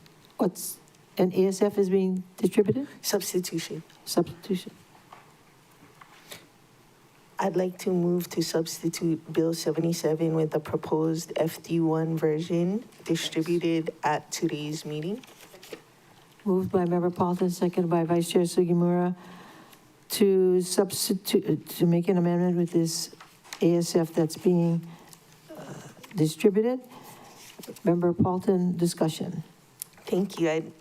an ASF is being distributed? Substitution. Substitution. I'd like to move to substitute Bill 77 with the proposed FD1 version distributed at today's meeting. Moved by Member Paulton, seconded by Vice Chair Sugimura, to substitute, to make an amendment with this ASF that's being distributed. Member Paulton, discussion. Thank you. I'd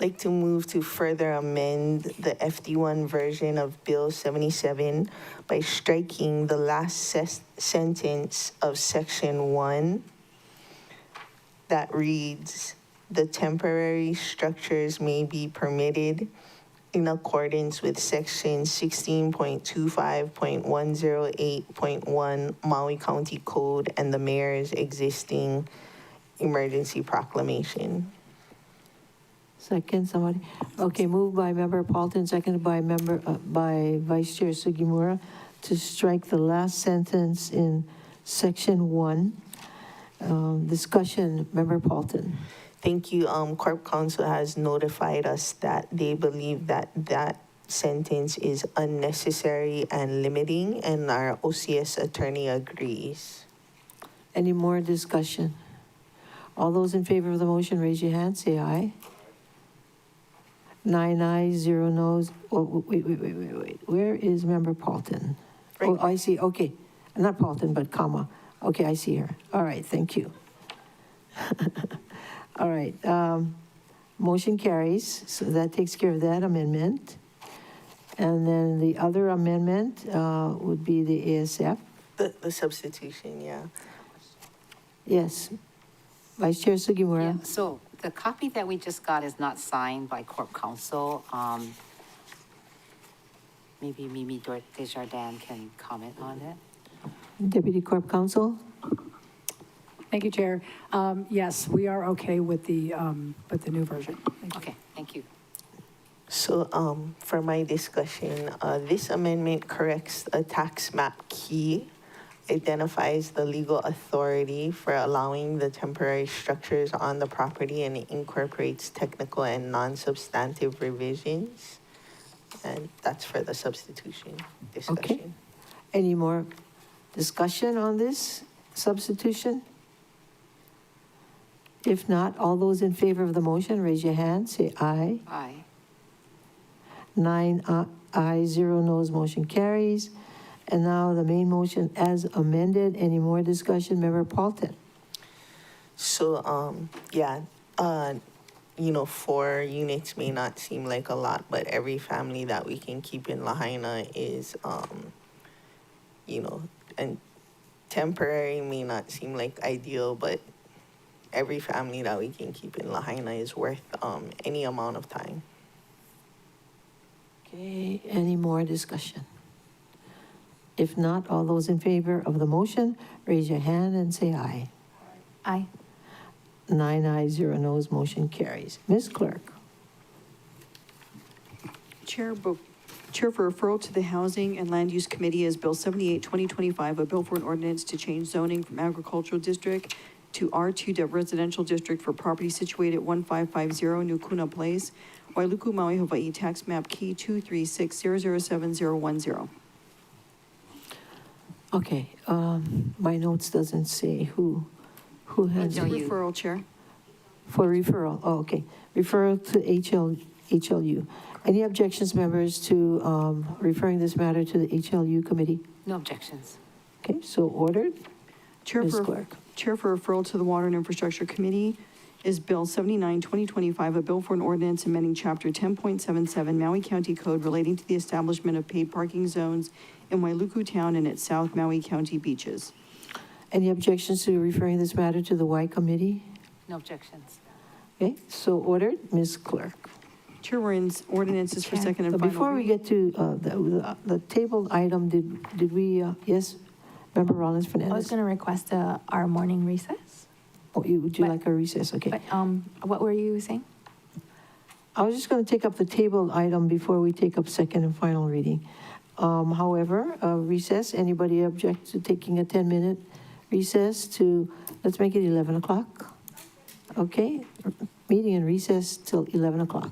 like to move to further amend the FD1 version of Bill 77 by striking the last sentence of Section 1 that reads, "The temporary structures may be permitted in accordance with Section 16.25.108.1 Maui County Code and the mayor's existing emergency proclamation." Second, somebody? Okay, moved by Member Paulton, seconded by by Vice Chair Sugimura, to strike the last sentence in Section 1. Discussion, Member Paulton. Thank you. Corp Counsel has notified us that they believe that that sentence is unnecessary and limiting, and our OCS attorney agrees. Any more discussion? All those in favor of the motion, raise your hand, say aye. 9 ayes, 0 noes. Oh, wait. Where is Member Paulton? Oh, I see, okay. Not Paulton, but comma. Okay, I see her. All right, thank you. All right, motion carries, so that takes care of that amendment. And then the other amendment would be the ASF. The substitution, yeah. Yes. Vice Chair Sugimura. Yeah, so the copy that we just got is not signed by Corp Counsel. Maybe Mimi Desjardins can comment on it. Deputy Corp Counsel. Thank you, Chair. Yes, we are okay with the new version. Okay, thank you. So for my discussion, this amendment corrects a tax map key, identifies the legal authority for allowing the temporary structures on the property, and it incorporates technical and non-substantive revisions. And that's for the substitution discussion. Okay. Any more discussion on this substitution? If not, all those in favor of the motion, raise your hand, say aye. Aye. 9 ayes, 0 noes, motion carries. And now the main motion as amended. Any more discussion, Member Paulton? So, yeah, 4 units may not seem like a lot, but every family that we can keep in Lahaina is, and temporary may not seem like ideal, but every family that we can keep in Lahaina is worth any amount of time. Okay, any more discussion? If not, all those in favor of the motion, raise your hand and say aye. Aye. 9 ayes, 0 noes, motion carries. Ms. Clerk. Chair for referral to the Housing and Land Use Committee is Bill 78, 2025, a bill for an ordinance to change zoning from agricultural district to R2 residential district for property situated at 1550 Nukuna Place, Wailuku, Maui, Hawaii, tax map key 236007010. Okay, my notes doesn't say who has. Referral, Chair. For referral, oh, okay. Referral to HLU. Any objections, members, to referring this matter to the HLU committee? No objections. Okay, so ordered. Ms. Clerk. Chair for referral to the Water and Infrastructure Committee is Bill 79, 2025, a bill for an ordinance amending Chapter 10.77 Maui County Code relating to the establishment of paid parking zones in Wailuku Town and its South Maui County beaches. Any objections to referring this matter to the Y committee? No objections. Okay, so ordered. Ms. Clerk. Chair, we're in ordinances for second and final. Before we get to the tabled item, did we, yes, Member Rollins Fernandez? I was going to request our morning recess. Oh, would you like a recess? Okay. But what were you saying? I was just going to take up the tabled item before we take up second and final reading. However, recess, anybody object to taking a 10-minute recess to, let's make it 11 o'clock? Okay, meeting and recess till 11 o'clock.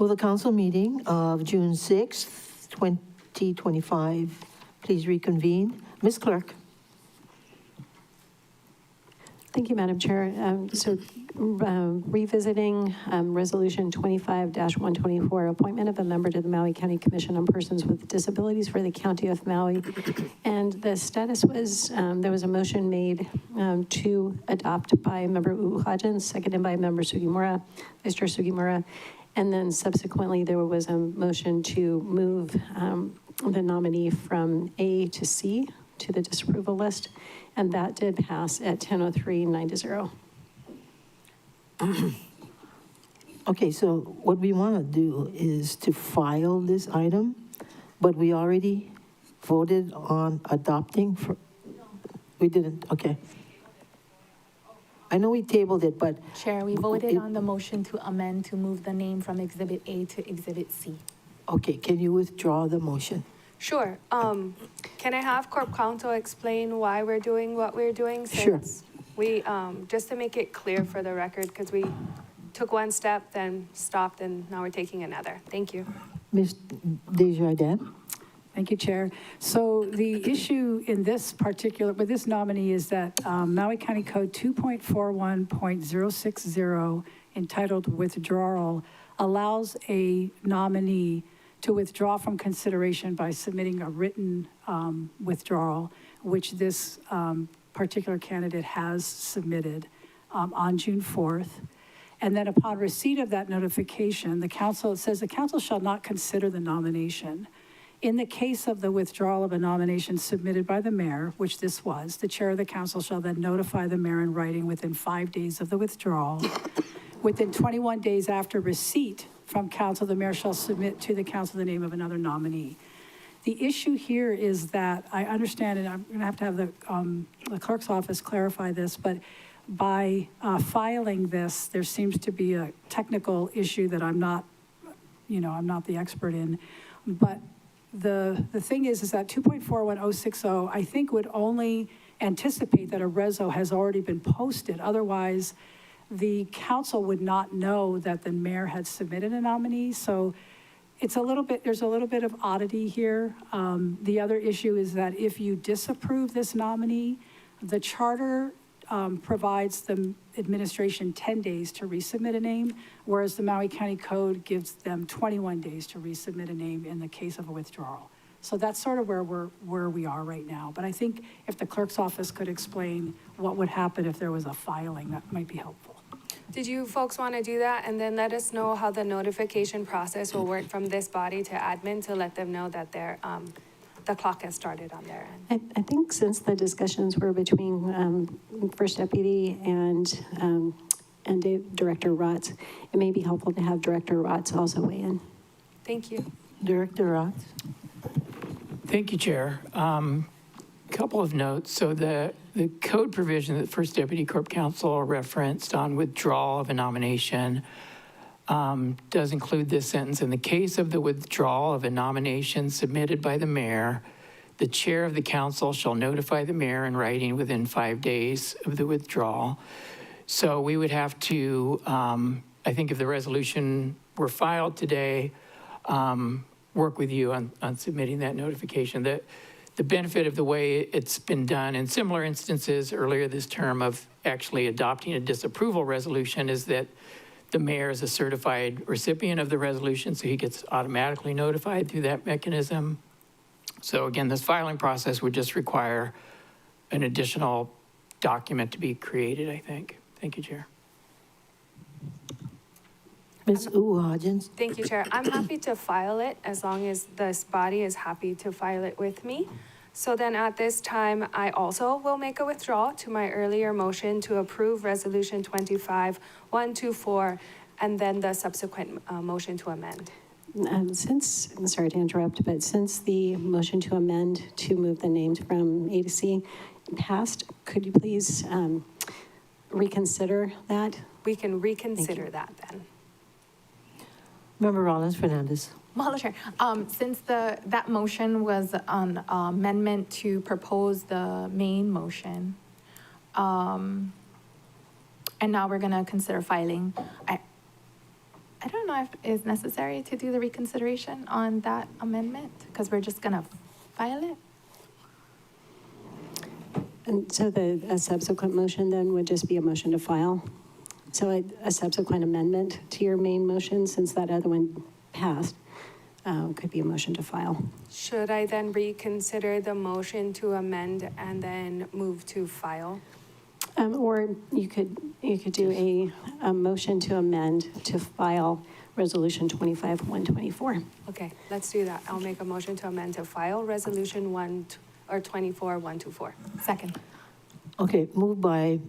Will the council meeting of June 6th, 2025, please reconvene? Ms. Clerk? Thank you, Madam Chair. Revisiting Resolution 25-124, appointment of a member to the Maui County Commission on Persons with Disabilities for the County of Maui. And the status was, there was a motion made to adopt by Member Uhajan, seconded by Member Sugimura, Vice Chair Sugimura. And then subsequently, there was a motion to move the nominee from A to C to the disapproval list. And that did pass at 10:03, 9-0. Okay, so what we want to do is to file this item, but we already voted on adopting for, we didn't, okay. I know we tabled it, but. Chair, we voted on the motion to amend to move the name from Exhibit A to Exhibit C. Okay, can you withdraw the motion? Sure. Can I have Corp Counsel explain why we're doing what we're doing? Sure. Since we, just to make it clear for the record, because we took one step, then stopped, and now we're taking another. Thank you. Ms. Desjardins? Thank you, Chair. So the issue in this particular, with this nominee is that Maui County Code 2.41.060, entitled Withdrawal, allows a nominee to withdraw from consideration by submitting a written withdrawal, which this particular candidate has submitted on June 4th. And then upon receipt of that notification, the council, it says the council shall not consider the nomination. In the case of the withdrawal of a nomination submitted by the mayor, which this was, the chair of the council shall then notify the mayor in writing within 5 days of the withdrawal. Within 21 days after receipt from council, the mayor shall submit to the council the name of another nominee. The issue here is that I understand, and I'm going to have the clerk's office clarify this, but by filing this, there seems to be a technical issue that I'm not the expert in. But the thing is that 2.41060, I think, would only anticipate that a reso has already been posted. Otherwise, the council would not know that the mayor had submitted a nominee. So it's there's a little bit of oddity here. The other issue is that if you disapprove this nominee, the charter provides the administration 10 days to resubmit a name, whereas the Maui County Code gives them 21 days to resubmit a name in the case of a withdrawal. So that's sort of where we are right now. But I think if the clerk's office could explain what would happen if there was a filing, that might be helpful. Did you folks want to do that? And then let us know how the notification process will work from this body to admin to let them know that the clock has started on their end. I think since the discussions were between First Deputy and Director Rotz, it may be helpful to have Director Rotz also weigh in. Thank you. Director Rotz? Thank you, Chair. Couple of notes. So the code provision that First Deputy Corp Counsel referenced on withdrawal of a nomination does include this sentence. In the case of the withdrawal of a nomination submitted by the mayor, the chair of the council shall notify the mayor in writing within 5 days of the withdrawal. So we would have to, I think if the resolution were filed today, work with you on submitting that notification. The benefit of the way it's been done in similar instances earlier this term of actually adopting a disapproval resolution is that the mayor is a certified recipient of the resolution, so he gets automatically notified through that mechanism. So again, this filing process would just require an additional document to be created, I think. Thank you, Chair. Ms. Uhajan? Thank you, Chair. I'm happy to file it as long as this body is happy to file it with me. So then at this time, I also will make a withdrawal to my earlier motion to approve Resolution 25-124 and then the subsequent motion to amend. I'm sorry to interrupt, but since the motion to amend to move the names from A to C passed, could you please reconsider that? We can reconsider that then. Member Rollins Fernandez. Mahalo, Chair. Since that motion was an amendment to propose the main motion, and now we're going to consider filing, I don't know if it's necessary to do the reconsideration on that amendment, because we're just gonna file it. And so a subsequent motion then would just be a motion to file? So a subsequent amendment to your main motion, since that other one passed, could be a motion to file. Should I then reconsider the motion to amend and then move to file? Or you could do a motion to amend to file Resolution 25-124. Okay, let's do that. I'll make a motion to amend to file Resolution 24-124. Second. Okay, moved by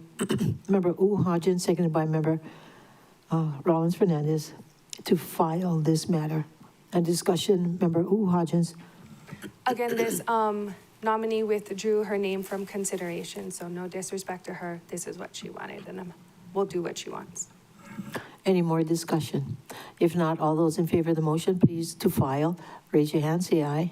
Member Hodgins, seconded by Member Rollins Fernandez to file this matter. And discussion, Member Hodgins. Again, this nominee withdrew her name from consideration, so no disrespect to her. This is what she wanted, and we'll do what she wants. Any more discussion? If not, all those in favor of the motion, please to file, raise your hand, say aye.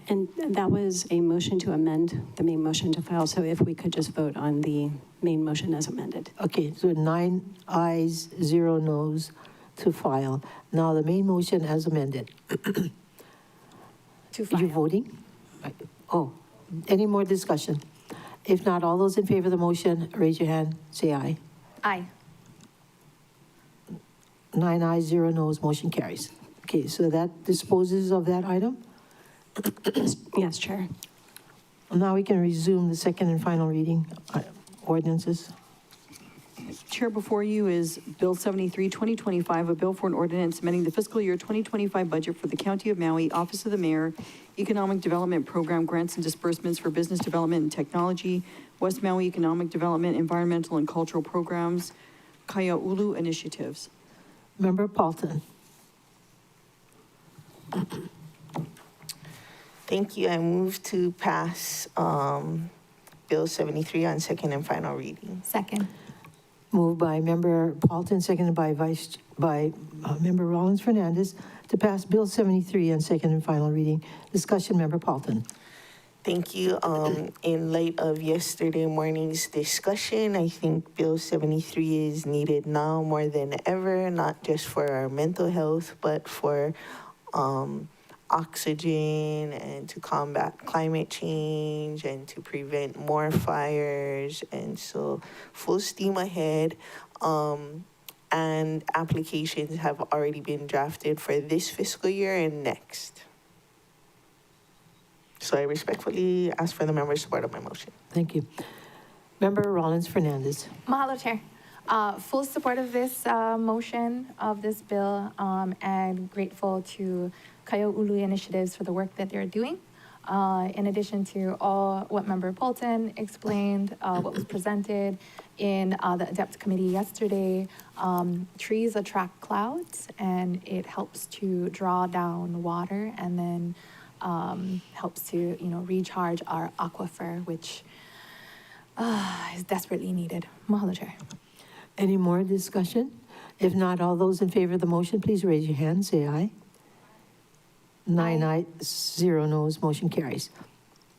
And that was a motion to amend the main motion to file, so if we could just vote on the main motion as amended. Okay, so 9 ayes, 0 noes to file. Now the main motion as amended. To file. You voting? Oh, any more discussion? If not, all those in favor of the motion, raise your hand, say aye. Aye. 9 ayes, 0 noes, motion carries. Okay, so that disposes of that item. Yes, Chair. Now we can resume the second and final reading ordinances. Chair, before you is Bill 73, 2025, a bill for an ordinance amending the fiscal year 2025 budget for the County of Maui, Office of the Mayor, Economic Development Program Grants and Disbursements for Business Development and Technology, West Maui Economic Development, Environmental and Cultural Programs, Kaiaulu Initiatives. Member Paulton. Thank you. I move to pass Bill 73 on second and final reading. Second. Moved by Member Paulton, seconded by Member Rollins Fernandez to pass Bill 73 on second and final reading. Discussion, Member Paulton. Thank you. In light of yesterday morning's discussion, I think Bill 73 is needed now more than ever, not just for our mental health, but for oxygen and to combat climate change and to prevent more fires. And so full steam ahead. And applications have already been drafted for this fiscal year and next. So I respectfully ask for the members' support of my motion. Thank you. Member Rollins Fernandez. Mahalo, Chair. Full support of this motion of this bill, and grateful to Kaiaulu Initiatives for the work that they're doing. In addition to all what Member Paulton explained, what was presented in the ADEPT committee yesterday, trees attract clouds, and it helps to draw down water, and then helps to recharge our aquifer, which is desperately needed. Mahalo, Chair. Any more discussion? If not, all those in favor of the motion, please raise your hand, say aye. 9 ayes, 0 noes, motion carries.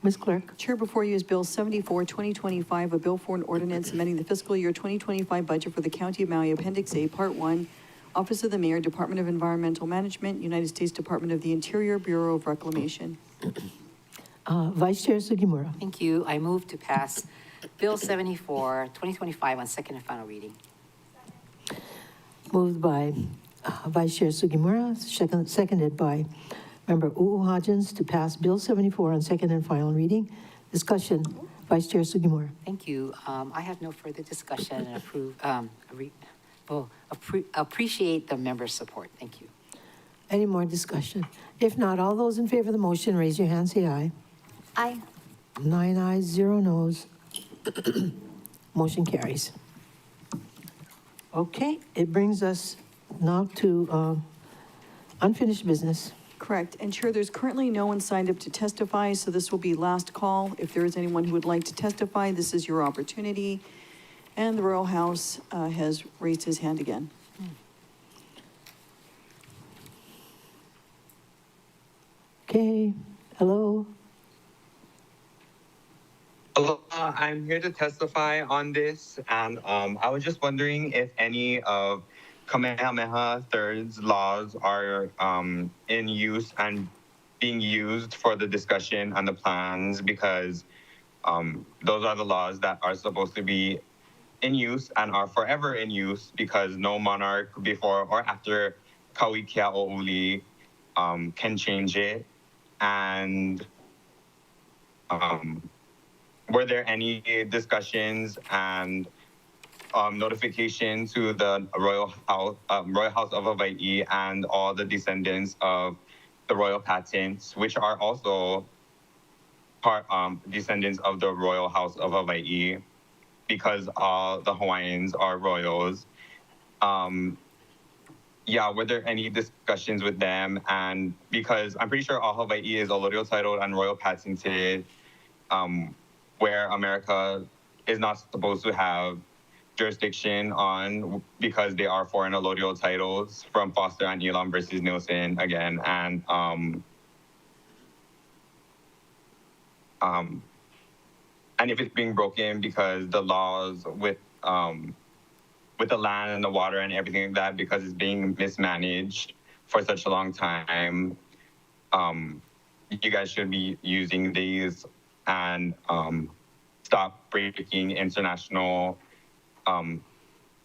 Ms. Clerk. Chair, before you is Bill 74, 2025, a bill for an ordinance amending the fiscal year 2025 budget for the County of Maui, Appendix A, Part 1, Office of the Mayor, Department of Environmental Management, United States Department of the Interior, Bureau of Reclamation. Vice Chair Sugimura. Thank you. I move to pass Bill 74, 2025 on second and final reading. Moved by Vice Chair Sugimura, seconded by Member Hodgins to pass Bill 74 on second and final reading. Discussion, Vice Chair Sugimura. Thank you. I have no further discussion and appreciate the members' support. Thank you. Any more discussion? If not, all those in favor of the motion, raise your hand, say aye. Aye. 9 ayes, 0 noes. Motion carries. Okay, it brings us now to unfinished business. Correct. And Chair, there's currently no one signed up to testify, so this will be last call. If there is anyone who would like to testify, this is your opportunity. And the Royal House has raised his hand again. Okay, hello. Hello, I'm here to testify on this, and I was just wondering if any of Kamehameha III's laws are in use and being used for the discussion and the plans because those are the laws that are supposed to be in use and are forever in use because no monarch before or after Kauikeaouli can change it. And were there any discussions and notification to the Royal House of Hawaii and all the descendants of the royal patents, which are also part descendants of the Royal House of Hawaii, because all the Hawaiians are royals. Yeah, were there any discussions with them? And because I'm pretty sure all Hawaii is allodial titled and royal patented, where America is not supposed to have jurisdiction on because they are foreign allodial titles from Foster and Elam versus Nielsen again. And if it's being broken because the laws with the land and the water and everything like that, because it's being mismanaged for such a long time, you guys should be using these and stop breaking international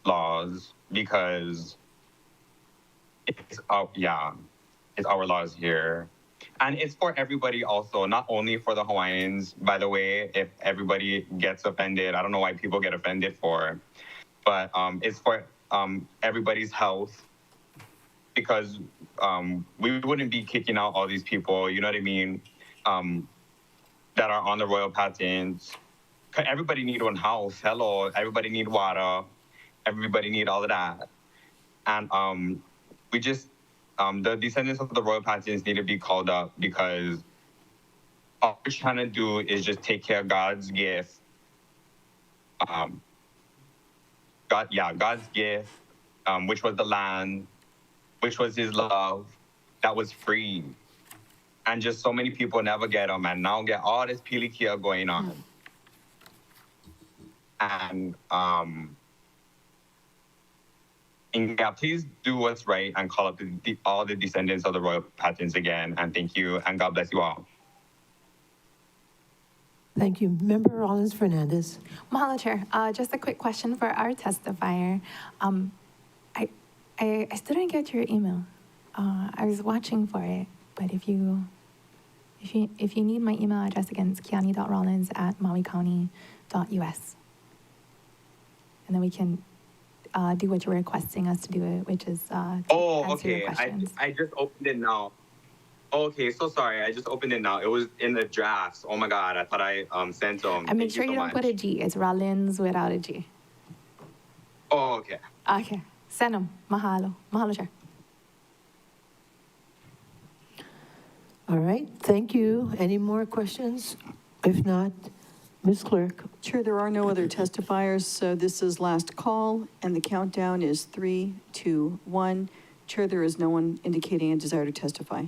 laws because it's our laws here. And it's for everybody also, not only for the Hawaiians, by the way, if everybody gets offended. I don't know why people get offended for, but it's for everybody's health because we wouldn't be kicking out all these people, you know what I mean, that are on the royal patents. Everybody need one house, hello, everybody need water, everybody need all of that. And we just, the descendants of the royal patents need to be called up because all we're trying to do is just take care of God's gift. God's gift, which was the land, which was his love, that was free. And just so many people never get them and now get all this pilikia going on. And yeah, please do what's right and call up all the descendants of the royal patents again. And thank you, and God bless you all. Thank you. Member Rollins Fernandez. Mahalo, Chair. Just a quick question for our testifier. I still didn't get your email. I was watching for it, but if you need my email address again, it's kiani.rollins@mauicounty.us. And then we can do what you're requesting us to do, which is to answer your questions. I just opened it now. Okay, so sorry. I just opened it now. It was in the drafts. Oh my God, I thought I sent them. And make sure you don't put a G. It's Rollins without a G. Oh, okay. Okay. Send them. Mahalo. Mahalo, Chair. All right, thank you. Any more questions? If not, Ms. Clerk. Chair, there are no other testifiers, so this is last call, and the countdown is 3, 2, 1. Chair, there is no one indicating a desire to testify.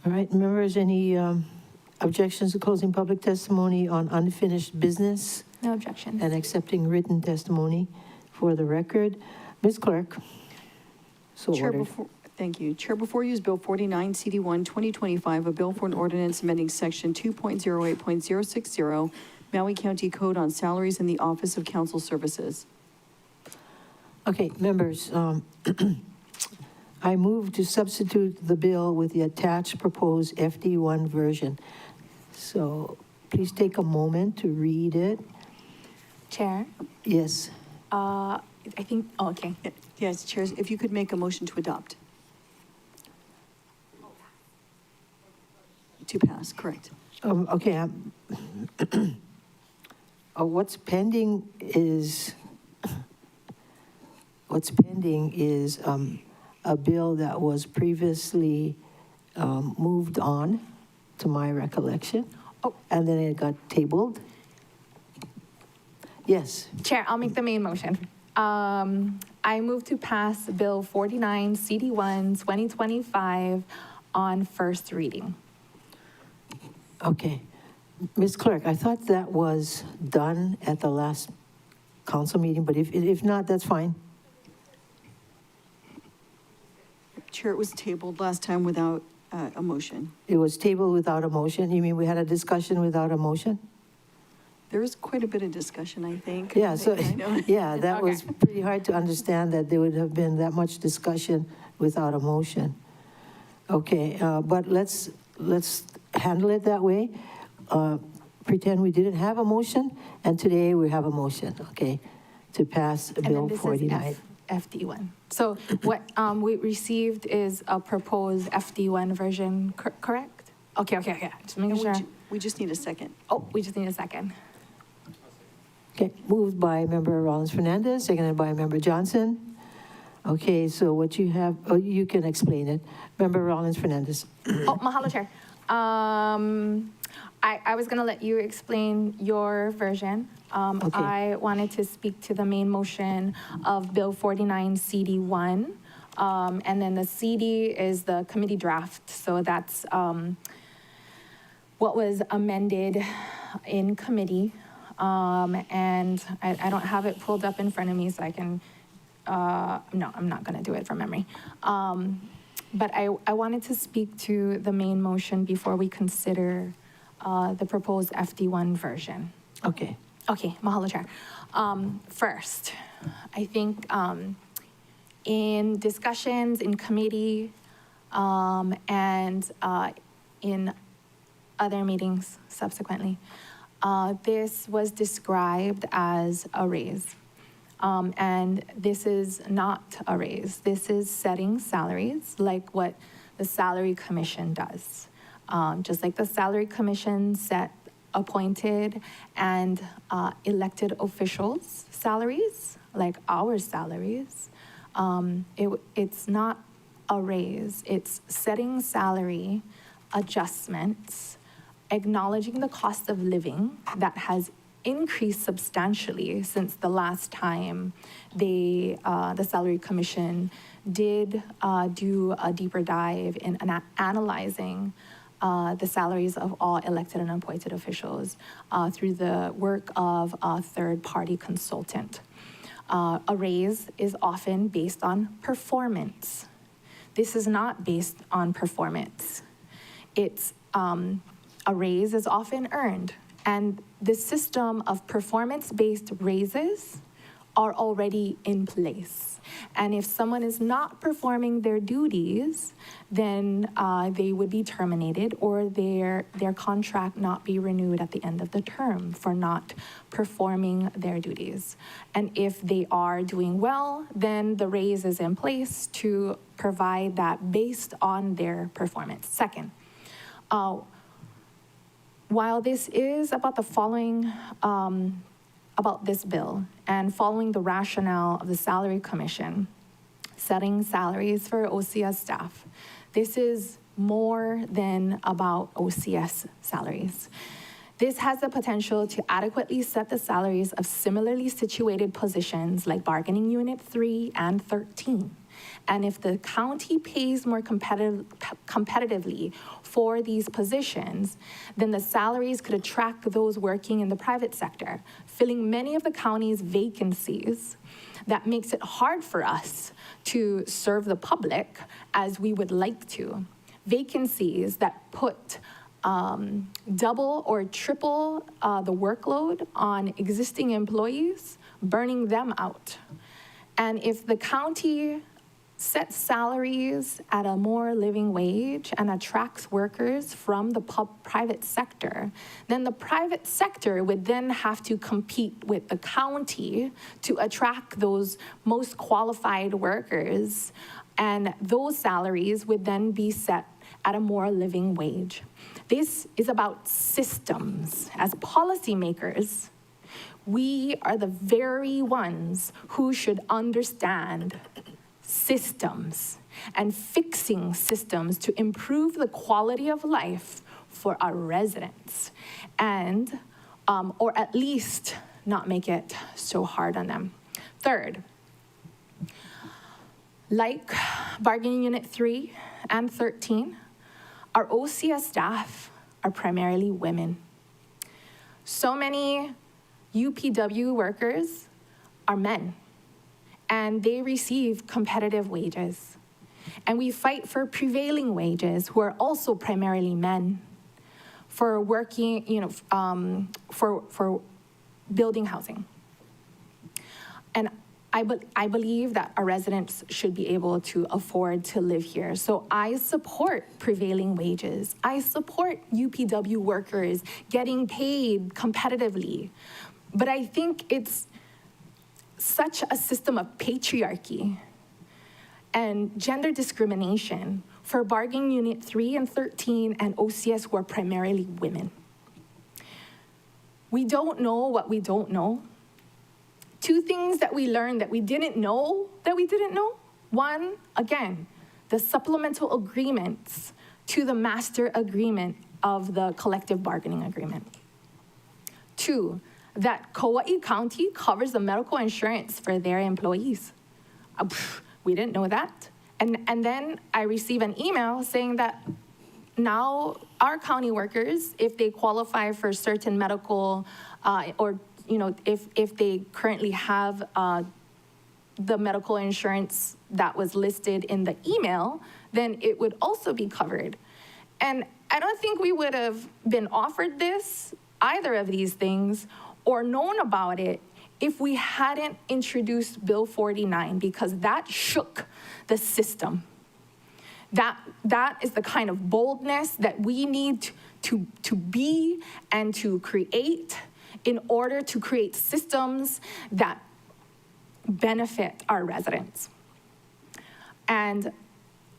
All right, members, any objections to closing public testimony on unfinished business? No objection. And accepting written testimony for the record. Ms. Clerk. So Chair, ordered. Thank you. Chair, before you is Bill 49, CD1, 2025, a bill for an ordinance amending Section 2.08.060, Maui County Code on Salaries in the Office of Council Services. Okay, members, I move to substitute the bill with the attached proposed FD1 version. So please take a moment to read it. Chair? Yes. I think, oh, okay. Yes, Chair, if you could make a motion to adopt. To pass, correct. Okay. What's pending is a bill that was previously moved on, to my recollection. Oh. And then it got tabled. Yes. Chair, I'll make the main motion. I move to pass Bill 49, CD1, 2025 on first reading. Okay. Ms. Clerk, I thought that was done at the last council meeting, but if not, that's fine. Chair, it was tabled last time without a motion. It was tabled without a motion? You mean we had a discussion without a motion? There was quite a bit of discussion, I think. Yeah, so, I know. yeah, that was pretty hard to understand that there would have been that much discussion without a motion. Okay, but let's handle it that way. Pretend we didn't have a motion, and today we have a motion, okay, to pass And Bill then this 49. is FD1. So what we received is a proposed FD1 version, correct? Okay. Just making sure. We just need a second. Oh, we just need a second. Okay, moved by Member Rollins Fernandez, seconded by Member Johnson. Okay, so what you have, oh, you can explain it. Member Rollins Fernandez. Oh, mahalo, Chair. I was going to let you explain your version. Okay. I wanted to speak to the main motion of Bill 49 CD1. And then the CD is the committee draft. So that's what was amended in committee. And I don't have it pulled up in front of me, so I can, no, I'm not going to do it from memory. But I wanted to speak to the main motion before we consider the proposed FD1 version. Okay. Okay, mahalo, Chair. First, I think in discussions in committee and in other meetings subsequently, this was described as a raise. And this is not a raise. This is setting salaries like what the Salary Commission does. Just like the Salary Commission set appointed and elected officials' salaries, like our salaries, it's not a raise. It's setting salary adjustments, acknowledging the cost of living that has increased substantially since the last time the Salary Commission did do a deeper dive in analyzing the salaries of all elected and appointed officials through the work of a third-party consultant. A raise is often based on performance. This is not based on performance. It's a raise is often earned, and the system of performance-based raises are already in place. And if someone is not performing their duties, then they would be terminated or their contract not be renewed at the end of the term for not performing their duties. And if they are doing well, then the raise is in place to provide that based on their performance. Second, while this is about the following, about this bill and following the rationale of the Salary Commission, setting salaries for OCS staff, this is more than about OCS salaries. This has the potential to adequately set the salaries of similarly situated positions like bargaining unit 3 and 13. And if the county pays more competitively for these positions, then the salaries could attract those working in the private sector, filling many of the county's vacancies. That makes it hard for us to serve the public as we would like to. Vacancies that put double or triple the workload on existing employees, burning them out. And if the county sets salaries at a more living wage and attracts workers from the private sector, then the private sector would then have to compete with the county to attract those most qualified workers, and those salaries would then be set at a more living wage. This is about systems. As policymakers, we are the very ones who should understand systems and fixing systems to improve the quality of life for our residents and, or at least not make it so hard on them. Third, like bargaining unit 3 and 13, our OCS staff are primarily women. So many UPW workers are men, and they receive competitive wages. And we fight for prevailing wages, who are also primarily men, for working, for building housing. And I believe that our residents should be able to afford to live here. So I support prevailing wages. I support UPW workers getting paid competitively. But I think it's such a system of patriarchy and gender discrimination for bargaining unit 3 and 13 and OCS, who are primarily women. We don't know what we don't know. Two things that we learned that we didn't know that we didn't know. One, again, the supplemental agreements to the master agreement of the collective bargaining agreement. Two, that Kauai County covers the medical insurance for their employees. We didn't know that. And then I receive an email saying that now our county workers, if they qualify for certain medical or if they currently have the medical insurance that was listed in the email, then it would also be covered. And I don't think we would have been offered this, either of these things, or known about it if we hadn't introduced Bill 49, because that shook the system. That is the kind of boldness that we need to be and to create in order to create systems that benefit our residents. And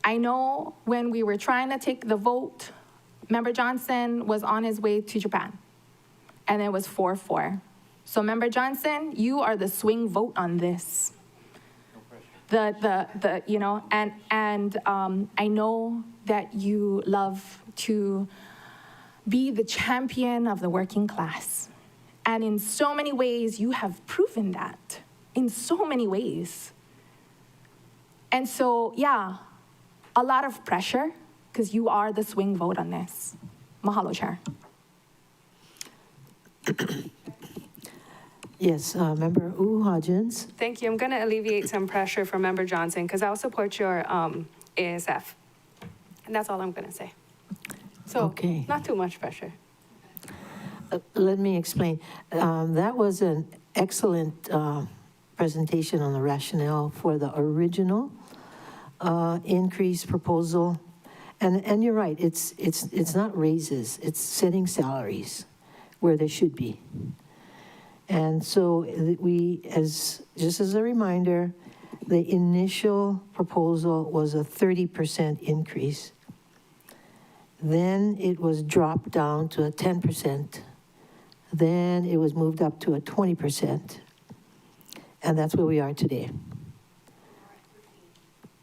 I know when we were trying to take the vote, Member Johnson was on his way to Japan, and it was 4-4. So Member Johnson, you are the swing vote on this. I know that you love to be the champion of the working class. And in so many ways, you have proven that, in so many ways. And so, yeah, a lot of pressure, because you are the swing vote on this. Mahalo, Chair. Yes, Member Hodgins. Thank you. I'm going to alleviate some pressure from Member Johnson because I'll support your ASF. And that's all I'm going to say. So, Okay. Not too much pressure. Let me explain. That was an excellent presentation on the rationale for the original increase proposal. And you're right, it's not raises, it's setting salaries where they should be. And so just as a reminder, the initial proposal was a 30% increase. Then it was dropped down to a 10%. Then it was moved up to a 20%. And that's where we are today.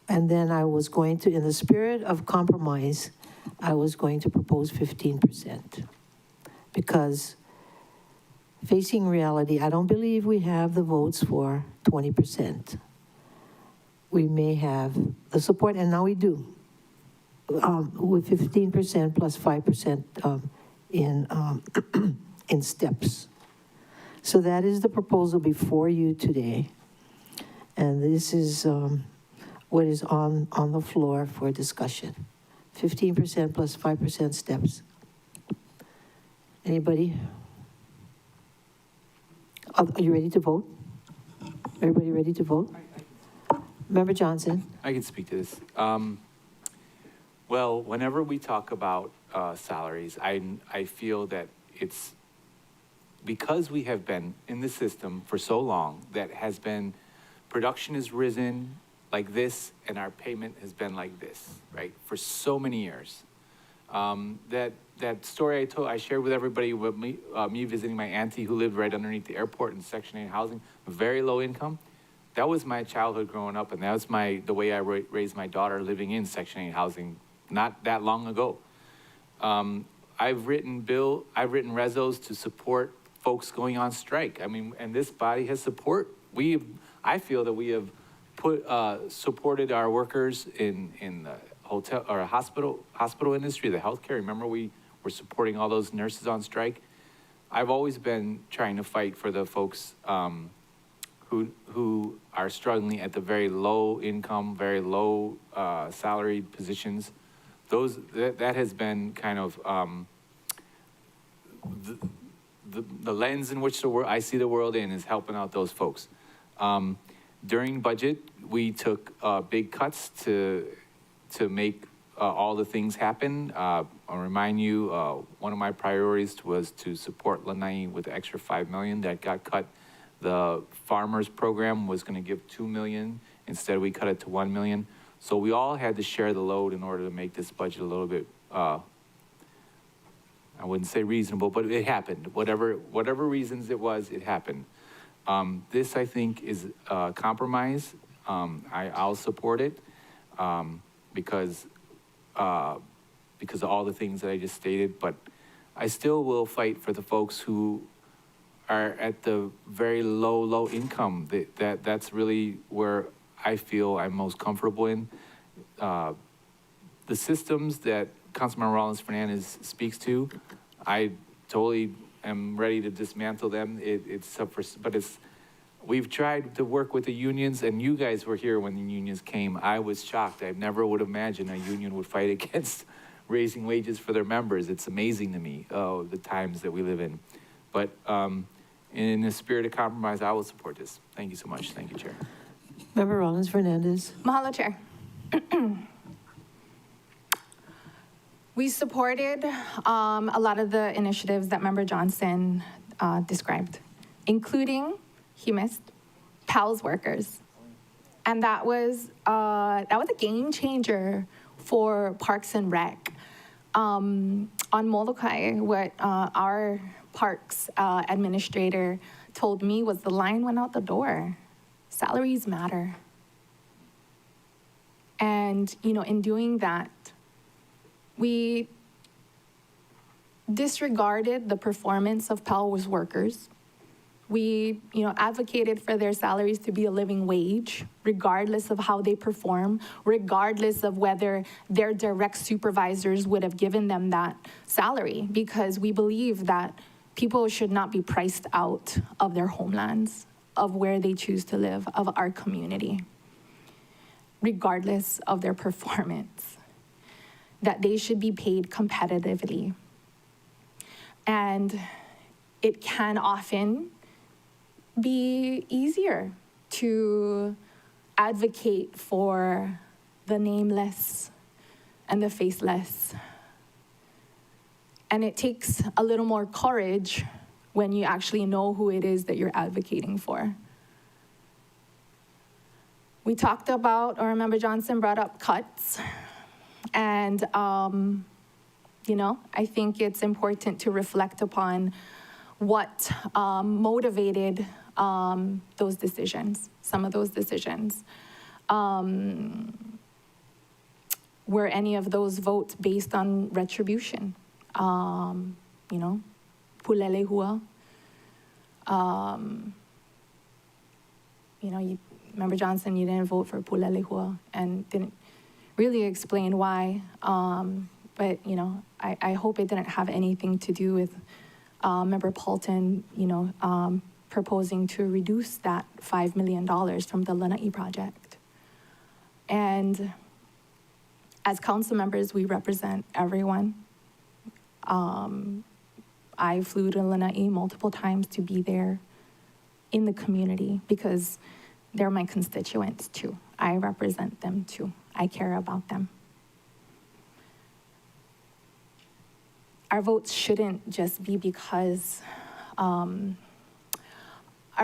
And then I was going to, in the spirit of compromise, I was going to propose 15%. Because facing reality, I don't believe we have the votes for 20%. We may have the support, and now we do, with 15% plus 5% in steps. So that is the proposal before you today. And this is what is on the floor for discussion. 15% plus 5% steps. Anybody? Are you ready to vote? Everybody ready to vote? Member Johnson? I can speak to this. Well, whenever we talk about salaries, I feel that it's because we have been in the system for so long that has been, production has risen like this and our payment has been like this, right? For so many years. That story I shared with everybody with me visiting my auntie who lived right underneath the airport in Section 8 housing, very low income. That was my childhood growing up, and that was the way I raised my daughter living in Section 8 housing not that long ago. I've written rezos to support folks going on strike. I mean, and this body has support. I feel that we have supported our workers in the hotel or hospital industry, the healthcare. Remember, we were supporting all those nurses on strike. I've always been trying to fight for the folks who are struggling at the very low income, very low salaried positions. That has been kind of the lens in which I see the world in is helping out those folks. During budget, we took big cuts to make all the things happen. I'll remind you, one of my priorities was to support Lanai with the extra $5 million that got cut. The farmers program was going to give $2 million. Instead, we cut it to $1 million. So we all had to share the load in order to make this budget a little bit, I wouldn't say reasonable, but it happened. Whatever reasons it was, it happened. This, I think, is a compromise. I'll support it because of all the things that I just stated, but I still will fight for the folks who are at the very low income. That's really where I feel I'm most comfortable in. The systems that Councilman Rollins Fernandez speaks to, I totally am ready to dismantle them. We've tried to work with the unions, and you guys were here when the unions came. I was shocked. I never would imagine a union would fight against raising wages for their members. It's amazing to me, the times that we live in. But in the spirit of compromise, I will support this. Thank you so much. Thank you, Chair. Member Rollins Fernandez. Mahalo, Chair. We supported a lot of the initiatives that Member Johnson described, including, he missed, PALS workers. And that was a game changer for Parks and Rec. On Molokai, what our Parks administrator told me was the line went out the door. Salaries matter. And, in doing that, we disregarded the performance of PALS workers. We, advocated for their salaries to be a living wage, regardless of how they perform, regardless of whether their direct supervisors would have given them that salary, because we believe that people should not be priced out of their homelands, of where they choose to live, of our community, regardless of their performance, that they should be paid competitively. And it can often be easier to advocate for the nameless and the faceless. And it takes a little more courage when you actually know who it is that you're advocating for. We talked about, or Member Johnson brought up cuts. And, I think it's important to reflect upon what motivated those decisions, some of those decisions. Were any of those votes based on retribution? Pulelehua. Member Johnson, you didn't vote for Pulelehua and didn't really explain why. But, I hope it didn't have anything to do with Member Paulton, proposing to reduce that $5 million from the Lanai project. And as council members, we represent everyone. I flew to Lanai multiple times to be there in the community because they're my constituents too. I represent them too. I care about them. Our votes shouldn't just be because, our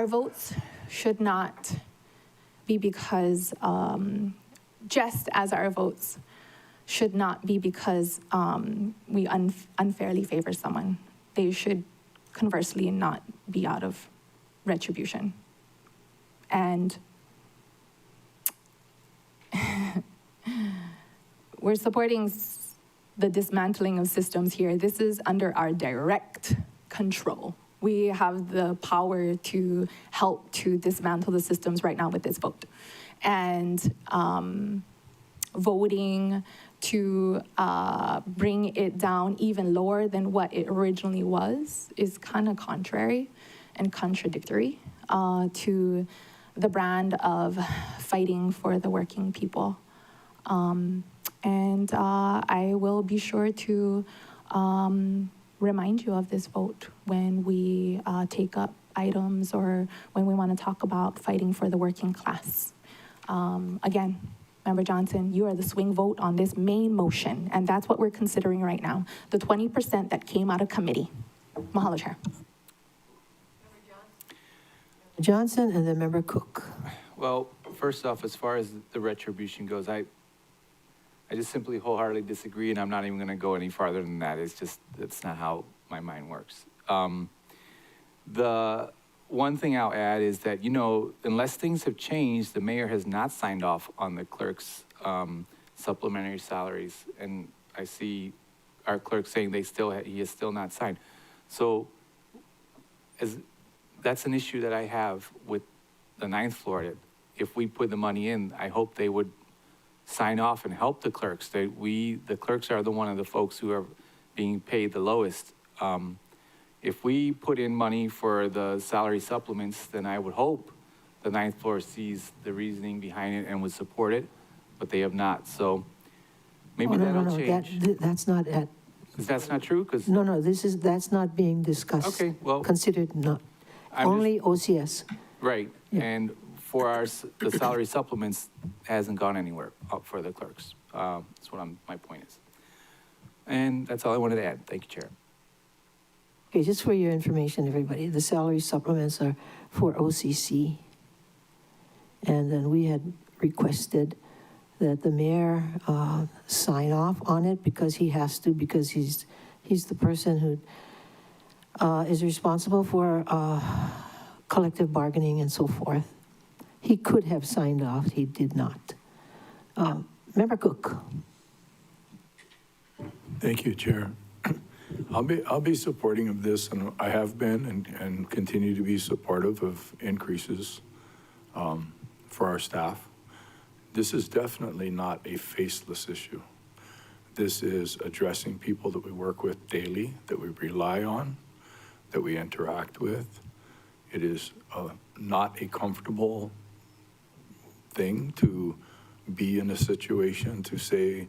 votes should not be because, just as our votes should not be because we unfairly favor someone. They should conversely not be out of retribution. And we're supporting the dismantling of systems here. This is under our direct control. We have the power to help to dismantle the systems right now with this vote. And voting to bring it down even lower than what it originally was is kind of contrary and contradictory to the brand of fighting for the working people. And I will be sure to remind you of this vote when we take up items or when we want to talk about fighting for the working class. Again, Member Johnson, you are the swing vote on this main motion, and that's what we're considering right now, the 20% that came out of committee. Mahalo, Chair. Johnson and then Member Cook. Well, first off, as far as the retribution goes, I just simply wholeheartedly disagree, and I'm not even going to go any farther than that. It's just, that's not how my mind works. The one thing I'll add is that, unless things have changed, the mayor has not signed off on the clerk's supplementary salaries. And I see our clerk saying he has still not signed. So that's an issue that I have with the ninth floor. That if we put the money in, I hope they would sign off and help the clerks. The clerks are one of the folks who are being paid the lowest. If we put in money for the salary supplements, then I would hope the ninth floor sees the reasoning behind it and would support it, but they have not. So maybe that'll change. That's not at. That's not true? No, that's not being discussed. Okay, well. Considered not, only OCS. Right, yeah. And for the salary supplements hasn't gone anywhere up for the clerks. That's what my point is. And that's all I wanted to add. Thank you, Chair. Okay, just for your information, everybody, the salary supplements are for OCC. And then we had requested that the mayor sign off on it because he has to, because he's the person who is responsible for collective bargaining and so forth. He could have signed off, he did not. Member Cook. Thank you, Chair. I'll be supporting of this, and I have been and continue to be supportive of increases for our staff. This is definitely not a faceless issue. This is addressing people that we work with daily, that we rely on, that we interact with. It is not a comfortable thing to be in a situation to say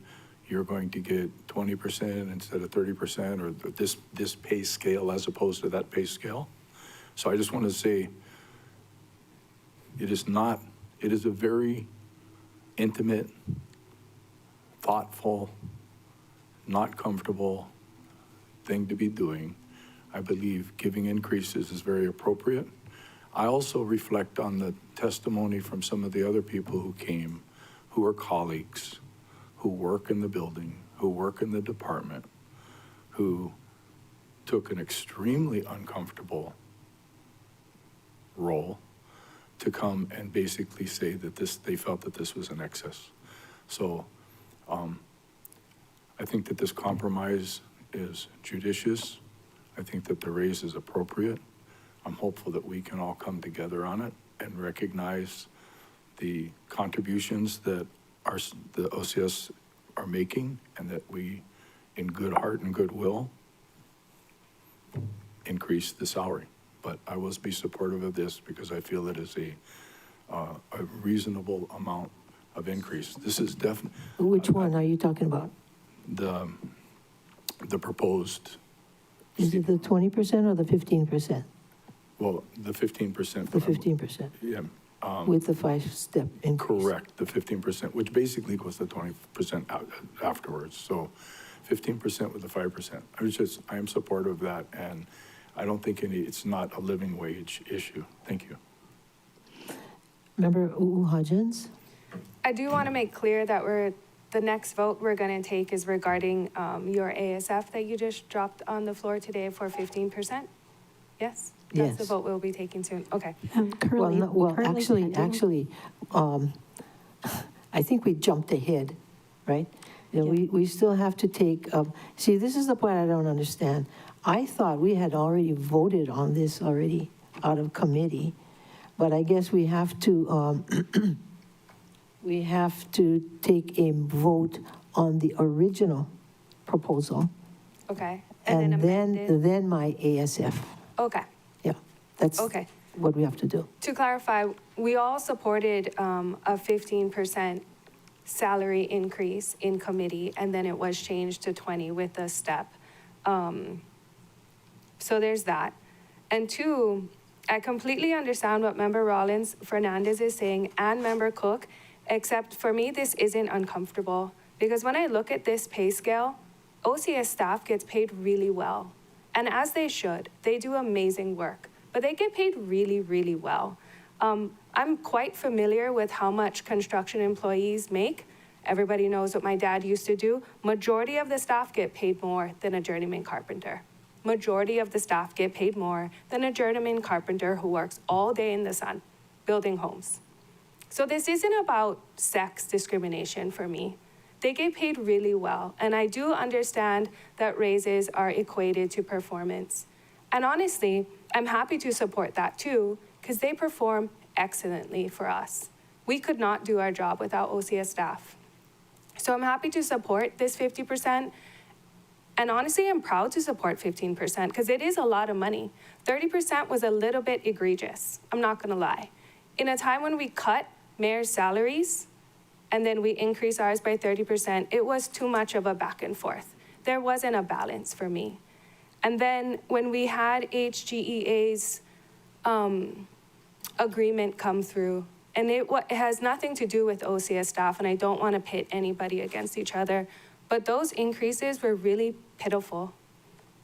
you're going to get 20% instead of 30%, or this pay scale as opposed to that pay scale. So I just want to say it is a very intimate, thoughtful, not comfortable thing to be doing. I believe giving increases is very appropriate. I also reflect on the testimony from some of the other people who came, who are colleagues, who work in the building, who work in the department, who took an extremely uncomfortable role to come and basically say that they felt that this was an excess. So I think that this compromise is judicious. I think that the raise is appropriate. I'm hopeful that we can all come together on it and recognize the contributions that the OCS are making, and that we, in good heart and goodwill, increase the salary. But I will be supportive of this because I feel it is a reasonable amount of increase. This is definitely. Which one are you talking about? The proposed. Is it the 20% or the 15%? Well, the 15%. The 15%. Yeah. With the 5-step increase. Correct, the 15%, which basically was the 20% afterwards. So 15% with the 5%. I am supportive of that, and I don't think it's not a living wage issue. Thank you. Member Hodgins? I do want to make clear that the next vote we're going to take is regarding your ASF that you just dropped on the floor today for 15%. Yes? That's the vote we'll be taking soon. Okay. Actually, I think we jumped ahead, right? We still have to take, see, this is the part I don't understand. I thought we had already voted on this already out of committee, but I guess we have to, take a vote on the original proposal. Okay. And then my ASF. Okay. Yeah, that's. Okay. what we have to do. To clarify, we all supported a 15% salary increase in committee, and then it was changed to 20 with a step. So there's that. And two, I completely understand what Member Rollins Fernandez is saying and Member Cook, except for me, this isn't uncomfortable. Because when I look at this pay scale, OCS staff gets paid really well. And as they should, they do amazing work, but they get paid really, really well. I'm quite familiar with how much construction employees make. Everybody knows what my dad used to do. Majority of the staff get paid more than a journeyman carpenter. Majority of the staff get paid more than a journeyman carpenter who works all day in the sun, building homes. So this isn't about sex discrimination for me. They get paid really well, and I do understand that raises are equated to performance. And honestly, I'm happy to support that too, because they perform excellently for us. We could not do our job without OCS staff. So I'm happy to support this 50%. And honestly, I'm proud to support 15% because it is a lot of money. 30% was a little bit egregious, I'm not gonna lie. In a time when we cut mayor's salaries and then we increase ours by 30%, it was too much of a back and forth. There wasn't a balance for me. And then when we had HGEA's agreement come through, and it has nothing to do with OCS staff, and I don't want to pit anybody against each other, but those increases were really pitiful,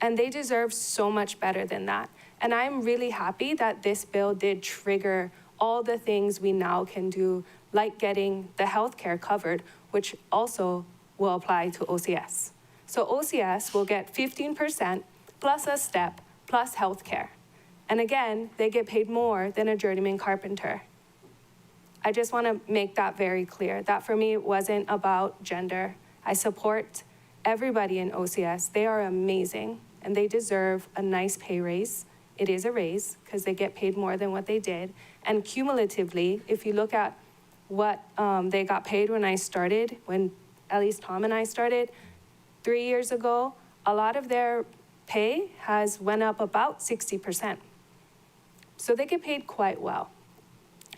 and they deserve so much better than that. And I'm really happy that this bill did trigger all the things we now can do, like getting the healthcare covered, which also will apply to OCS. So OCS will get 15% plus a step plus healthcare. And again, they get paid more than a journeyman carpenter. I just want to make that very clear. That for me, it wasn't about gender. I support everybody in OCS. They are amazing, and they deserve a nice pay raise. It is a raise because they get paid more than what they did. And cumulatively, if you look at what they got paid when I started, when at least Tom and I started 3 years ago, a lot of their pay has went up about 60%. So they get paid quite well.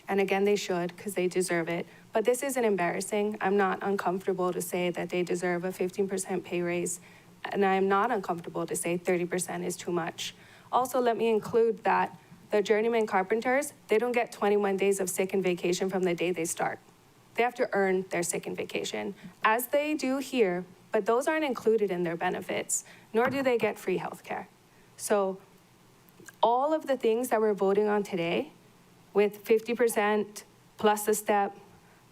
And again, they should, because they deserve it. But this isn't embarrassing. I'm not uncomfortable to say that they deserve a 15% pay raise. And I'm not uncomfortable to say 30% is too much. Also, let me include that the journeyman carpenters, they don't get 21 days of sick and vacation from the day they start. They have to earn their sick and vacation, as they do here, but those aren't included in their benefits, nor do they get free healthcare. So all of the things that we're voting on today, with 50% plus a step,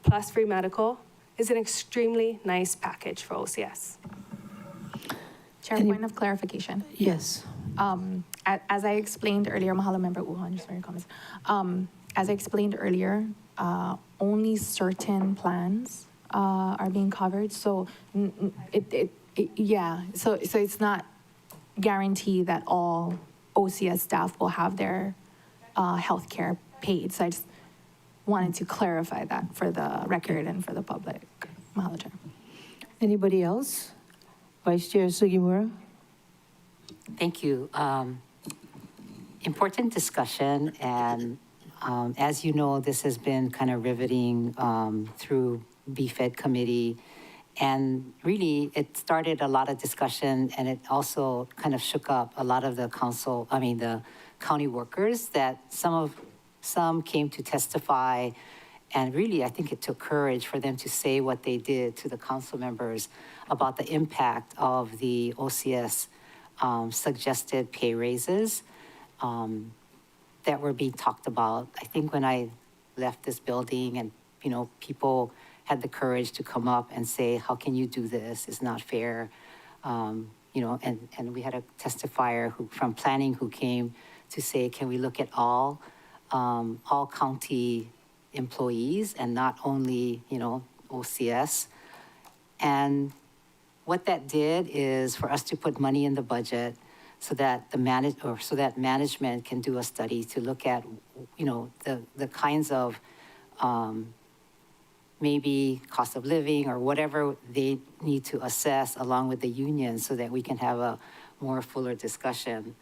plus free medical, is an extremely nice package for OCS. Chair, point of clarification. Yes. As I explained earlier, mahalo member Wuhan, just for your comments. As I explained earlier, only certain plans are being covered. So so it's not guaranteed that all OCS staff will have their healthcare paid. So I just wanted to clarify that for the record and for the public. Mahalo, Chair. Anybody else? Vice Chair Sugimura? Thank you. Important discussion, and as you know, this has been kind of riveting through BFED committee, and really it started a lot of discussion, and it also kind of shook up a lot of the the county workers that some came to testify, and really I think it took courage for them to say what they did to the council members about the impact of the OCS suggested pay raises that were being talked about. I think when I left this building and, people had the courage to come up and say, how can you do this? It's not fair. And we had a testifier from planning who came to say, can we look at all county employees and not only, OCS? And what that did is for us to put money in the budget so that management can do a study to look at, the kinds of maybe cost of living or whatever they need to assess along with the union so that we can have a more fuller discussion.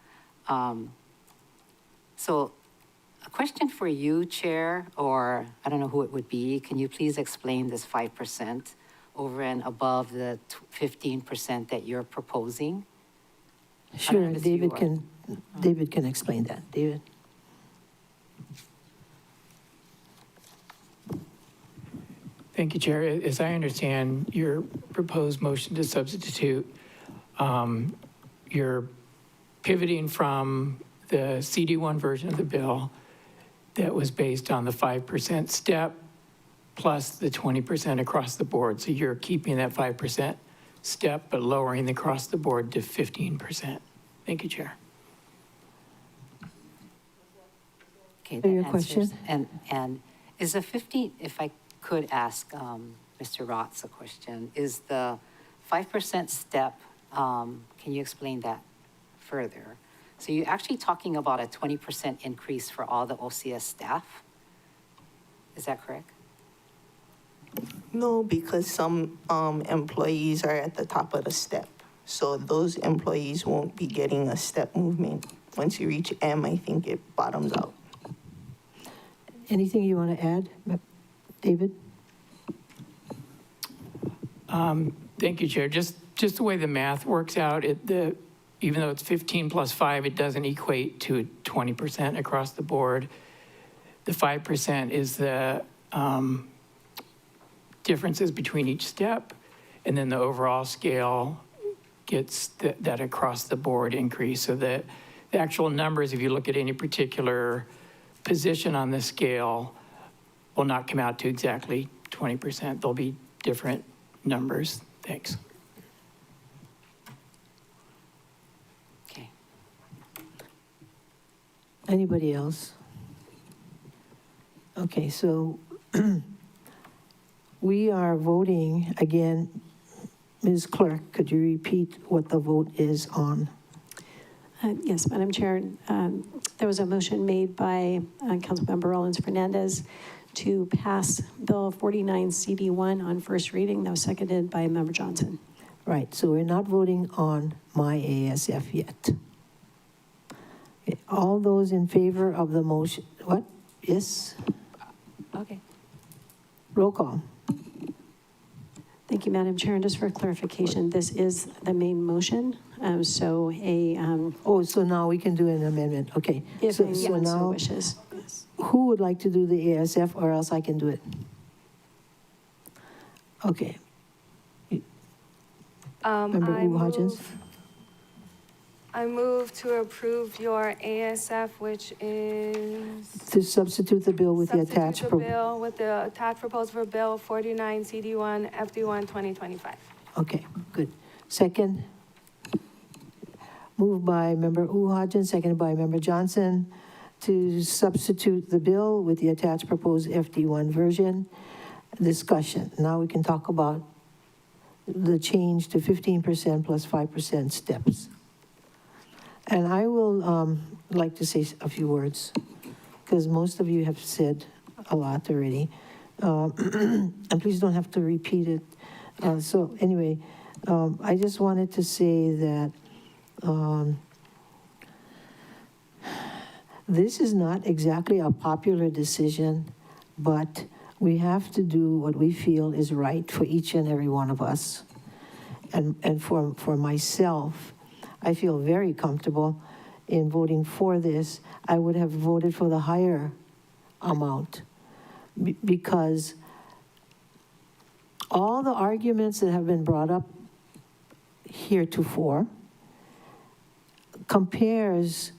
A question for you, Chair, or I don't know who it would be. Can you please explain this 5% over and above the 15% that you're proposing? Sure, if it's David you or- David can explain that. David? Thank you, Chair. As I understand your proposed motion to substitute, you're pivoting from the CD1 version of the bill that was based on the 5% step plus the 20% across the board. So you're keeping that 5% step, but lowering the across the board to 15%. Thank you, Chair. Okay, Your that question? answers. And is the 15, if I could ask Mr. Rotz a question, is the 5% step, can you explain that further? So you're actually talking about a 20% increase for all the OCS staff? Is that correct? No, because some employees are at the top of the step. So those employees won't be getting a step movement. Once you reach M, I think it bottoms out. Anything you want to add, David? Thank you, Chair. Just the way the math works out, even though it's 15 plus 5, it doesn't equate to 20% across the board. The 5% is the differences between each step, and then the overall scale gets that across the board increase. So that the actual numbers, if you look at any particular position on the scale, will not come out to exactly 20%. There'll be different numbers. Thanks. Okay. Anybody else? Okay, so we are voting again. Ms. Clerk, could you repeat what the vote is on? Yes, Madam Chair. There was a motion made by Councilmember Rollins Fernandez to pass Bill 49 CD1 on first reading. That was seconded by Member Johnson. Right, so we're not voting on my ASF yet. Okay, all those in favor of the motion, what? Yes? Okay. Roll call. Thank you, Madam Chair. And just for clarification, this is the main motion. So so now we can do an amendment. Okay. If So anyone so now, wishes. Yes. who would like to do the ASF, or else I can do it? Okay. Member Hodgins? I move to approve your ASF, which is To substitute the bill with the attached. substitute the bill with the attached proposal for Bill 49 CD1 FD1 2025. Okay, good. Second? Moved by Member Hodgins, seconded by Member Johnson, to substitute the bill with the attached proposed FD1 version. Discussion. Now we can talk about the change to 15% plus 5% steps. And I will like to say a few words, because most of you have said a lot already. And please don't have to repeat it. So anyway, I just wanted to say that this is not exactly a popular decision, but we have to do what we feel is right for each and every one of us. And for myself, I feel very comfortable in voting for this. I would have voted for the higher amount because all the arguments that have been brought up heretofore compares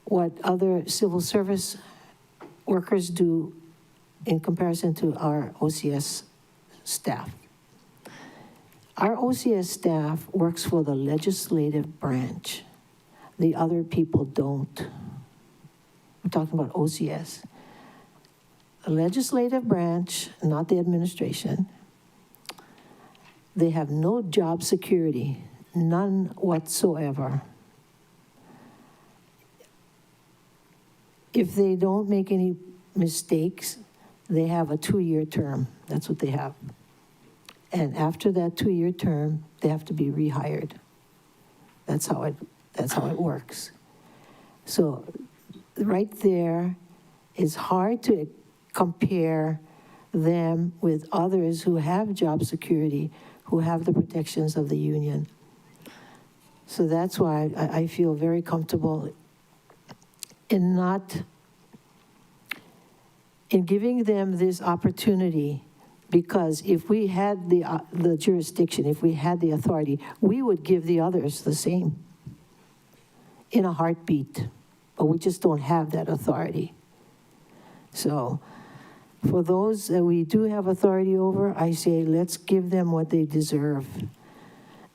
what other civil service workers do in comparison to our OCS staff. Our OCS staff works for the legislative branch. The other people don't. I'm talking about OCS. The legislative branch, not the administration, they have no job security, none whatsoever. If they don't make any mistakes, they have a 2-year term. That's what they have. And after that 2-year term, they have to be rehired. That's how it works. So right there, it's hard to compare them with others who have job security, who have the protections of the union. So that's why I feel very comfortable in giving them this opportunity, because if we had the jurisdiction, if we had the authority, we would give the others the same in a heartbeat, but we just don't have that authority. So for those that we do have authority over, I say let's give them what they deserve.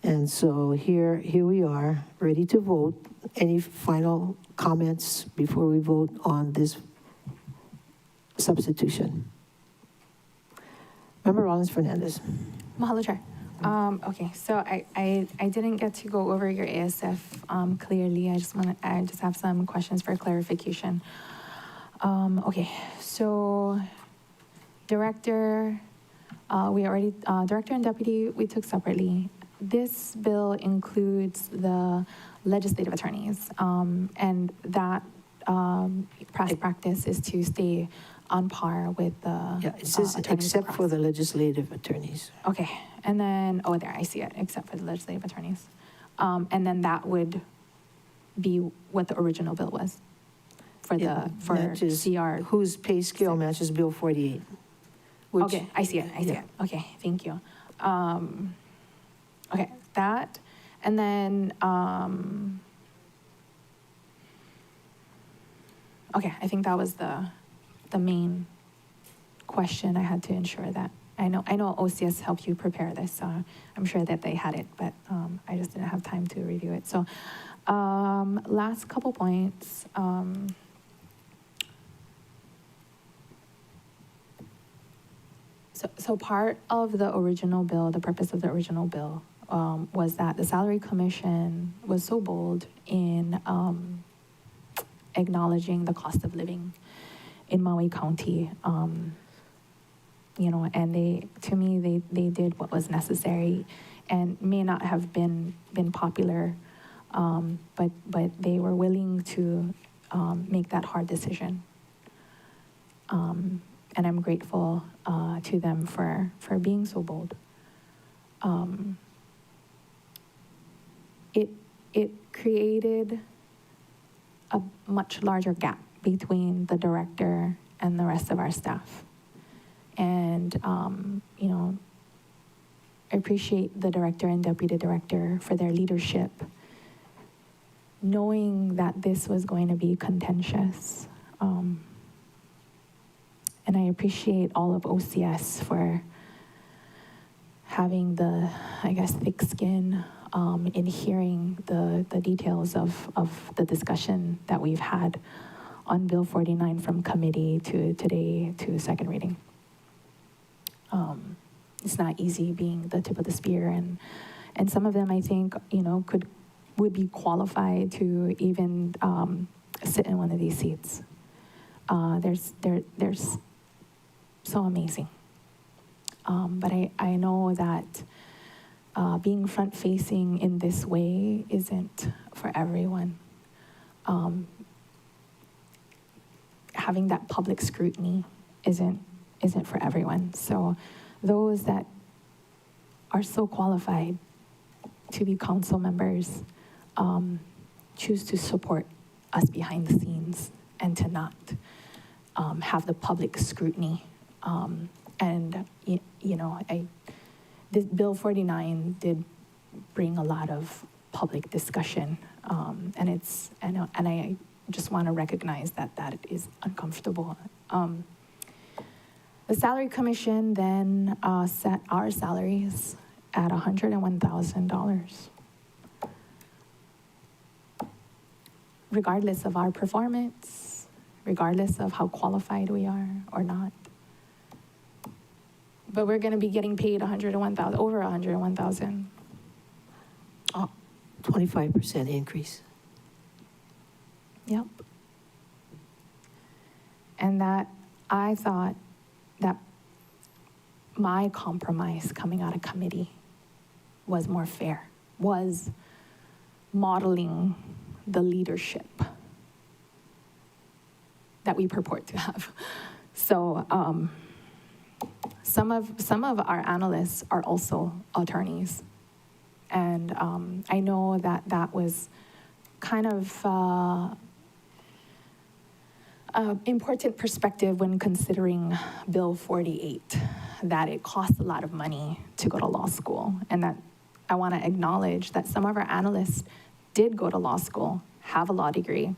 And so here we are, ready to vote. Any final comments before we vote on this substitution? Member Rollins Fernandez. Mahalo, Chair. Okay, so I didn't get to go over your ASF clearly. I just have some questions for clarification. Okay, so director, director and deputy we took separately. This bill includes the legislative attorneys, and that past practice is to stay on par with the Yeah, it says except for the legislative attorneys. Okay, and then, oh, there, I see it, except for the legislative attorneys. And then that would be what the original bill was for Matches CR. whose pay scale matches Bill 48. Okay, I see it. Okay, thank you. Okay, that, and then, okay, I think that was the main question. I had to ensure that. I know OCS helped you prepare this. I'm sure that they had it, but I just didn't have time to review it. So last couple points. So part of the original bill, the purpose of the original bill, was that the Salary Commission was so bold in acknowledging the cost of living in Maui County, and they did what was necessary, and may not have been popular, but they were willing to make that hard decision. And I'm grateful to them for being so bold. It created a much larger gap between the director and the rest of our staff. And, I appreciate the director and deputy director for their leadership, knowing that this was going to be contentious. And I appreciate all of OCS for having the, thick skin in hearing the details of the discussion that we've had on Bill 49 from committee to today to second reading. It's not easy being the tip of the spear, and some of them I think would be qualified to even sit in one of these seats. There's so amazing, but I know that being front facing in this way isn't for everyone. Having that public scrutiny isn't for everyone. So those that are so qualified to be council members choose to support us behind the scenes and to not have the public scrutiny. This Bill 49 did bring a lot of public discussion, and I just want to recognize that is uncomfortable. The Salary Commission then set our salaries at $101,000. Regardless of our performance, regardless of how qualified we are or not. But we're going to be getting paid $101,000, over $101,000. 25% increase. Yep. And that I thought that my compromise coming out of committee was more fair, was modeling the leadership that we purport to have. So some of our analysts are also attorneys. And I know that that was kind of important perspective when considering Bill 48, that it costs a lot of money to go to law school. And that I want to acknowledge that some of our analysts did go to law school, have a law degree,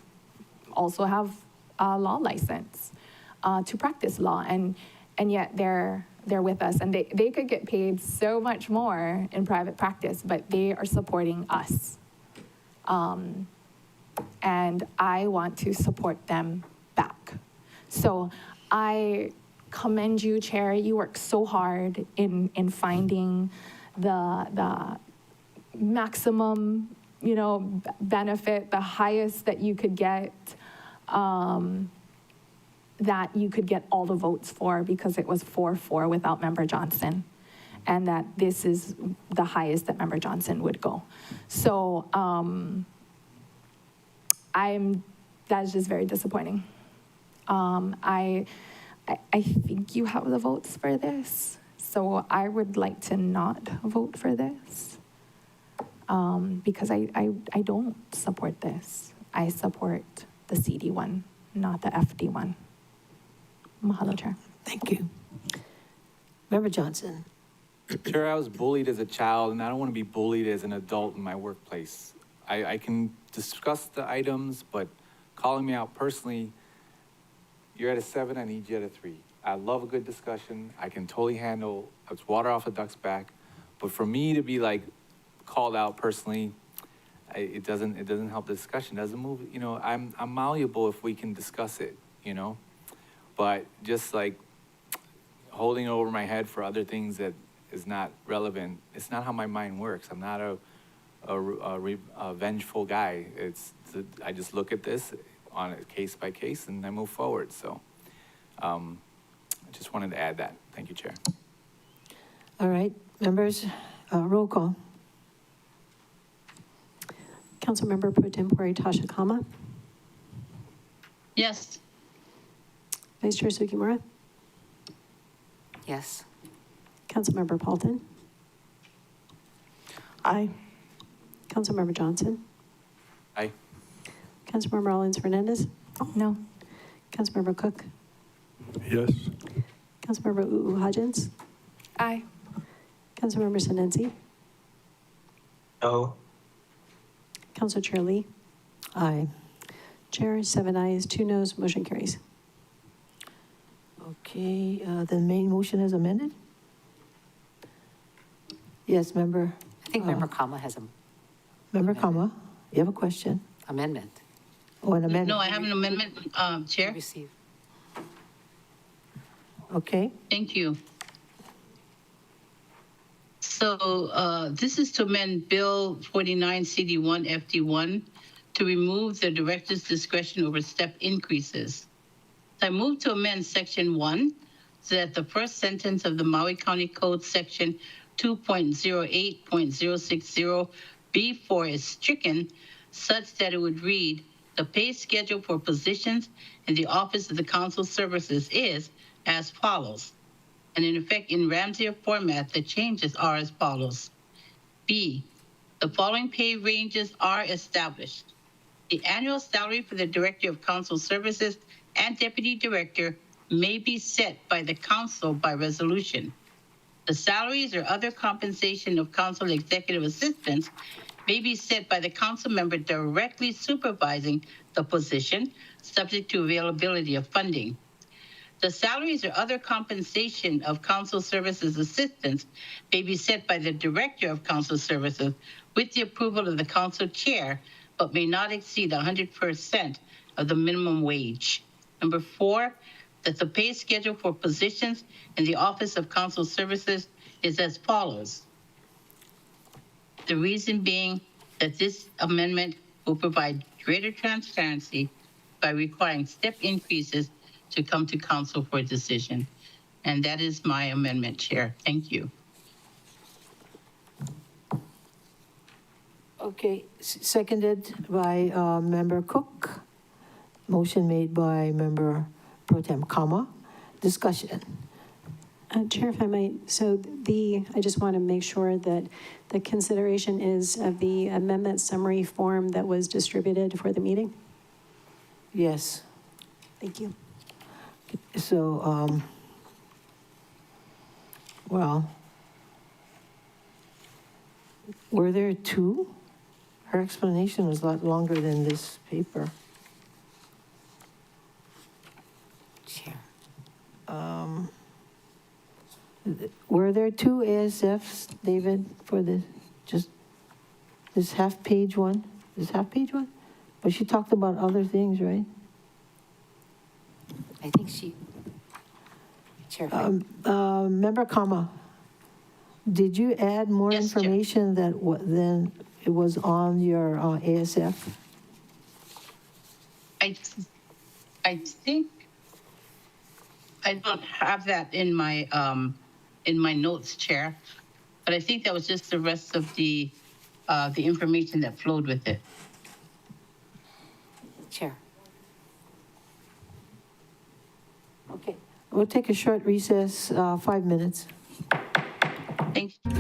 also have a law license to practice law. And yet they're with us. And they could get paid so much more in private practice, but they are supporting us. And I want to support them back. So I commend you, Chair. You work so hard in finding the maximum, benefit, the highest that you could get, that you could get all the votes for, because it was 4-4 without Member Johnson, and that this is the highest that Member Johnson would go. So that's just very disappointing. I think you have the votes for this, so I would like to not vote for this, because I don't support this. I support the CD one, not the FD one. Mahalo, Chair. Thank you. Member Johnson. Chair, I was bullied as a child, and I don't want to be bullied as an adult in my workplace. I can discuss the items, but calling me out personally, you're at a 7, I need you at a 3. I love a good discussion. I can totally handle, it's water off a duck's back. But for me to be like called out personally, it doesn't help the discussion. It doesn't move, I'm malleable if we can discuss it, But just like holding it over my head for other things that is not relevant, it's not how my mind works. I'm not a vengeful guy. I just look at this on a case by case and I move forward. So I just wanted to add that. Thank you, Chair. All right, members, roll call. Councilmember Pro Tempore Tasha Kama. Yes. Vice Chair Sugimura. Yes. Councilmember Paulton. Aye. Councilmember Johnson. Aye. Councilmember Rollins Fernandez. No. Councilmember Cook. Yes. Councilmember Hodgins. Aye. Councilmember Senenzi. No. Council Chair Lee. Aye. Chair, 7 ayes, 2 noes, motion carries. Okay, the main motion is amended? Yes, member. I think Member Kama has a Member Kama, you have a question? amendment. Oh, an amendment? No, I have an amendment, Chair. Receive. Okay. Thank you. So this is to amend Bill 49 CD1 FD1 to remove the director's discretion over step increases. I move to amend Section 1 so that the first sentence of the Maui County Code Section 2.08.060B4 is stricken such that it would read, the pay schedule for positions in the Office of the Council Services is as follows. And in effect, in Ramsey format, the changes are as follows. B, the following pay ranges are established. The annual salary for the Director of Council Services and Deputy Director may be set by the Council by resolution. The salaries or other compensation of Council Executive Assistants may be set by the Council member directly supervising the position, subject to availability of funding. The salaries or other compensation of Council Services Assistants may be set by the Director of Council Services with the approval of the Council Chair, but may not exceed 100% of the minimum wage. Number 4, that the pay schedule for positions in the Office of Council Services is as follows. The reason being that this amendment will provide greater transparency by requiring step increases to come to council for a decision. And that is my amendment, Chair. Thank you. Okay, seconded by Member Cook. Motion made by Member Pro Tem Kama. Discussion. Chair, if I might, I just want to make sure that the consideration is of the amendment summary form that was distributed for the meeting. Yes. Thank you. So, well, were there two? Her explanation was a lot longer than this paper. Chair. Were there two ASFs, David, for just this half-page one? This half-page one? But she talked about other things, right? I think Chair. Member Kama, did you add more information than it was on your ASF? I think I don't have that in my notes, Chair, but I think that was just the rest of the information that flowed with it. Chair. Okay, we'll take a short recess, 5 minutes. Thank you.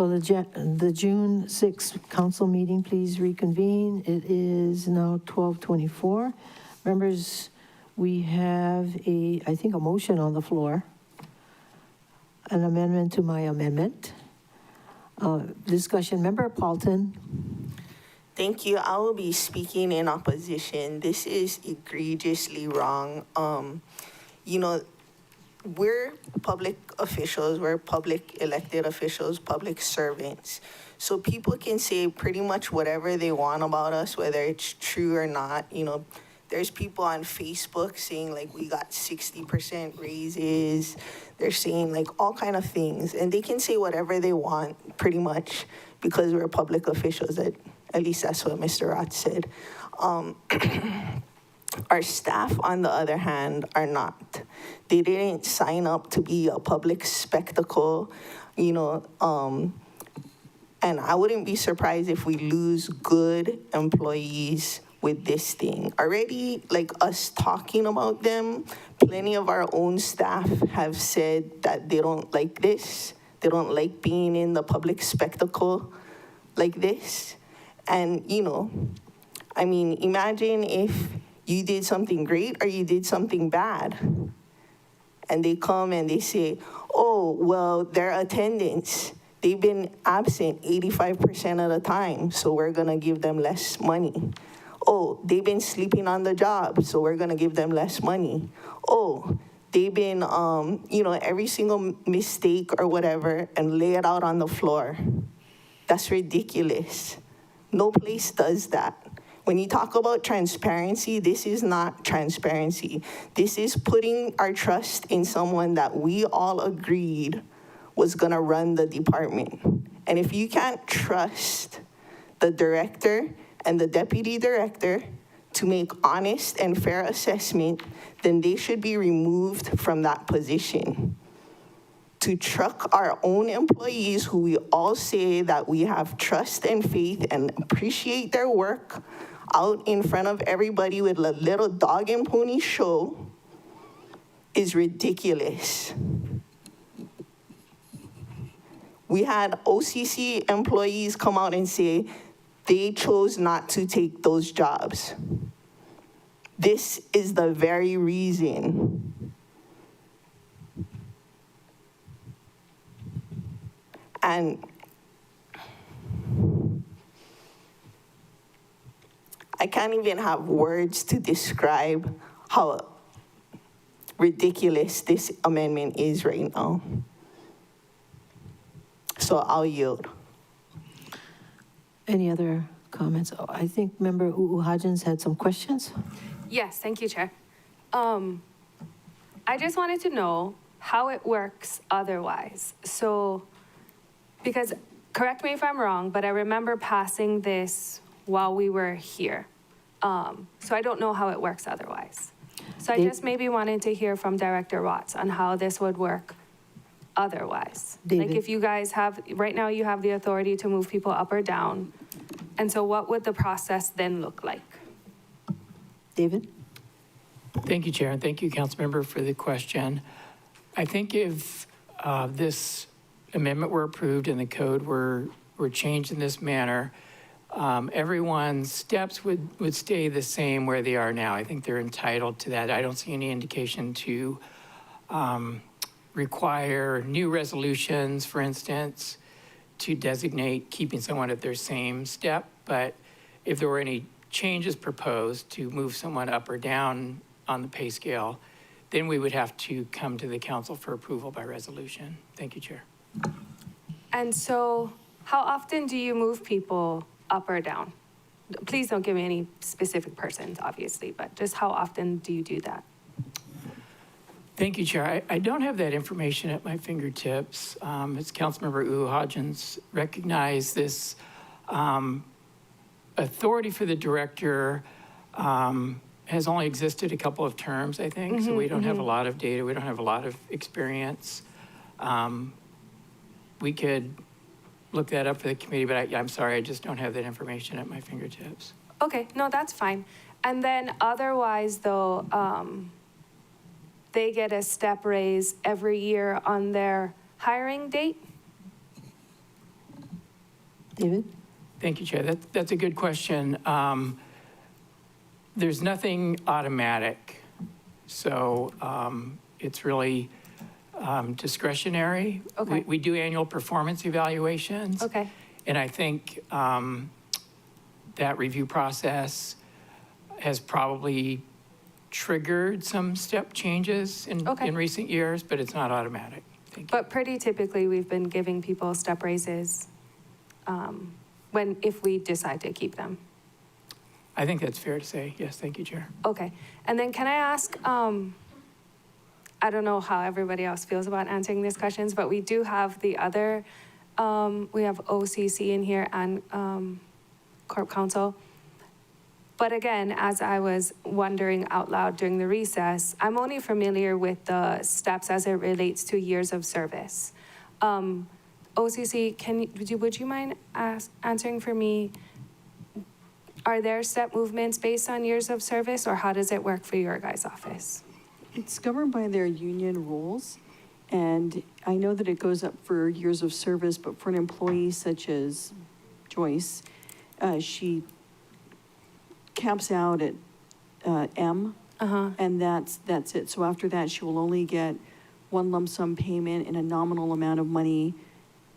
Well, the June 6th council meeting, please reconvene. It is now 12:24. Members, we have I think, a motion on the floor, an amendment to my amendment. Discussion, Member Paulton. Thank you. I will be speaking in opposition. This is egregiously wrong. We're public officials, we're public elected officials, public servants. So people can say pretty much whatever they want about us, whether it's true or not. There's people on Facebook saying like we got 60% raises. They're saying like all kind of things, and they can say whatever they want pretty much because we're public officials. At least that's what Mr. Roth said. Our staff, on the other hand, are not. They didn't sign up to be a public spectacle, and I wouldn't be surprised if we lose good employees with this thing. Already, like us talking about them, plenty of our own staff have said that they don't like this. They don't like being in the public spectacle like this. And, imagine if you did something great or you did something bad. And they come and they say, oh, well, their attendance, they've been absent 85% of the time, so we're gonna give them less money. Oh, they've been sleeping on the job, so we're gonna give them less money. Oh, they've been, every single mistake or whatever, and lay it out on the floor. That's ridiculous. No place does that. When you talk about transparency, this is not transparency. This is putting our trust in someone that we all agreed was gonna run the department. And if you can't trust the director and the deputy director to make honest and fair assessment, then they should be removed from that position. To truck our own employees, who we all say that we have trust and faith and appreciate their work, out in front of everybody with a little dog and pony show is ridiculous. We had OCC employees come out and say they chose not to take those jobs. This is the very reason. And I can't even have words to describe how ridiculous this amendment is right now. So I'll yield. Any other comments? Oh, I think Member Hodgins had some questions. Yes, thank you, Chair. I just wanted to know how it works otherwise. So, because, correct me if I'm wrong, but I remember passing this while we were here. So I don't know how it works otherwise. So I just maybe wanted to hear from Director Watts on how this would work otherwise. David. Like if you guys have, right now you have the authority to move people up or down. And so what would the process then look like? David? Thank you, Chair, and thank you, Councilmember, for the question. I think if this amendment were approved and the code were changed in this manner, everyone's steps would stay the same where they are now. I think they're entitled to that. I don't see any indication to require new resolutions, for instance, to designate keeping someone at their same step. But if there were any changes proposed to move someone up or down on the pay scale, then we would have to come to the council for approval by resolution. Thank you, Chair. And so how often do you move people up or down? Please don't give me any specific persons, obviously, but just how often do you do that? Thank you, Chair. I don't have that information at my fingertips. As Councilmember Hodgins recognized, this authority for the director has only existed a couple of terms, I think, so we don't have a lot of data. We don't have a lot of experience. We could look that up for the committee, but I'm sorry, I just don't have that information at my fingertips. Okay, no, that's fine. And then otherwise, though, they get a step raise every year on their hiring date? David? Thank you, Chair. That's a good question. There's nothing automatic, so it's really discretionary. Okay. We do annual performance evaluations. Okay. And I think that review process has probably triggered some step changes in recent years, but it's not automatic. But pretty typically, we've been giving people step raises if we decide to keep them. I think that's fair to say. Yes, thank you, Chair. Okay. And then can I ask, I don't know how everybody else feels about answering these questions, but we do have the other, we have OCC in here and Corp Counsel. But again, as I was wondering out loud during the recess, I'm only familiar with the steps as it relates to years of service. OCC, would you mind answering for me? Are there step movements based on years of service, or how does it work for your guys' office? It's governed by their union rules, and I know that it goes up for years of service, but for an employee such as Joyce, she caps out at M, and that's it. So after that, she will only get one lump sum payment in a nominal amount of money.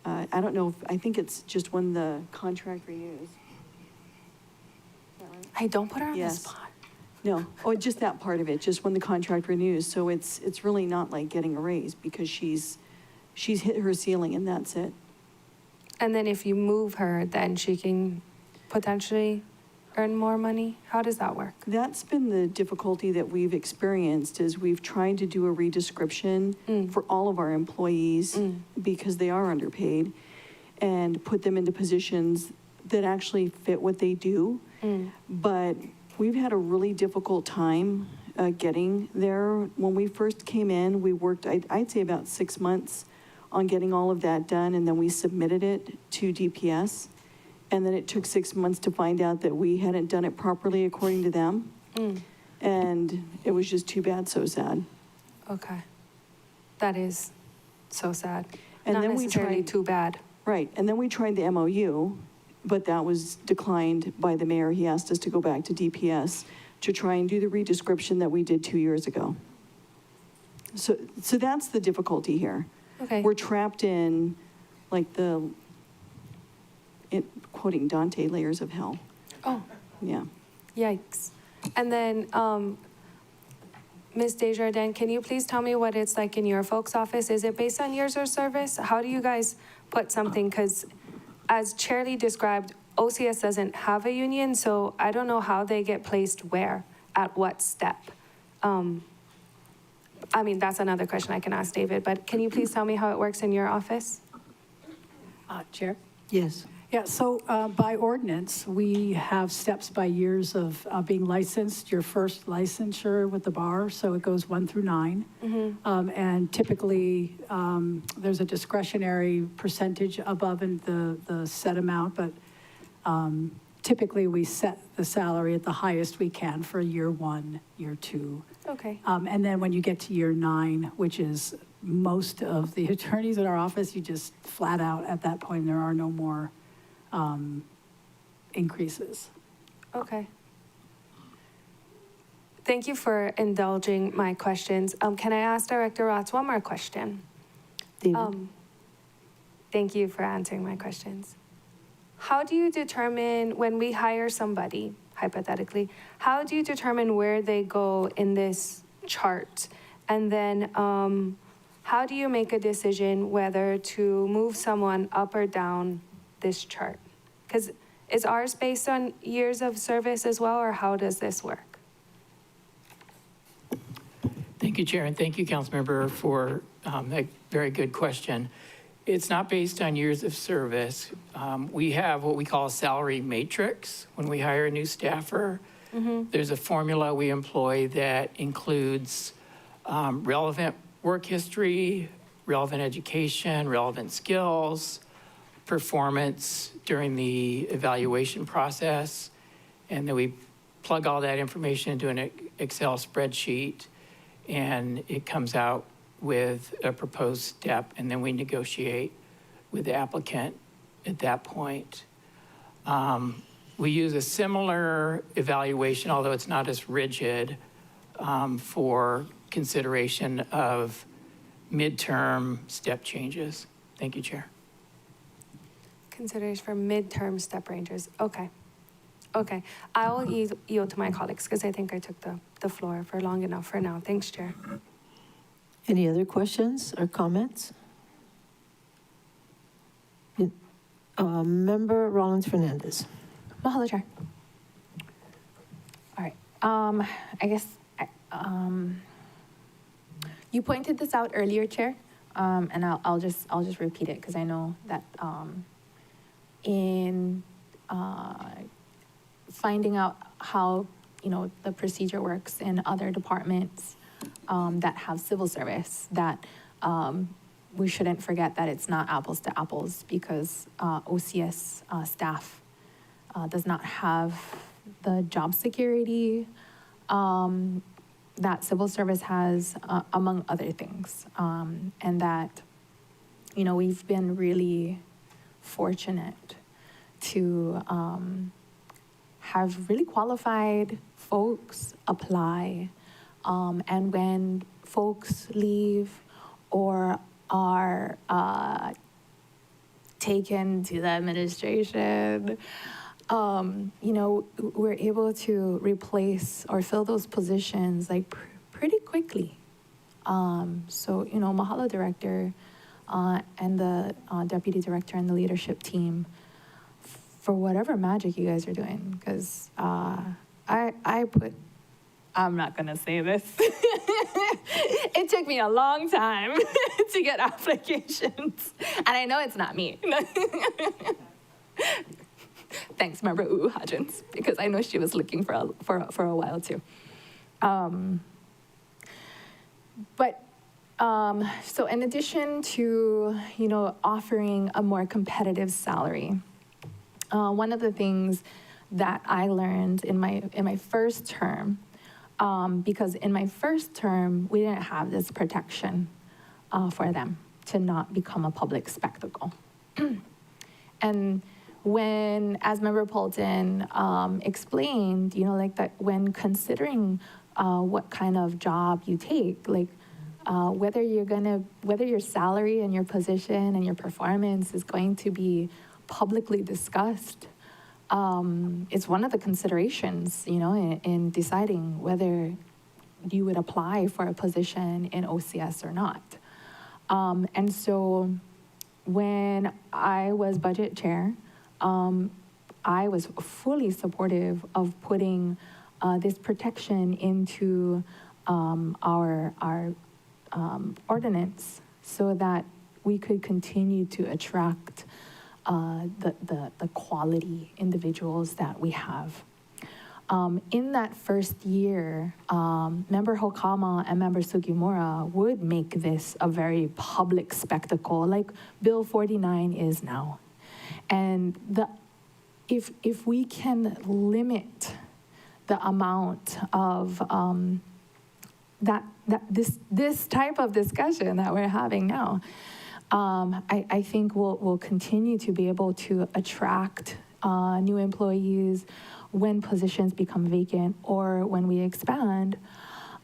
I don't know, I think it's just when the contract renews. Hey, don't put her on the spot. No, just that part of it, just when the contract renews. So it's really not like getting a raise because she's hit her ceiling and that's it. And then if you move her, then she can potentially earn more money? How does that work? That's been the difficulty that we've experienced is we've tried to do a redescription for all of our employees because they are underpaid and put them into positions that actually fit what they do. But we've had a really difficult time getting there. When we first came in, we worked, I'd say about 6 months on getting all of that done, and then we submitted it to DPS. And then it took 6 months to find out that we hadn't done it properly according to them. And it was just too bad, so sad. Okay. That is so sad. And Not then necessarily we tried, too bad. Right, and then we tried the MOU, but that was declined by the mayor. He asked us to go back to DPS to try and do the redescription that we did 2 years ago. So that's the difficulty here. Okay. We're trapped in, like quoting Dante, layers of hell. Oh. Yeah. Yikes. And then, Ms. Desjardins, can you please tell me what it's like in your folks' office? Is it based on years of service? How do you guys put something? Because as Chairly described, OCS doesn't have a union, so I don't know how they get placed where, at what step. I mean, that's another question I can ask David, but can you please tell me how it works in your office? Chair? Yes. Yeah, so by ordinance, we have steps by years of being licensed, your first licensure with the bar, so it goes 1 through 9. And typically, there's a discretionary percentage above in the set amount, but typically we set the salary at the highest we can for year 1, year 2. Okay. And then when you get to year 9, which is most of the attorneys in our office, you just flat out at that point, there are no more increases. Okay. Thank you for indulging my questions. Can I ask Director Rotz one more question? David? Thank you for answering my questions. How do you determine when we hire somebody, hypothetically, how do you determine where they go in this chart? And then how do you make a decision whether to move someone up or down this chart? Because is ours based on years of service as well, or how does this work? Thank you, Chair, and thank you, Councilmember, for a very good question. It's not based on years of service. We have what we call a salary matrix when we hire a new staffer. There's a formula we employ that includes relevant work history, relevant education, relevant skills, performance during the evaluation process, and then we plug all that information into an Excel spreadsheet, and it comes out with a proposed step, and then we negotiate with the applicant at that point. We use a similar evaluation, although it's not as rigid, for consideration of midterm step changes. Thank you, Chair. Consideration for midterm step ranges. Okay. Okay. I will yield to my colleagues because I think I took the floor for long enough for now. Thanks, Chair. Any other questions or comments? Member Rollins Fernandez. Mahalo, Chair. All right. I guess you pointed this out earlier, Chair, and I'll just repeat it because I know that in finding out how the procedure works in other departments that have civil service, that we shouldn't forget that it's not apples to apples because OCS staff does not have the job security that civil service has, among other things, and that we've been really fortunate to have really qualified folks apply, and when folks leave or are taken to the administration, we're able to replace or fill those positions like pretty quickly. So, mahalo, Director, and the Deputy Director and the leadership team for whatever magic you guys are doing, because I'm not gonna say this. It took me a long time to get applications, and I know it's not me. Thanks, Member Uu Hudgens, because I know she was looking for a while too. So in addition to offering a more competitive salary, one of the things that I learned in my first term, because in my first term we didn't have this protection for them to not become a public spectacle, and when, as Member Polton explained, that when considering what kind of job you take, whether your salary and your position and your performance is going to be publicly discussed, it's one of the considerations, in deciding whether you would apply for a position in OCS or not. And so when I was budget chair, I was fully supportive of putting this protection into our ordinance so that we could continue to attract the quality individuals that we have. In that first year, Member Hokama and Member Sugimura would make this a very public spectacle, like Bill 49 is now. And if we can limit the amount of this type of discussion that we're having now, I think we'll continue to be able to attract new employees when positions become vacant or when we expand,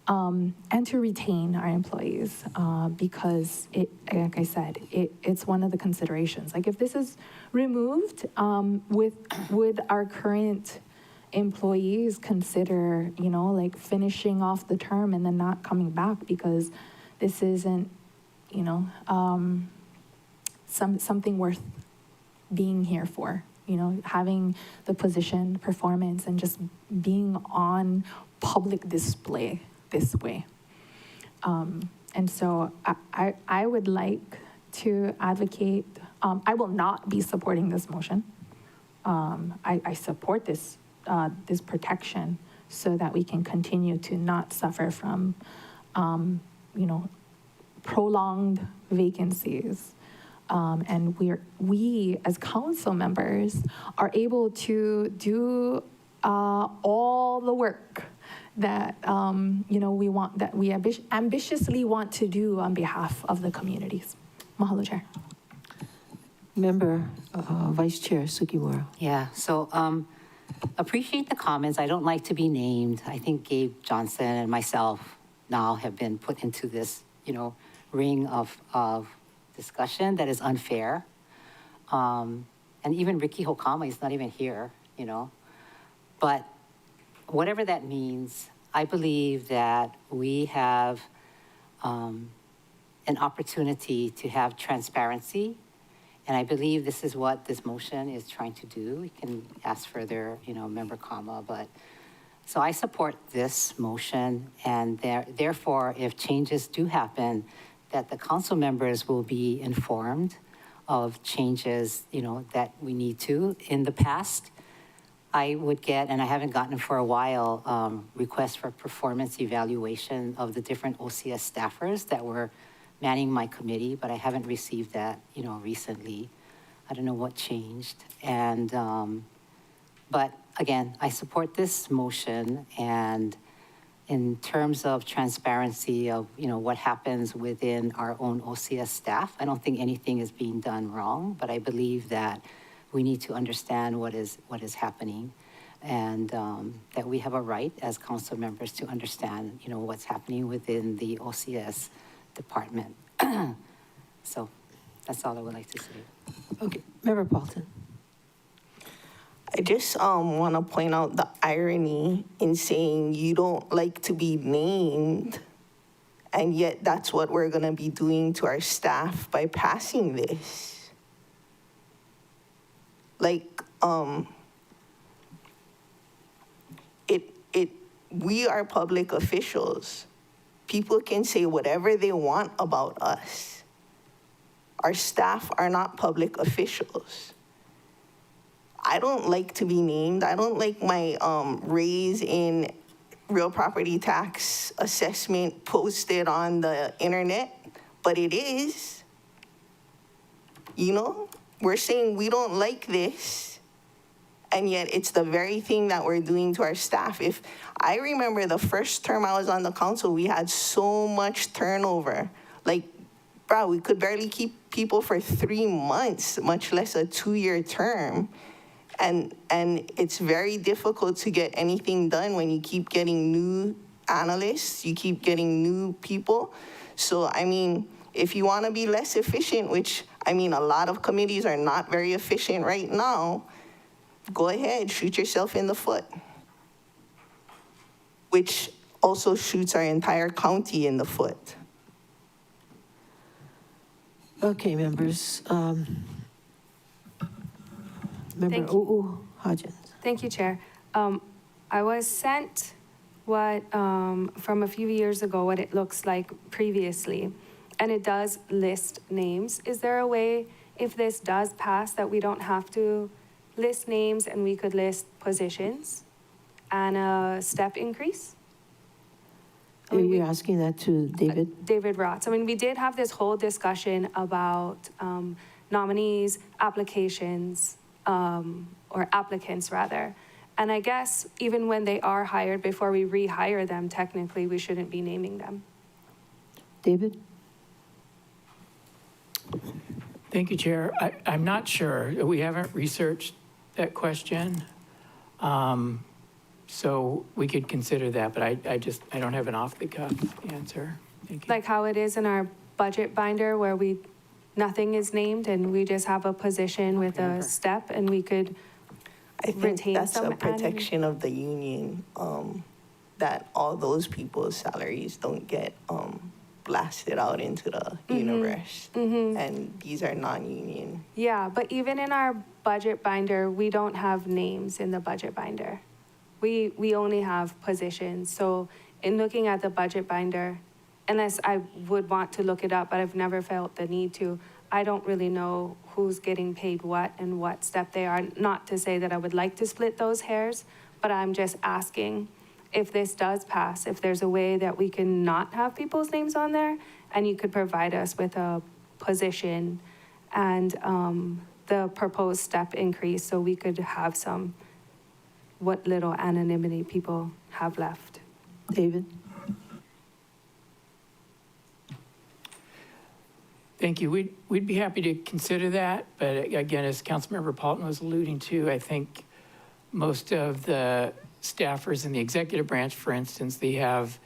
and to retain our employees, because like I said, it's one of the considerations. Like if this is removed, would our current employees consider, finishing off the term and then not coming back because this isn't, something worth being here for, having the position, performance, and just being on public display this way. And so I would like to advocate, I will not be supporting this motion. I support this protection so that we can continue to not suffer from, prolonged vacancies. And we as council members are able to do all the work that we ambitiously want to do on behalf of the communities. Mahalo, Chair. Member Vice Chair Sukimura. Yeah, so appreciate the comments. I don't like to be named. I think Gabe Johnson and myself now have been put into this, ring of discussion that is unfair. And even Ricky Hokama is not even here, But whatever that means, I believe that we have an opportunity to have transparency. And I believe this is what this motion is trying to do. We can ask further, Member Kama, but so I support this motion, and therefore, if changes do happen, that the council members will be informed of changes, that we need to. In the past, I would get, and I haven't gotten for a while, requests for performance evaluation of the different OCS staffers that were manning my committee, but I haven't received that, recently. I don't know what changed. And, but again, I support this motion, and in terms of transparency of, what happens within our own OCS staff, I don't think anything is being done wrong, but I believe that we need to understand what is happening, and that we have a right as council members to understand, what's happening within the OCS department. So that's all I would like to say. Okay, Member Paulton. I just want to point out the irony in saying you don't like to be named, and yet that's what we're going to be doing to our staff by passing this. Like, we are public officials. People can say whatever they want about us. Our staff are not public officials. I don't like to be named. I don't like my raise in real property tax assessment posted on the internet, but it is. We're saying we don't like this, and yet it's the very thing that we're doing to our staff. If I remember the first term I was on the council, we had so much turnover. Like, bro, we could barely keep people for 3 months, much less a 2-year term. And it's very difficult to get anything done when you keep getting new analysts, you keep getting new people. So, I mean, if you want to be less efficient, which, I mean, a lot of committees are not very efficient right now, go ahead, shoot yourself in the foot. Which also shoots our entire county in the foot. Okay, members. Member Hodgins. Thank you, Chair. I was sent from a few years ago, what it looks like previously, and it does list names. Is there a way, if this does pass, that we don't have to list names and we could list positions and a step increase? Are you asking that to David? David Rotz. I mean, we did have this whole discussion about nominees, applications, or applicants rather. And I guess even when they are hired, before we rehire them, technically, we shouldn't be naming them. David? Thank you, Chair. I'm not sure. We haven't researched that question. So we could consider that, but I don't have an off-the-cuff answer. Thank you. Like how it is in our budget binder where nothing is named and we just have a position with a step and we could retain that's some a protection of the union, that all those people's salaries don't get blasted out into the universe. And these are non-union. Yeah, but even in our budget binder, we don't have names in the budget binder. We only have positions. So in looking at the budget binder, unless I would want to look it up, but I've never felt the need to, I don't really know who's getting paid what and what step they are. Not to say that I would like to split those hairs, but I'm just asking if this does pass, if there's a way that we can not have people's names on there and you could provide us with a position and the proposed step increase so we could have what little anonymity people have left. David? Thank you. We'd be happy to consider that, but again, as Councilmember Paulton was alluding to, I think most of the staffers in the executive branch, for instance, they have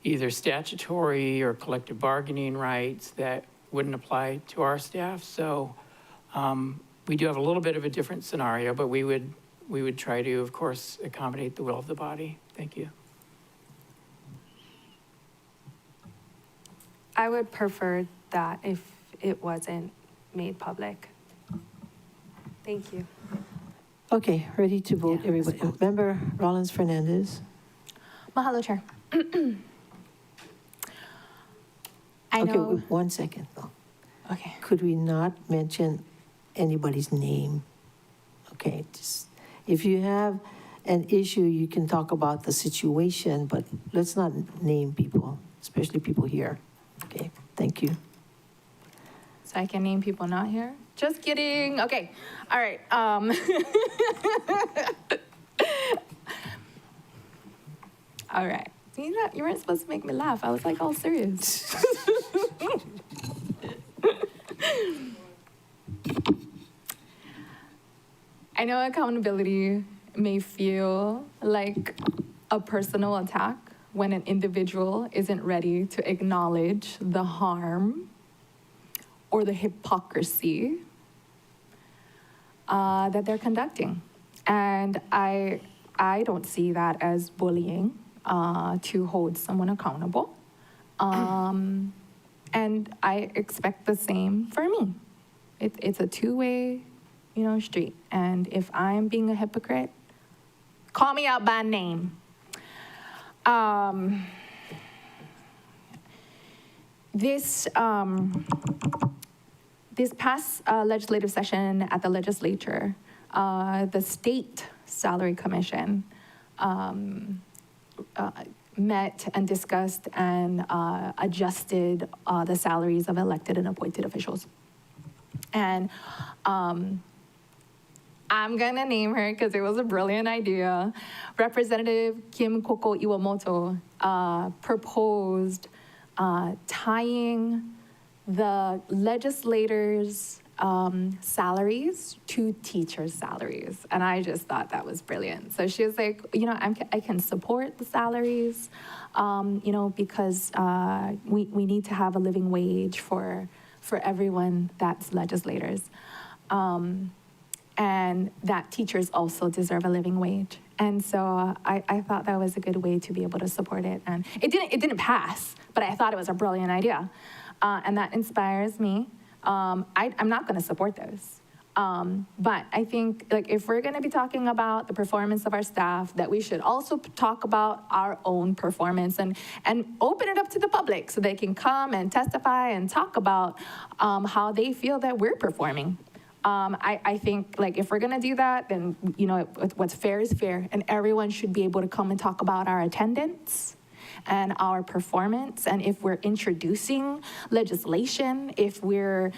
either statutory or collective bargaining rights that wouldn't apply to our staff. So we do have a little bit of a different scenario, but we would try to, of course, accommodate the will of the body. Thank you. I would prefer that if it wasn't made public. Thank you. Okay, ready to vote, everybody. Member Rollins Fernandez. Mahalo, Chair. I Okay, know. 1 second though. Okay. Could we not mention anybody's name? Okay, just, if you have an issue, you can talk about the situation, but let's not name people, especially people here. Okay, thank you. So I can name people not here? Just kidding. Okay. All right. All right. You weren't supposed to make me laugh. I was like all serious. I know accountability may feel like a personal attack when an individual isn't ready to acknowledge the harm or the hypocrisy that they're conducting. And I don't see that as bullying to hold someone accountable. And I expect the same for me. It's a two-way, street. And if I'm being a hypocrite, call me out by name. This past legislative session at the legislature, the State Salary Commission met and discussed and adjusted the salaries of elected and appointed officials. And I'm gonna name her because it was a brilliant idea. Representative Kim Koko Iwamoto proposed tying the legislators' salaries to teachers' salaries. And I just thought that was brilliant. So she was like, I can support the salaries, because we need to have a living wage for everyone that's legislators. And that teachers also deserve a living wage. And so I thought that was a good way to be able to support it. And it didn't pass, but I thought it was a brilliant idea. And that inspires me. I'm not gonna support those. But I think if we're gonna be talking about the performance of our staff, that we should also talk about our own performance and open it up to the public so they can come and testify and talk about how they feel that we're performing. I think if we're gonna do that, then what's fair is fair, and everyone should be able to come and talk about our attendance and our performance, and if we're introducing legislation, if we're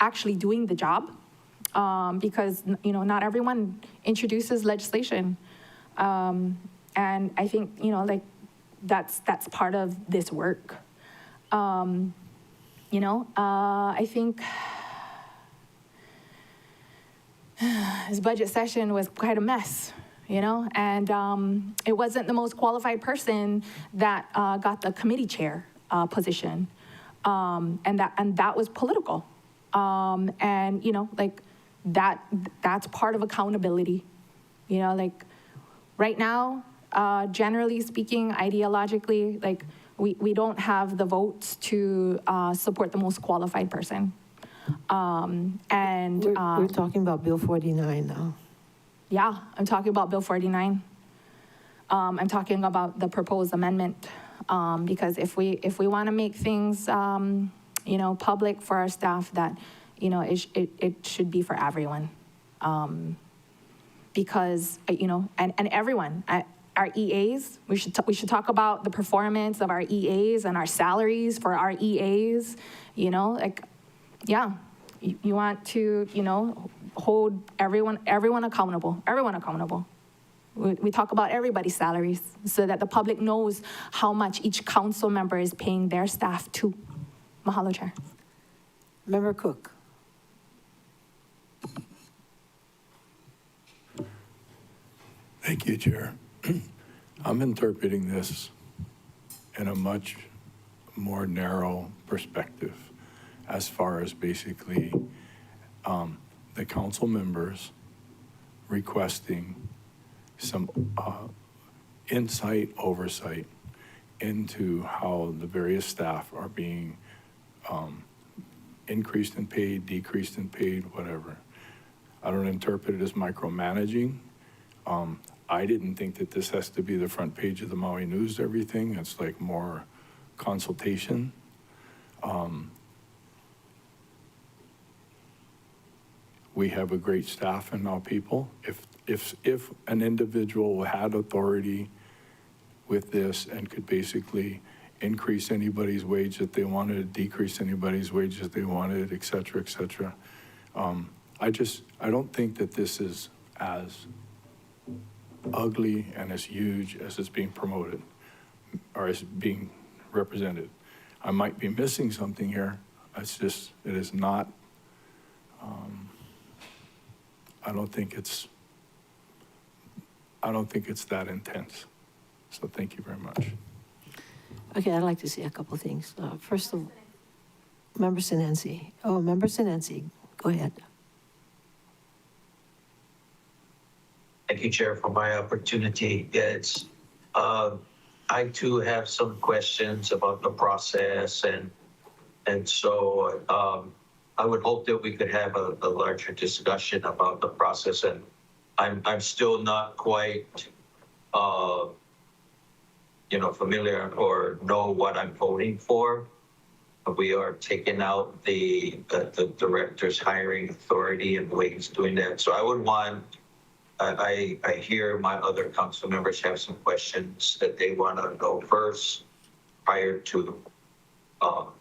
actually doing the job, because not everyone introduces legislation, and I think that's part of this work. I think. This budget session was quite a mess, and it wasn't the most qualified person that got the committee chair position, and that was political, and that's part of accountability, right now, generally speaking, ideologically, we don't have the votes to support the most qualified person. We're talking about Bill 49 now. Yeah, I'm talking about Bill 49. I'm talking about the proposed amendment, because if we want to make things, public for our staff, that, it should be for everyone, because and everyone. Our EAs, we should talk about the performance of our EAs and our salaries for our EAs. Yeah, you want to, hold everyone accountable, We talk about everybody's salaries so that the public knows how much each council member is paying their staff to. Mahalo, Chair. Thank you, Member Rollins. Member Paulton. Thank you. Member Rollins. Thank you. Member Cook. Thank you, Chair. I'm interpreting this in a much more narrow perspective as far as basically the council members requesting some oversight into how the various staff are being increased in paid, decreased in paid, whatever. I don't interpret it as micromanaging. I didn't think that this has to be the front page of the Maui News, everything. It's like more consultation. We have a great staff and now people. If an individual had authority with this and could basically increase anybody's wage that they wanted, decrease anybody's wage that they wanted, et cetera, et cetera. I don't think that this is as ugly and as huge as it's being promoted or as being represented. I might be missing something here. It's just, it is not, I don't think it's that intense. So thank you very much. Okay, I'd like to say a couple things. First of all, Member Sinensi. Oh, Member Sinensi, go ahead. Thank you, Chair, for my opportunity. It's, I too have some questions about the process, and so I would hope that we could have a larger discussion about the process. And I'm still not quite, familiar or know what I'm voting for. We are taking out the director's hiring authority and the way he's doing that. So I would want. I hear my other council members have some questions that they want to know first prior to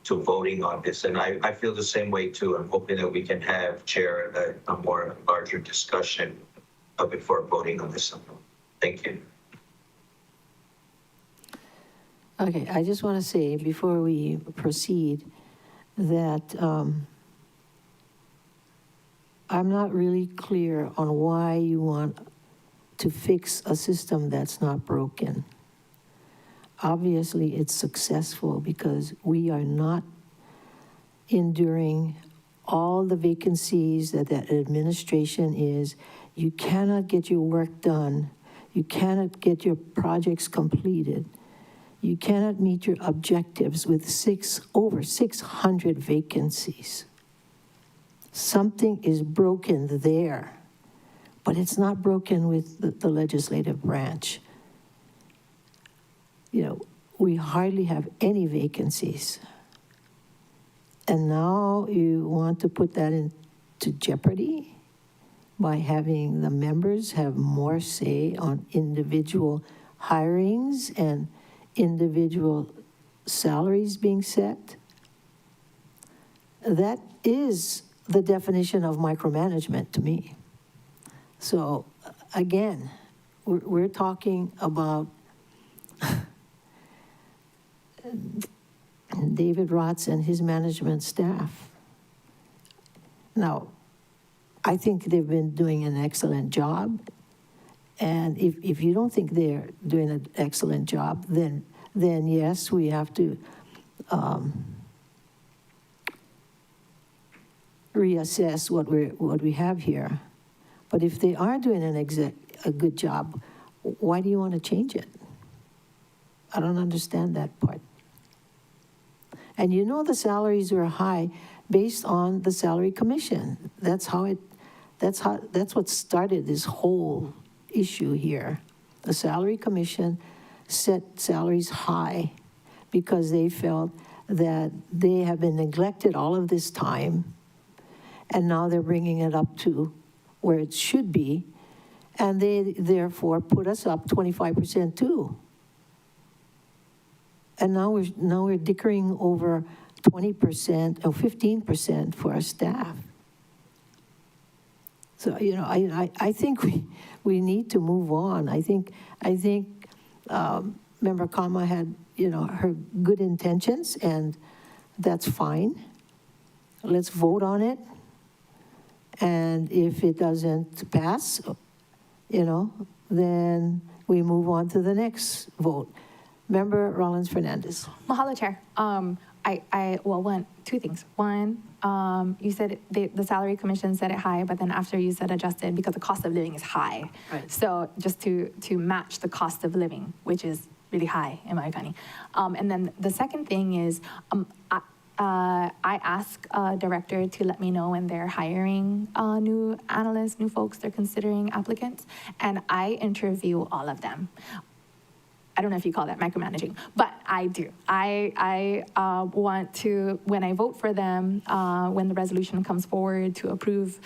voting on this. And I feel the same way too. I'm hoping that we can have, Chair, a more larger discussion before voting on this. Thank you. Okay, I just want to say before we proceed that I'm not really clear on why you want to fix a system that's not broken. Obviously, it's successful because we are not enduring all the vacancies that administration is. You cannot get your work done. You cannot get your projects completed. You cannot meet your objectives with over 600 vacancies. Something is broken there, but it's not broken with the legislative branch. We hardly have any vacancies. And now you want to put that into jeopardy by having the members have more say on individual hirings and individual salaries being set. That is the definition of micromanagement to me. So again, we're talking about David Rotz and his management staff. Now, I think they've been doing an excellent job. And if you don't think they're doing an excellent job, then yes, we have to reassess what we have here. But if they are doing a good job, why do you want to change it? I don't understand that part. And the salaries were high based on the salary commission. That's what started this whole issue here. The salary commission set salaries high because they felt that they have been neglected all of this time, and now they're bringing it up to where it should be, and they therefore put us up 25% too. And now we're dickering over 20% or 15% for our staff. So I think we need to move on. I think Member Kama had her good intentions, and that's fine. let's vote on it. And if it doesn't pass, then we move on to the next vote. Member Rollins Fernandez. Mahalo, Chair. Two things. One, you said the salary commission said it high, but then after you said adjusted because the cost of living is high. Right. So just to match the cost of living, which is really high in my opinion. And then the second thing is, I asked director to let me know when they're hiring new analysts, new folks, they're considering applicants, and I interview all of them. I don't know if you call that micromanaging, but I do. I want to, when I vote for them, when the resolution comes forward to approve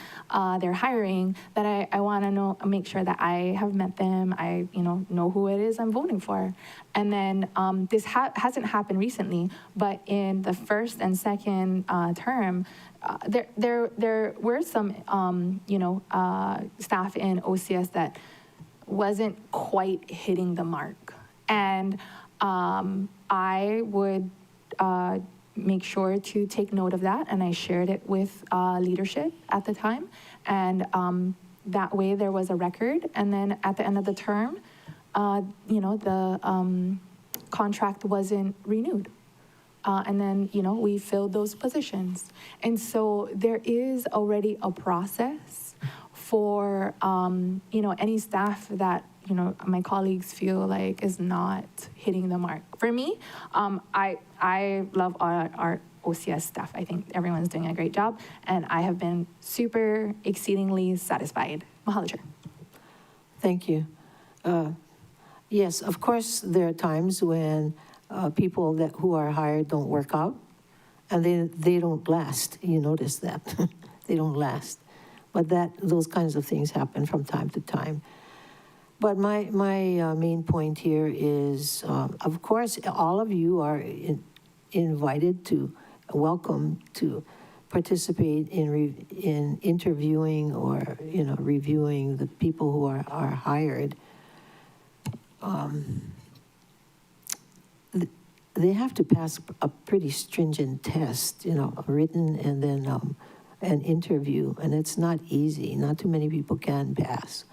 their hiring, that I want to make sure that I have met them. I know who it is I'm voting for. And then this hasn't happened recently, but in the first and second term, there were some staff in OCS that wasn't quite hitting the mark. And I would make sure to take note of that, and I shared it with leadership at the time. And that way there was a record. And then at the end of the term, the contract wasn't renewed. And then, we filled those positions. And so there is already a process for, any staff that my colleagues feel like is not hitting the mark. For me, I love our OCS staff. I think everyone's doing a great job, and I have been super exceedingly satisfied. Mahalo, Chair. Thank you. Yes, of course, there are times when people who are hired don't work out, and they don't last. You notice that. They don't last. But those kinds of things happen from time to time. But my main point here is, of course, all of you are invited welcome to participate in interviewing or reviewing the people who are hired. They have to pass a pretty stringent test, a written and then an interview, and it's not easy. Not too many people can pass.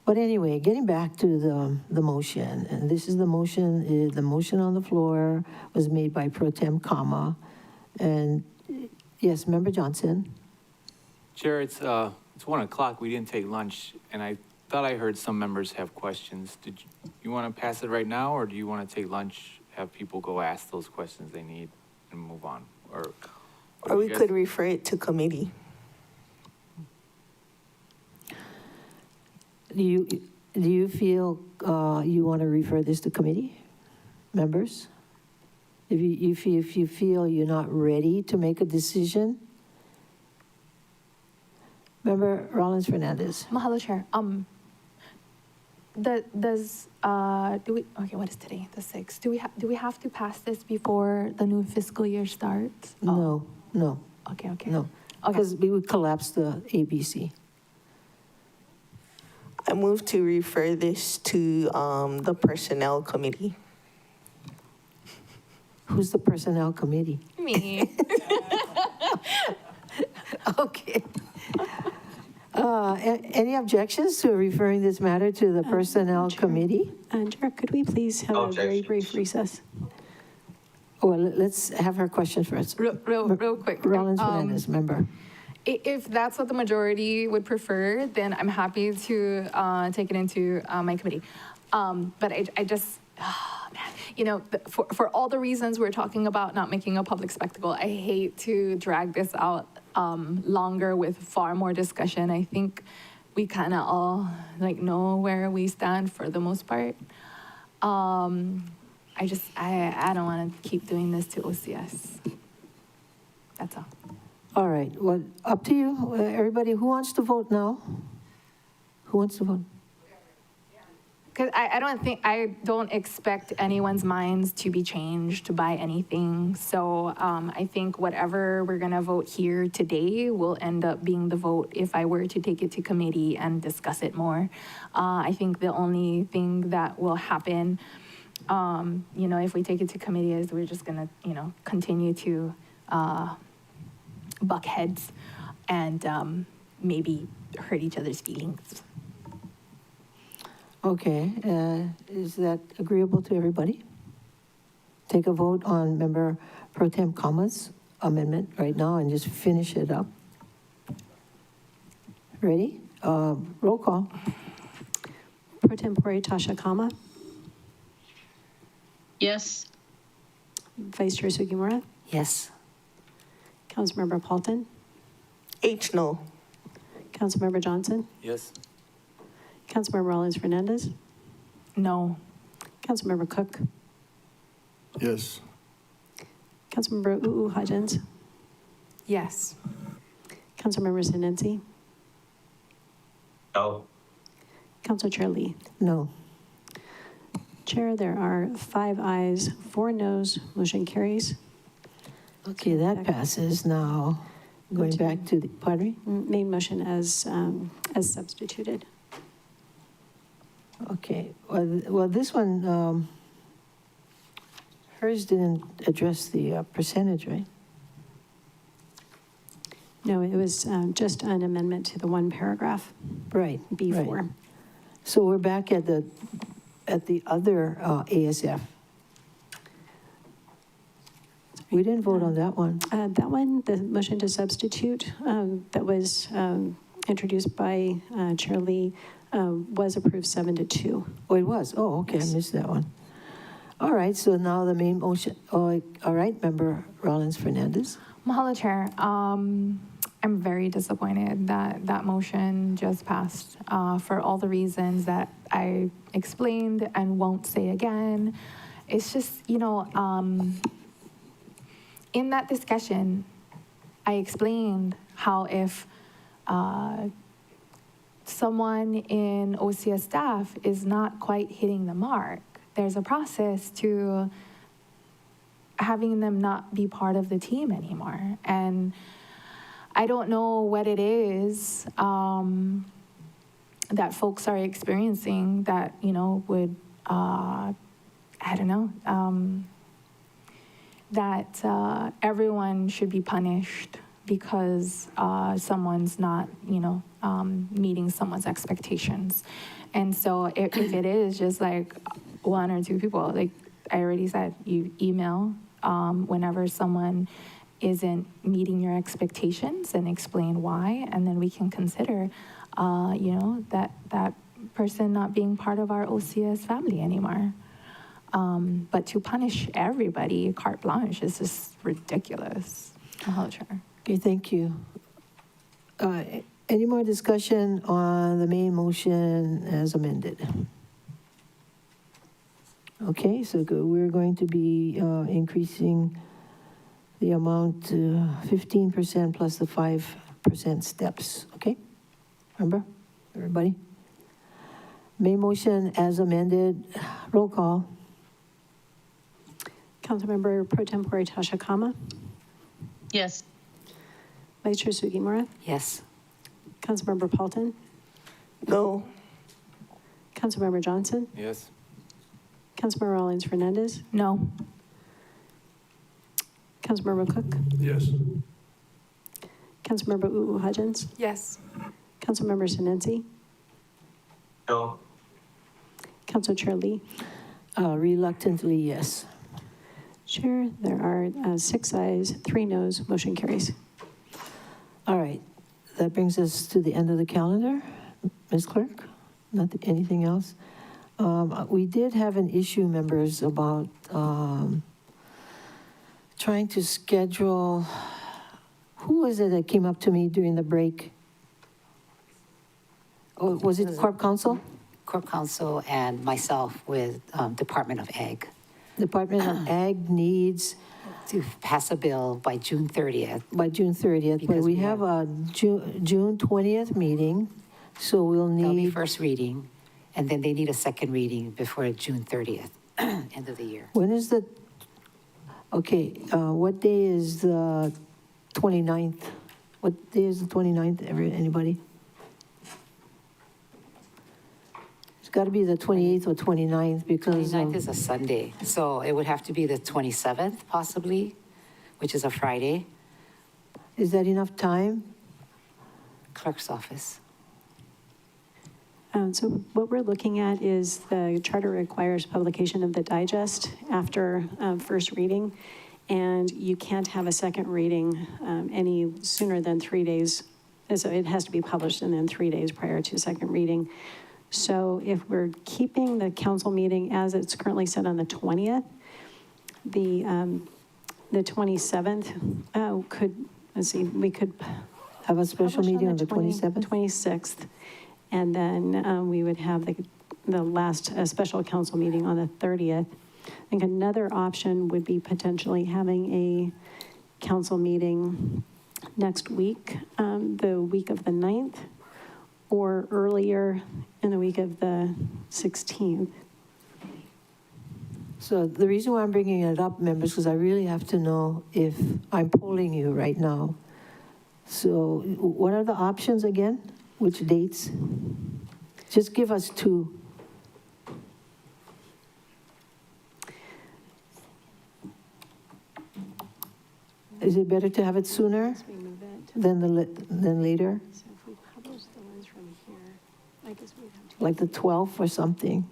But anyway, getting back to the motion, and this is the motion. The motion on the floor was made by Pro Tem Kama, and yes, Member Johnson. Chair, it's 1 o'clock. We didn't take lunch, and I thought I heard some members have questions. Did you want to pass it right now, or do you want to take lunch, have people go ask those questions they need, and move on? Or we could refer it to committee. Do you feel you want to refer this to committee, members? If you feel you're not ready to make a decision, Member Rollins Fernandez. Mahalo, Chair. What is today? The 6th. Do we have to pass this before the new fiscal year starts? No. Okay. No, because we would collapse the ABC. I move to refer this to the Personnel Committee. Who's the Personnel Committee? Me. Okay. Any objections to referring this matter to the Personnel Committee? Chair, could we please have a very brief recess? Well, let's have her question first. Real quick. Rollins Fernandez, member. If that's what the majority would prefer, then I'm happy to take it into my committee. But I just, for all the reasons we're talking about not making a public spectacle, I hate to drag this out longer with far more discussion. I think we kind of all know where we stand for the most part. I don't want to keep doing this to OCS. That's all. All right, well, up to you. Everybody, who wants to vote now? Who wants to vote? Because I don't expect anyone's minds to be changed by anything. So I think whatever we're gonna vote here today will end up being the vote if I were to take it to committee and discuss it more. I think the only thing that will happen, if we take it to committee is we're just gonna, continue to buck heads and maybe hurt each other's feelings. Okay, is that agreeable to everybody? Take a vote on Member Pro Tem Kama's amendment right now and just finish it up. Ready? Roll call. Pro Tempore Tasha Kama, Yes. Vice Chair Sugimura, Yes. Councilmember Paulton, H no. Councilmember Johnson, Yes. Councilmember Rollins Fernandez, No. Councilmember Cook, Yes. Councilmember Hudgens, Yes. Councilmember Sinensi, No. Council Chair Lee. No. Chair, there are 5 ayes, 4 noes, motion carries. Okay, that passes now. Going back to the, pardon me? Main motion as substituted. Okay, well, this one, hers didn't address the percentage, right? No, it was just an amendment to the one paragraph, Right. B4. right. So we're back at the other ASF. We didn't vote on that one. That one, the motion to substitute that was introduced by Chair Lee was approved 7-2. Oh, it was? Oh, okay, I missed that one. All right, so now the main motion, all right, Member Rollins Fernandez. Mahalo, Chair. I'm very disappointed that that motion just passed for all the reasons that I explained and won't say again. It's just, in that discussion, I explained how if someone in OCS staff is not quite hitting the mark, there's a process to having them not be part of the team anymore. And I don't know what it is that folks are experiencing that, would, I don't know, that everyone should be punished because someone's not, meeting someone's expectations. And so if it is just like 1 or 2 people, like I already said, you email whenever someone isn't meeting your expectations and explain why, and then we can consider, that person not being part of our OCS family anymore. But to punish everybody, carte blanche, is just ridiculous. Okay, thank you. Any more discussion on the main motion as amended? Okay, so we're going to be increasing the amount to 15% plus the 5% steps, okay? Remember, everybody? Main motion as amended, roll call. Councilmember Pro Tempore Tasha Kama, Yes. Vice Chair Sugimura, Yes. Councilmember Paulton, No. Councilmember Johnson, Yes. Councilmember Rollins Fernandez, No. Councilmember Cook, Yes. Councilmember Hudgens, Yes. Councilmember Sinensi, No. Council Chair Lee. Reluctantly, yes. Chair, there are 6 ayes, 3 noes, motion carries. All right, that brings us to the end of the calendar. Ms. Clerk, anything else? We did have an issue, members, about trying to schedule, who was it that came up to me during the break? Oh, was it Corp Counsel? Corp Counsel and myself with Department of Ag Department of Ag needs to pass a bill by June 30th. by June 30th, but Because we we have a June 20th meeting, so we'll That'll be need, first reading, and then they need a second reading before June 30th, end of the year. when is the, okay, what day is the 29th? What day is the 29th, anybody? It's got to be the 28th or 29th because 29th is a Sunday, so it would have to be the 27th possibly, which is a Friday. Is that enough time? Clerk's office. So what we're looking at is the charter requires publication of the digest after first reading, and you can't have a second reading any sooner than 3 days. And so it has to be published and then 3 days prior to second reading. So if we're keeping the council meeting as it's currently set on the 20th, the 27th could, let's see, we could have a special meeting on the 27th? 26th. And then we would have the last special council meeting on the 30th. I think another option would be potentially having a council meeting next week, the week of the 9th, or earlier in the week of the 16th. So the reason why I'm bringing it up, members, because I really have to know if I'm polling you right now. So what are the options again? Which dates? Just give us two. Is it better to have it sooner than later? So if we publish the ones from here, I guess we'd have to. Like the 12th or something?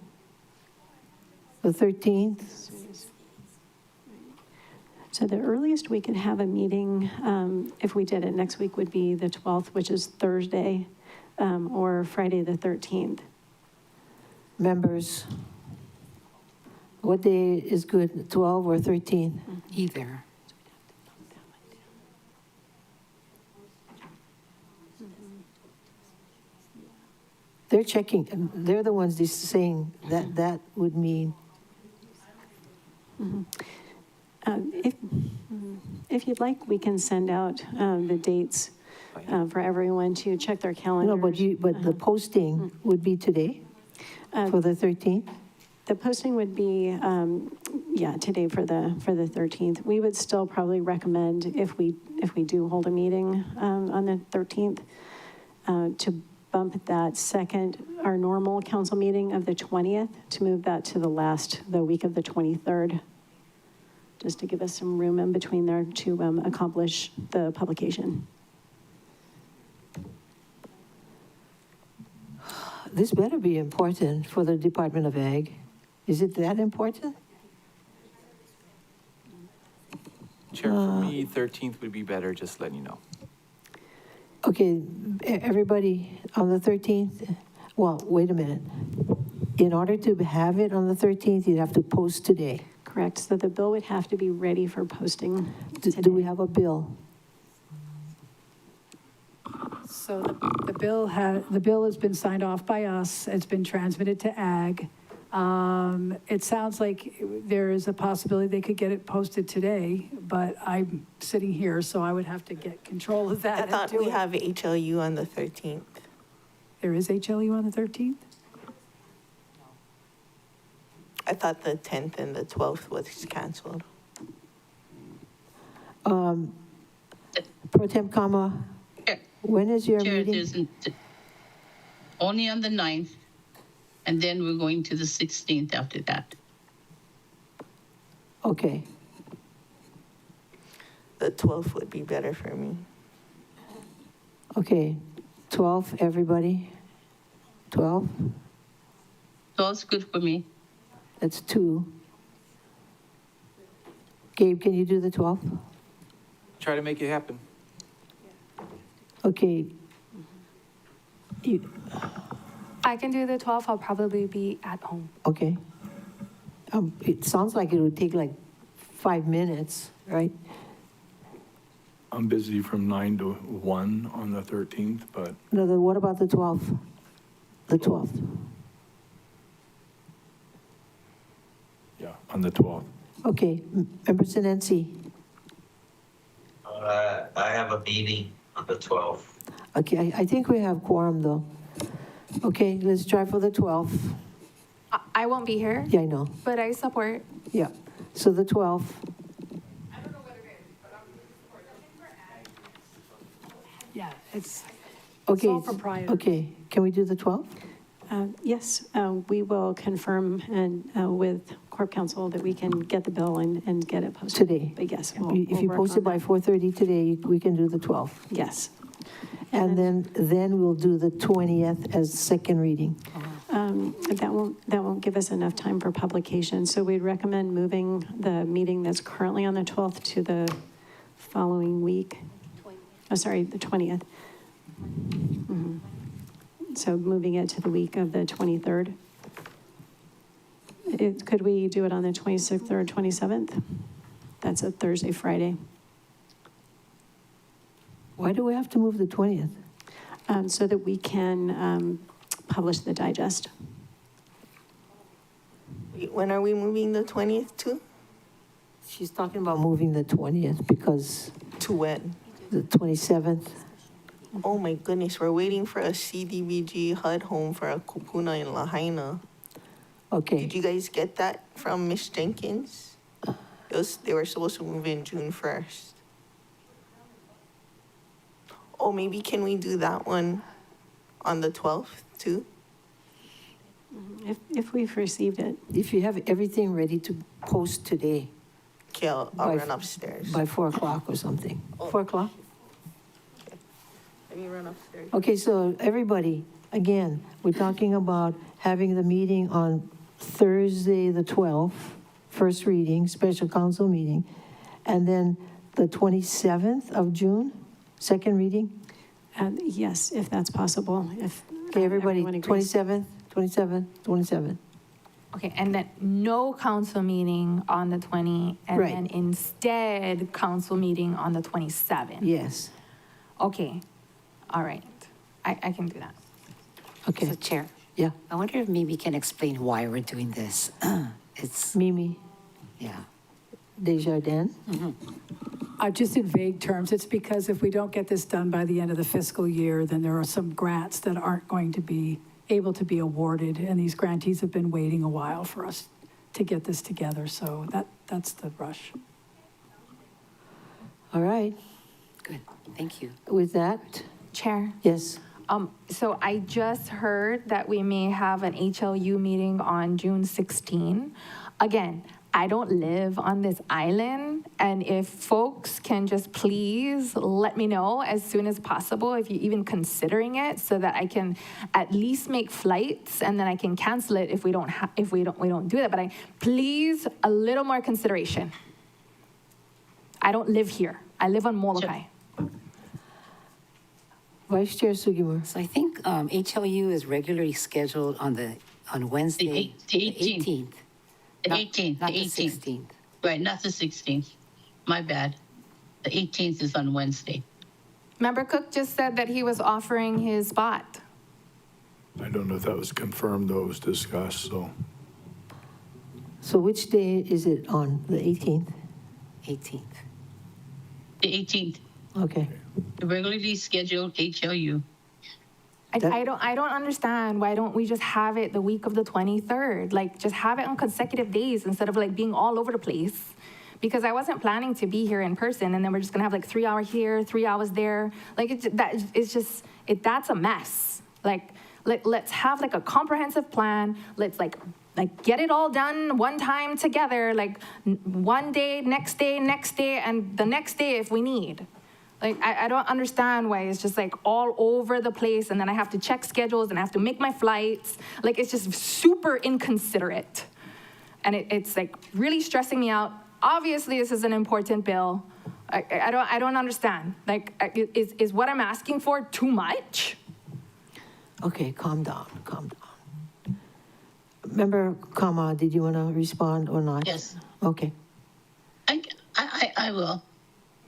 The 13th? So the earliest we could have a meeting, if we did it next week, would be the 12th, which is Thursday, or Friday the 13th. Members, what day is good, 12 or 13? Either. They're checking, they're the ones just saying that that would mean. If you'd like, we can send out the dates for everyone to check their calendars. No, but the posting would be today for the 13th? The posting would be, today for the 13th. We would still probably recommend, if we do hold a meeting on the 13th, to bump that our normal council meeting of the 20th, to move that to the week of the 23rd, just to give us some room in between there to accomplish the publication. This better be important for the Department of Ag. Is it that important? Chair, for me, 13th would be better, just letting you know. Okay, everybody on the 13th, well, wait a minute. In order to have it on the 13th, you'd have to post today. Correct, so the bill would have to be ready for posting. Do we have a bill? So the bill has been signed off by us. It's been transmitted to Ag. It sounds like there is a possibility they could get it posted today, but I'm sitting here, so I would have to get control of that. I thought we have HLU on the 13th. There is HLU on the 13th? I thought the 10th and the 12th was canceled. Pro Tem Kama, when is your Chair, meeting? Only on the 9th, and then we're going to the 16th after that. Okay. The 12th would be better for me. Okay, 12, everybody? 12? 12's good for me. That's 2. Gabe, can you do the 12th? Try to make it happen. Okay. I can do the 12th. I'll probably be at home. Okay. It sounds like it would take like 5 minutes, right? I'm busy from 9 to 1 on the 13th, but No, what about the 12th? The 12th? yeah, on the 12th. Okay, Member Sinensi. I have a meeting on the 12th. Okay, I think we have quorum though. Okay, let's try for the 12th. I won't be here, Yeah, I know. but I support. Yeah, so the 12th. Yeah, it's Okay, sole proprietor. okay, can we do the 12th? Yes, we will confirm and with Corp Counsel that we can get the bill and get it posted. Today. But yes, If we'll you work post on it by that. 4:30 today, we can do the 12th. Yes. And then we'll do the 20th as second reading. That won't give us enough time for publication. So we'd recommend moving the meeting that's currently on the 12th to the following week. Oh, sorry, the 20th. So moving it to the week of the 23rd. Could we do it on the 26th or 27th? That's a Thursday, Friday. Why do we have to move the 20th? So that we can publish the digest. When are we moving the 20th to? She's talking about moving the 20th because To when? the 27th. Oh my goodness, we're waiting for a CDBG HUD home for a kupuna in Lahaina. Okay. Did you guys get that from Miss Jenkins? They were supposed to move in June 1st. Oh, maybe can we do that one on the 12th too? If we've received it. If you have everything ready to post today. Okay, I'll run upstairs. By 4 o'clock or something. 4 o'clock? Let me run upstairs. Okay, so everybody, again, we're talking about having the meeting on Thursday, the 12th, first reading, special council meeting, and then the 27th of June, second reading? Yes, if that's possible. If Okay, everybody, everyone agrees. 27th. Okay, and then no council meeting on the 20, and Right. then instead council meeting on the 27th. Yes. Okay, all right. I can do that. Okay. So Chair? Yeah. I wonder if Mimi can explain why we're doing this. It's, Mimi yeah. Desjardins? Just in vague terms, it's because if we don't get this done by the end of the fiscal year, then there are some grants that aren't going to be able to be awarded, and these grantees have been waiting a while for us to get this together, so that's the rush. All right. Good, thank you. With that, Chair? yes. So I just heard that we may have an HLU meeting on June 16. Again, I don't live on this island, and if folks can just please let me know as soon as possible if you're even considering it, so that I can at least make flights, and then I can cancel it if we don't do that. But please, a little more consideration. I don't live here. I live on Molokai. Vice Chair Sugimura. So I think HLU is regularly scheduled on Wednesday. The 18th. The 18th. Not The the 18th. 16th. Right, not the 16th. My bad. The 18th is on Wednesday. Member Cook just said that he was offering his spot. I don't know if that was confirmed, though, it was discussed, so. So which day is it on? The 18th? 18th. The 18th, Okay. the regularly scheduled HLU. I don't understand. Why don't we just have it the week of the 23rd? Like, just have it on consecutive days instead of like being all over the place. Because I wasn't planning to be here in person, and then we're just gonna have like 3 hours here, 3 hours there. Like, that's a mess. Like, let's have like a comprehensive plan. Let's like get it all done one time together. Like one day, next day, and the next day if we need. Like, I don't understand why it's just like all over the place, and then I have to check schedules and I have to make my flights. Like, it's just super inconsiderate. And it's like really stressing me out. Obviously, this is an important bill. I don't understand. Like, is what I'm asking for too much? Okay, calm down. Member Kama, did you want to respond or not? Yes. Okay. I will.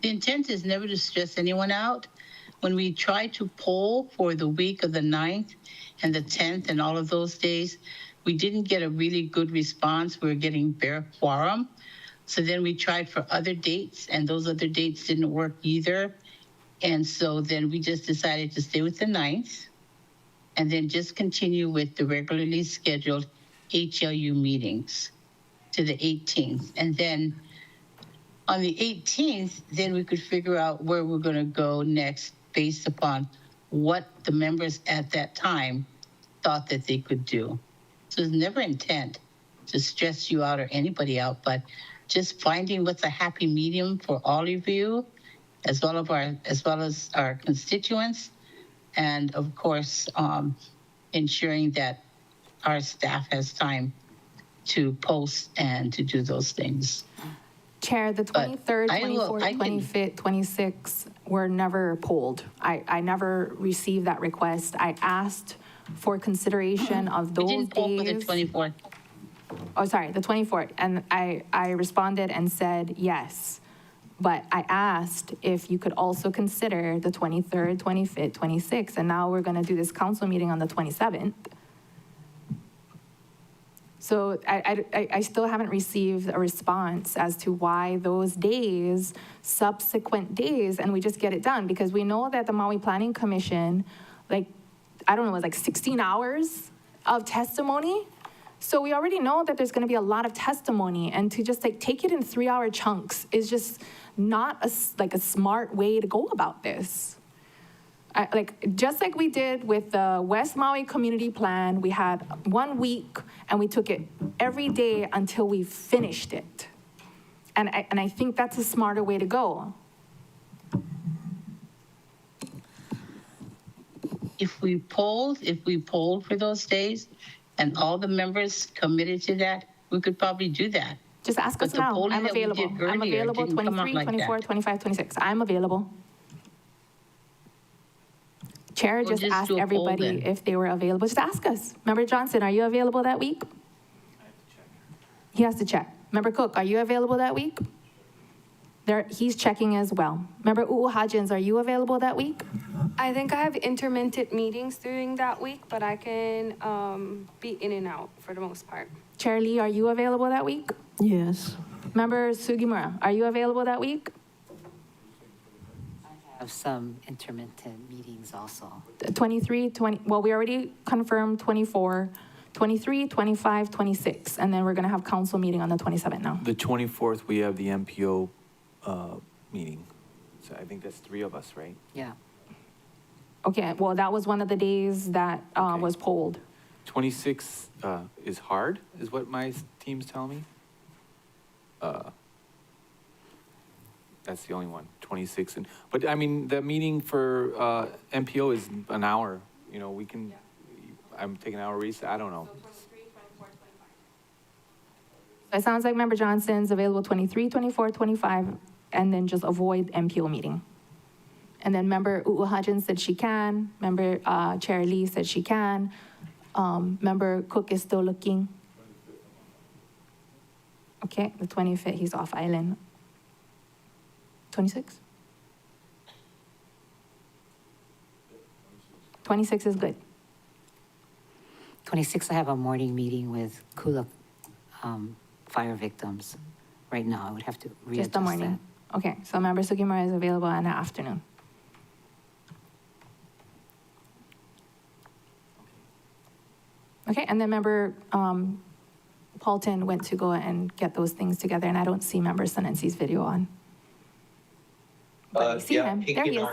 The intent is never to stress anyone out. When we try to poll for the week of the 9th and the 10th and all of those days, we didn't get a really good response. We were getting bare quorum. So then we tried for other dates, and those other dates didn't work either. And so then we just decided to stay with the 9th and then just continue with the regularly scheduled HLU meetings to the 18th. And then on the 18th, then we could figure out where we're going to go next based upon what the members at that time thought that they could do. So it's never intent to stress you out or anybody out, but just finding what's a happy medium for all of you, as well as our constituents, and of course, ensuring that our staff has time to post and to do those things. Chair, the 23rd, I will- 24th, I can- 25th, 26th were never polled. I never received that request. I asked for consideration of We those didn't poll for the days. 24th. Oh, sorry, the 24th. And I responded and said yes. But I asked if you could also consider the 23rd, 25th, 26th, and now we're going to do this council meeting on the 27th. So I still haven't received a response as to why those days, subsequent days, and we just get it done. Because we know that the Maui Planning Commission, like, I don't know, it was like 16 hours of testimony. So we already know that there's going to be a lot of testimony, and to just like take it in 3-hour chunks is just not a smart way to go about this. Just like we did with the West Maui Community Plan, we had 1 week and we took it every day until we finished it. And I think that's a smarter way to go. If we polled for those days and all the members committed to that, we could probably do that. Just ask us But the now. polling I'm that we available. did I'm earlier available didn't come out 23, like 24, that. 25, 26. I'm available. Chair We'll just just asked do a poll everybody then. if they were available. Just ask us. Member Johnson, are you available that week? He has to check. Member Cook, are you available that week? He's checking as well. Member U'uhajins, are you available that week? I think I have intermittent meetings during that week, but I can be in and out for the most part. Chair Lee, are you available that week? Yes. Member Sugimura, are you available that week? Have some intermittent meetings also. 23, 20, well, we already confirmed 24, 23, 25, 26, and then we're going to have council meeting on the 27th now. The 24th, we have the MPO meeting. So I think that's 3 of us, right? Yeah. Okay, well, that was one of the days that was polled. 26 is hard, is what my team's telling me. That's the only one, 26. But I mean, the meeting for MPO is an hour. You know, we can, I'm taking an hour recess, I don't know. It sounds like Member Johnson's available 23, 24, 25, and then just avoid MPO meeting. And then Member U'uhajin said she can. Member Chair Lee said she can. Member Cook is still looking. Okay, the 25th, he's off island. 26? 26 is good. 26, I have a morning meeting with Kula fire victims. Right now, I would have to readjust Just the morning. Okay, so Member Sugimura is available in the afternoon. Okay, and then Member Paulton went to go and get those things together, and I don't see Member Senensi's video on. But I see him. There he is.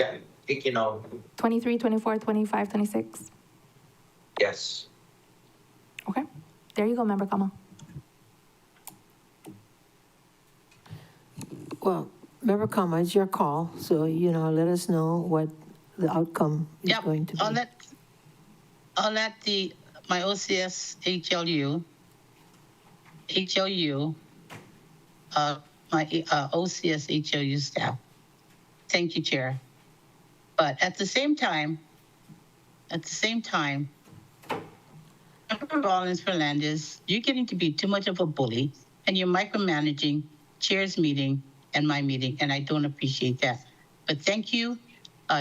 Yeah, taking out, 23, 24, 25, 26. yes. Okay, there you go, Member Kama. Well, Member Kama, it's your call, so, let us know what the outcome is going to be. I'll let my OCS HLU, my OCS HLU staff. Thank you, Chair. But at the same time, Member Rollins-Fernandez, you're getting to be too much of a bully, and you're micromanaging Chair's meeting and my meeting, and I don't appreciate that. But thank you,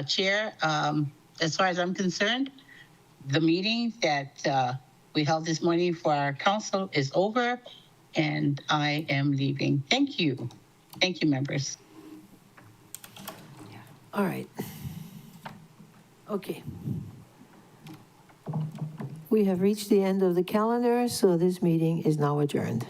Chair. As far as I'm concerned, the meeting that we held this morning for our council is over, and I am leaving. Thank you. Thank you, members. All right. Okay. We have reached the end of the calendar, so this meeting is now adjourned.